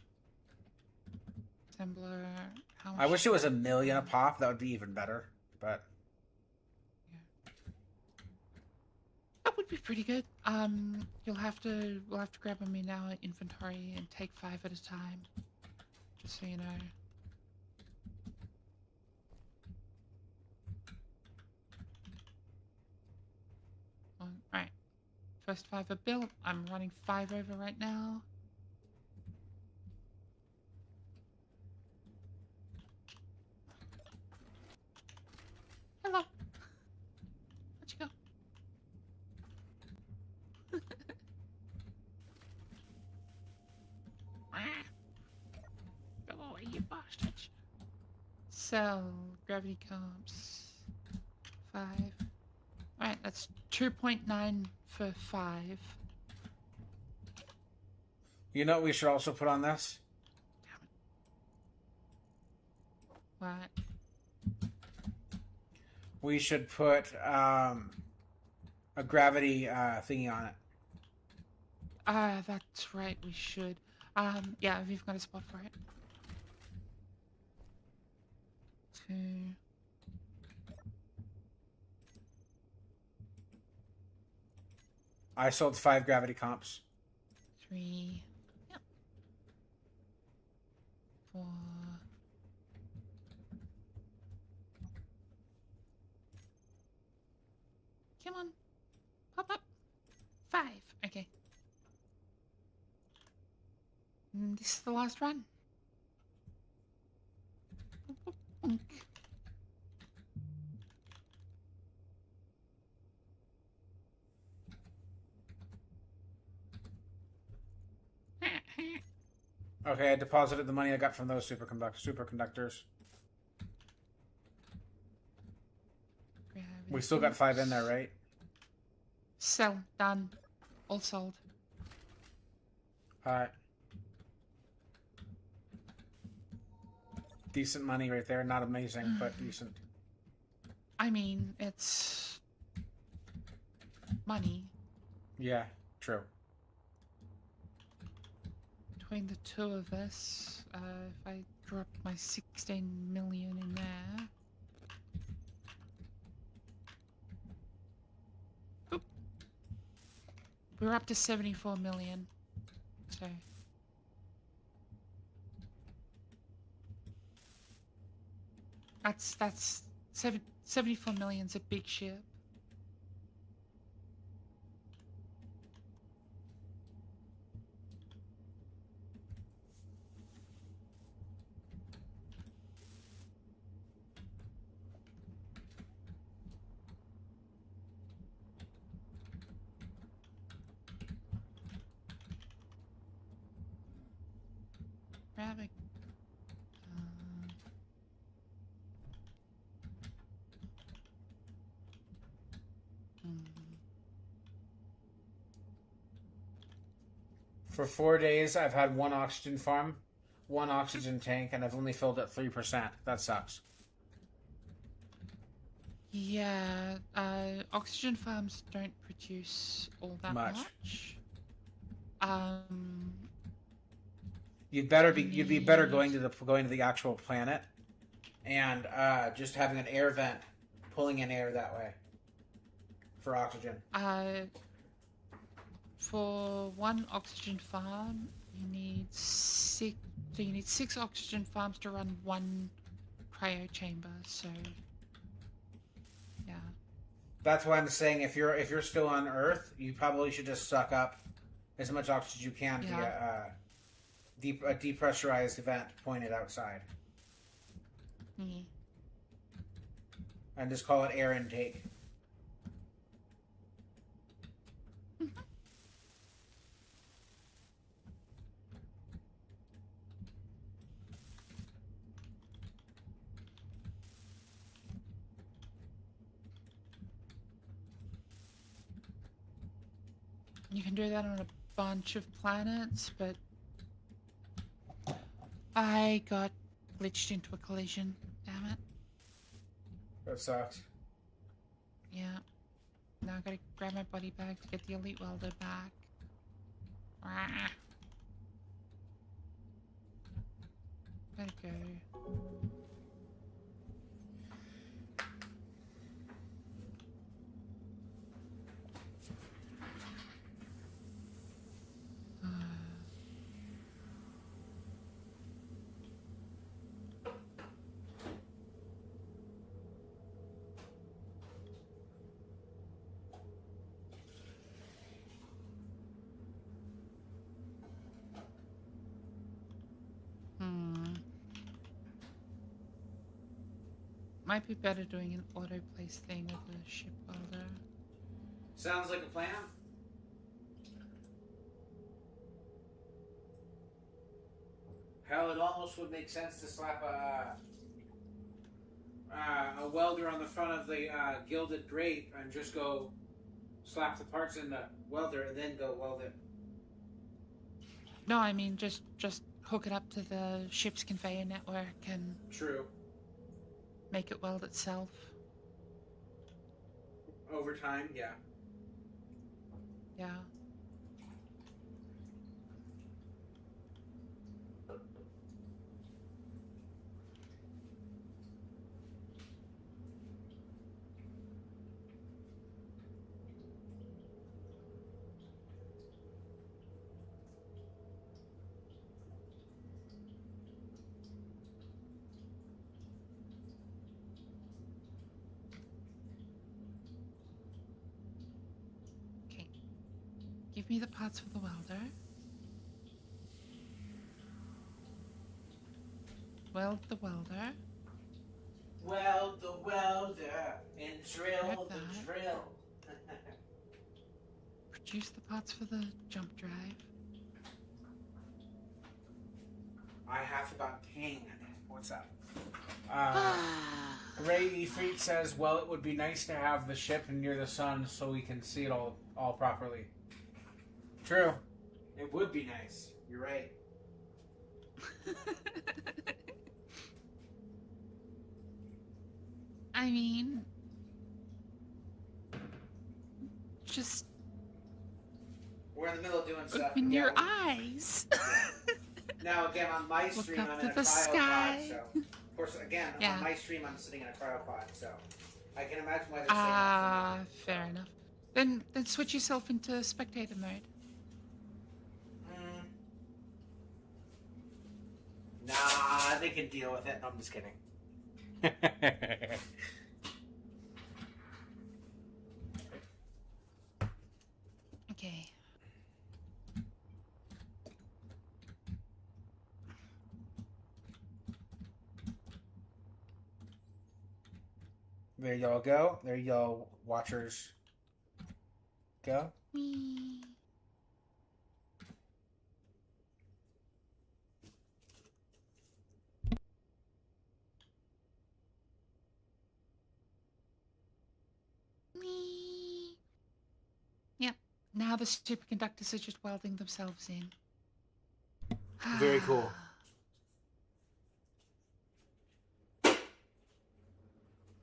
Assembler. How much? I wish it was 1 million a pop. That would be even better. But yeah. That would be pretty good. We'll have to grab them in our inventory and take 5 at a time. Just so you know. Alright. First 5 are built. I'm running 5 over right now. Hello. Where'd you go? Go away, you bastard. Cell, gravity comps. 5. Alright, that's 2.9 for 5. you know what we should also put on this? What? We should put a gravity thingy on it. That's right, we should. Yeah, we've got a spot for it. 2, I sold 5 gravity comps. 3. Yep. 4. Come on. Pop up. 5. Okay. This is the last run. Okay, I deposited the money I got from those superconductors. We still got 5 in there, right? Sell. Done. All sold. Alright. Decent money right there. Not amazing, but decent. I mean, it's money. Yeah, true. Between the two of us, if I drop my 16 million in there. Oop. We're up to 74 million. So. That's 74 million's a big ship. Grab a For 4 days, I've had 1 oxygen farm, 1 oxygen tank, and I've only filled it 3%. That sucks. Yeah, oxygen farms don't produce all that much. You'd be better going to the actual planet, and just having an air vent, pulling in air that way for oxygen. For 1 oxygen farm, you need 6. So you need 6 oxygen farms to run 1 cryo chamber. So, yeah. That's why I'm saying if you're still on Earth, you probably should just suck up as much oxygen as you can to get a depressurized vent pointed outside, and just call it air intake. You can do that on a bunch of planets, but I got glitched into a collision. Damn it. That sucks. Yeah. Now I gotta grab my body bag to get the elite welder back. Rah. Gotta go. Might be better doing an auto place thing with the ship welder. Sounds like a plan. Hell, it almost would make sense to slap a welder on the front of the gilded grate and just go slap the parts in the welder and then go weld it. No, I mean just hook it up to the ship's conveyor network and True. make it weld itself. Over time, yeah. Yeah. me the parts for the welder. Weld the welder. Weld the welder and drill Grab the that. drill. Produce the parts for the jump drive. I have got ping. What's up? Ray Efreet says, well, it would be nice to have the ship near the sun so we can see it all properly. True. It would be nice. You're right. I mean, just We're in the middle of doing stuff. open your eyes. Now, again, on my Look stream, up I'm to in a the cryopod, sky. so... Of course, again, Yeah. on my stream, I'm sitting in a cryopod, so... I can imagine why they're saying that. Fair enough. Then switch yourself into spectator mode. Nah, they can deal with it. No, I'm just kidding. Okay. There y'all go. There y'all watchers go. Whee. Whee. Yep. Now the superconductors are just welding themselves in. Very cool.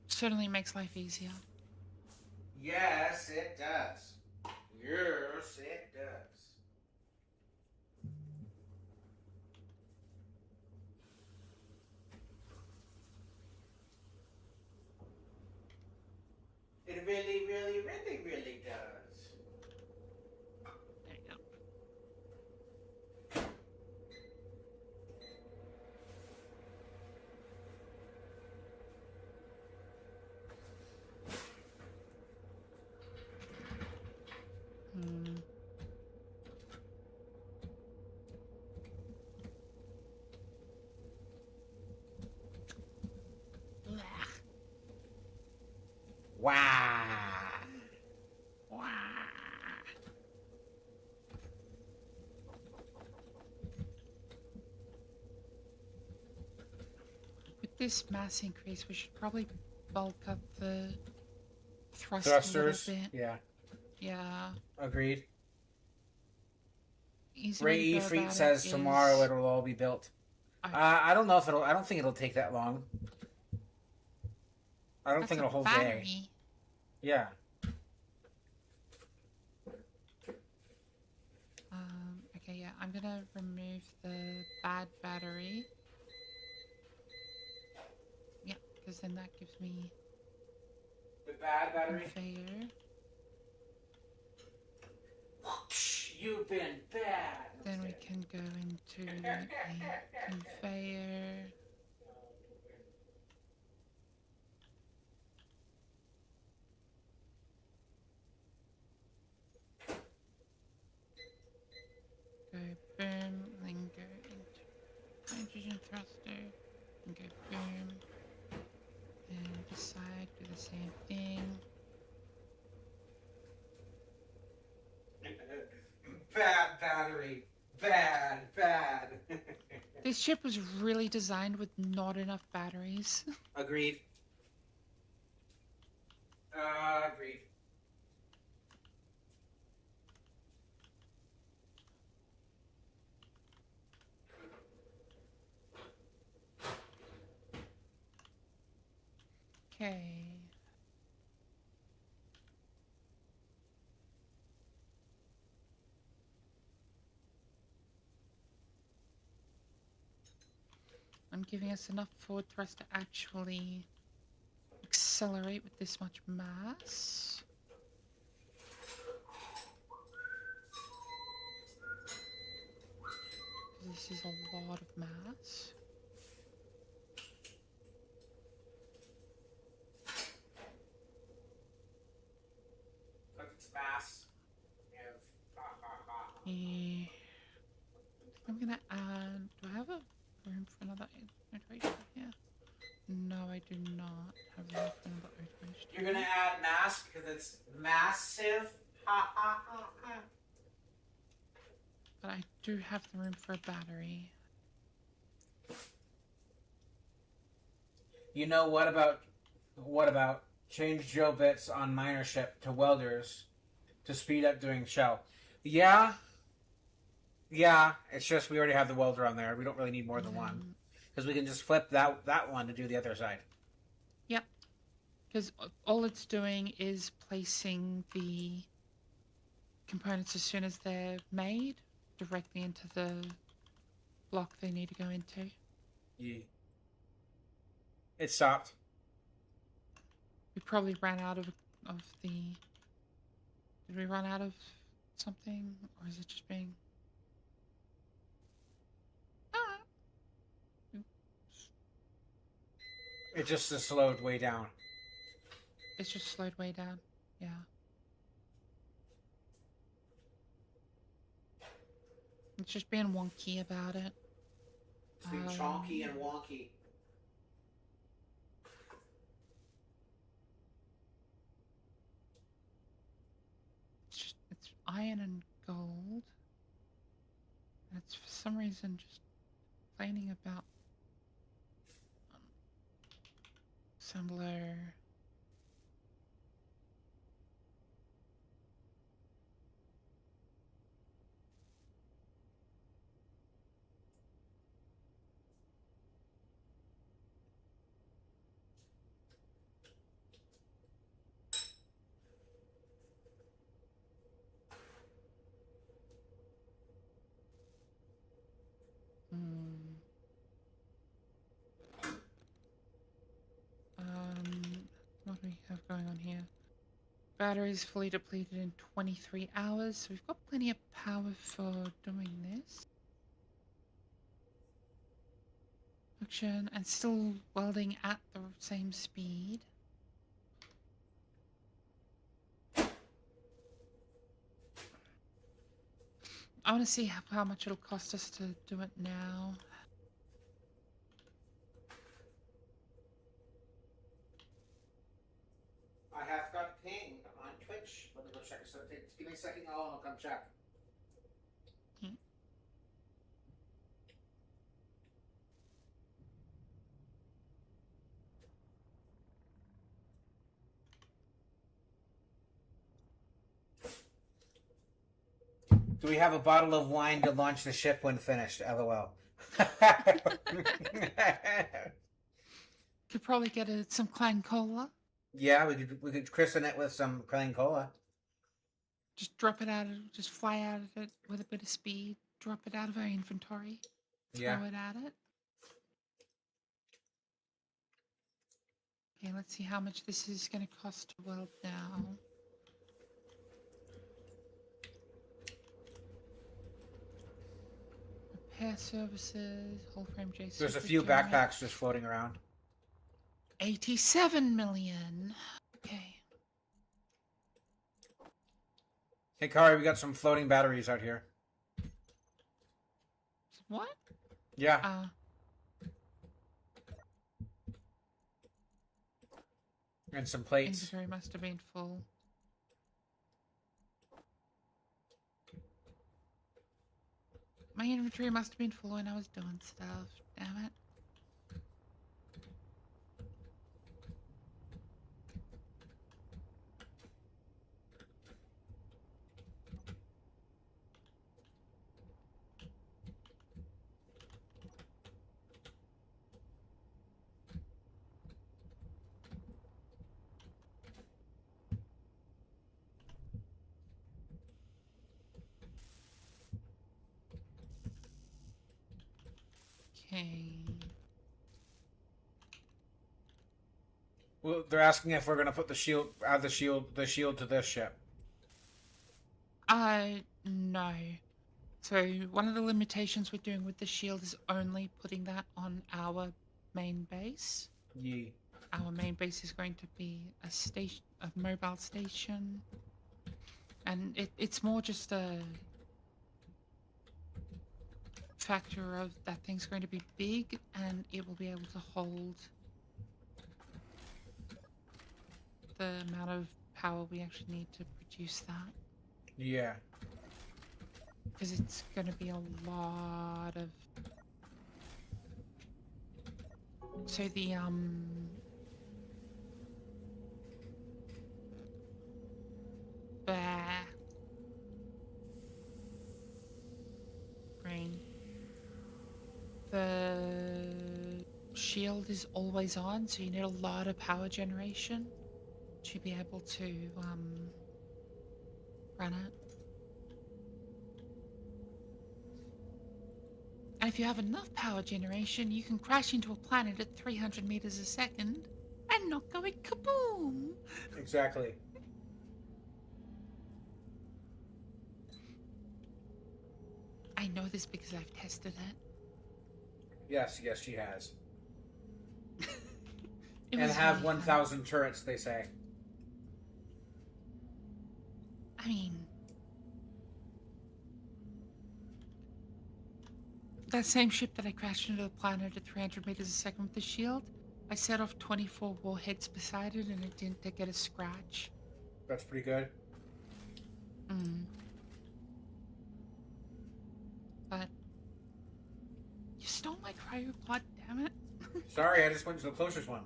Certainly makes life easier. Yes, it does. Yes, it does. It really, really, really, really does. There you go. Hmm. Blech. Wow. Wah. With this mass increase, we should probably bulk up the Thrusters. a little bit. Yeah. Yeah. Agreed. Easy way Ray to go Efreet about says it tomorrow is- it'll all be built. Oh, I don't know if it'll. I don't think it'll take that long. I don't that's think a it'll whole day. battery. Yeah. Okay, yeah, I'm gonna remove the bad battery. Yeah, because then that gives me The bad battery. conveyor. You've been bad. Then we can go into a conveyor. Go boom, then go into hydrogen thruster, and go boom. And this side, do the same thing. Bad battery. Bad. This ship was really designed with not enough batteries. Agreed. Agreed. Okay. I'm giving us enough forward thrust to actually accelerate with this much mass. This is a lot of mass. Look, it's mass. If, that's massive. Ha ha ha ha. But I do have the room for a battery. You know what about change drill bits on miner ship to welders to speed up doing shell? Yeah. Yeah, it's just we already have the welder on there. We don't really need more than one. Because we can just flip that one to do the other side. Yep. Because all it's doing is placing the components as soon as they're made directly into the block they need to go into. Yeah. It stopped. We probably ran out of the... Did we run out of something? Or is it just being... Ah! It just slowed way down. It's just slowed way down. Yeah. It's just being wonky about it. It's being chonky and wonky. It's iron and gold. And it's for some reason just complaining about assembler. What do we have going on here? Batteries fully depleted in 23 hours, so we've got plenty of power for doing this. Function and still welding at the same speed. I want to see how much it'll cost us to do it now. I have got ping on Twitch. Let me go check. So give me a second. I'll come check. Do we have a bottle of wine to launch the ship when finished? LOL. Could probably get some Clan Cola. Yeah, we could christen it with some Clan Cola. Just drop it out, just fly out of it with a bit of speed. Drop it out of our inventory. Throw it at it. Okay, let's see how much this is going to cost to weld now. Repair services, whole frame J. There's a few backpacks just floating around. 87 million. Okay. Hey, Kari, we got some floating batteries out here. What? Yeah. And some plates. Inventory must have been full. My inventory must have been full when I was doing stuff. Damn it. Okay. Well, they're asking if we're gonna put the shield, add the shield to this ship. No. So one of the limitations we're doing with the shield is only putting that on our main base. Yeah. Our main base is going to be a mobile station, and it's more just a factor of that thing's going to be big and it will be able to hold the amount of power we actually need to produce that. Yeah. Because it's going to be a lot of... So the, Bah. Brain. The shield is always on, so you need a lot of power generation to be able to, run it. And if you have enough power generation, you can crash into a planet at 300 meters a second and not go kaboom! Exactly. I know this because I've tested it. Yes, she has. It And was have really 1,000 turrets, they say. I mean, that same ship that I crashed into the planet at 300 meters a second with the shield, I set off 24 warheads beside it and it didn't get a scratch. That's pretty good. But you stole my cryopod, damn it. Sorry, I just went to the closest one.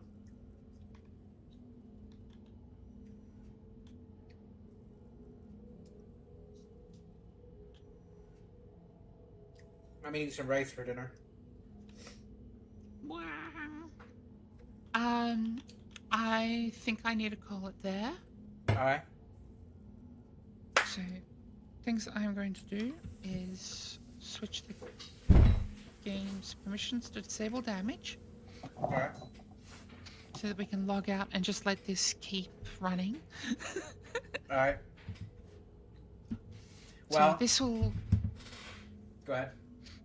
I'm eating some rice for dinner. Wow. I think I need to call it there. Alright. So, things I'm going to do is switch the game's permissions to disable damage Alright. so that we can log out and just let this keep running. Alright. So Well, this will... go ahead.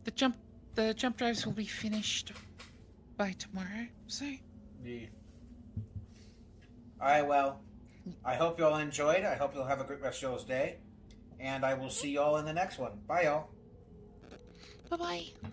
The jump drives will be finished by tomorrow, so... Yeah. Alright, well, I hope you all enjoyed. I hope you'll have a great rest of y'all's day. And I will see y'all in the next one. Bye, y'all. Bye-bye.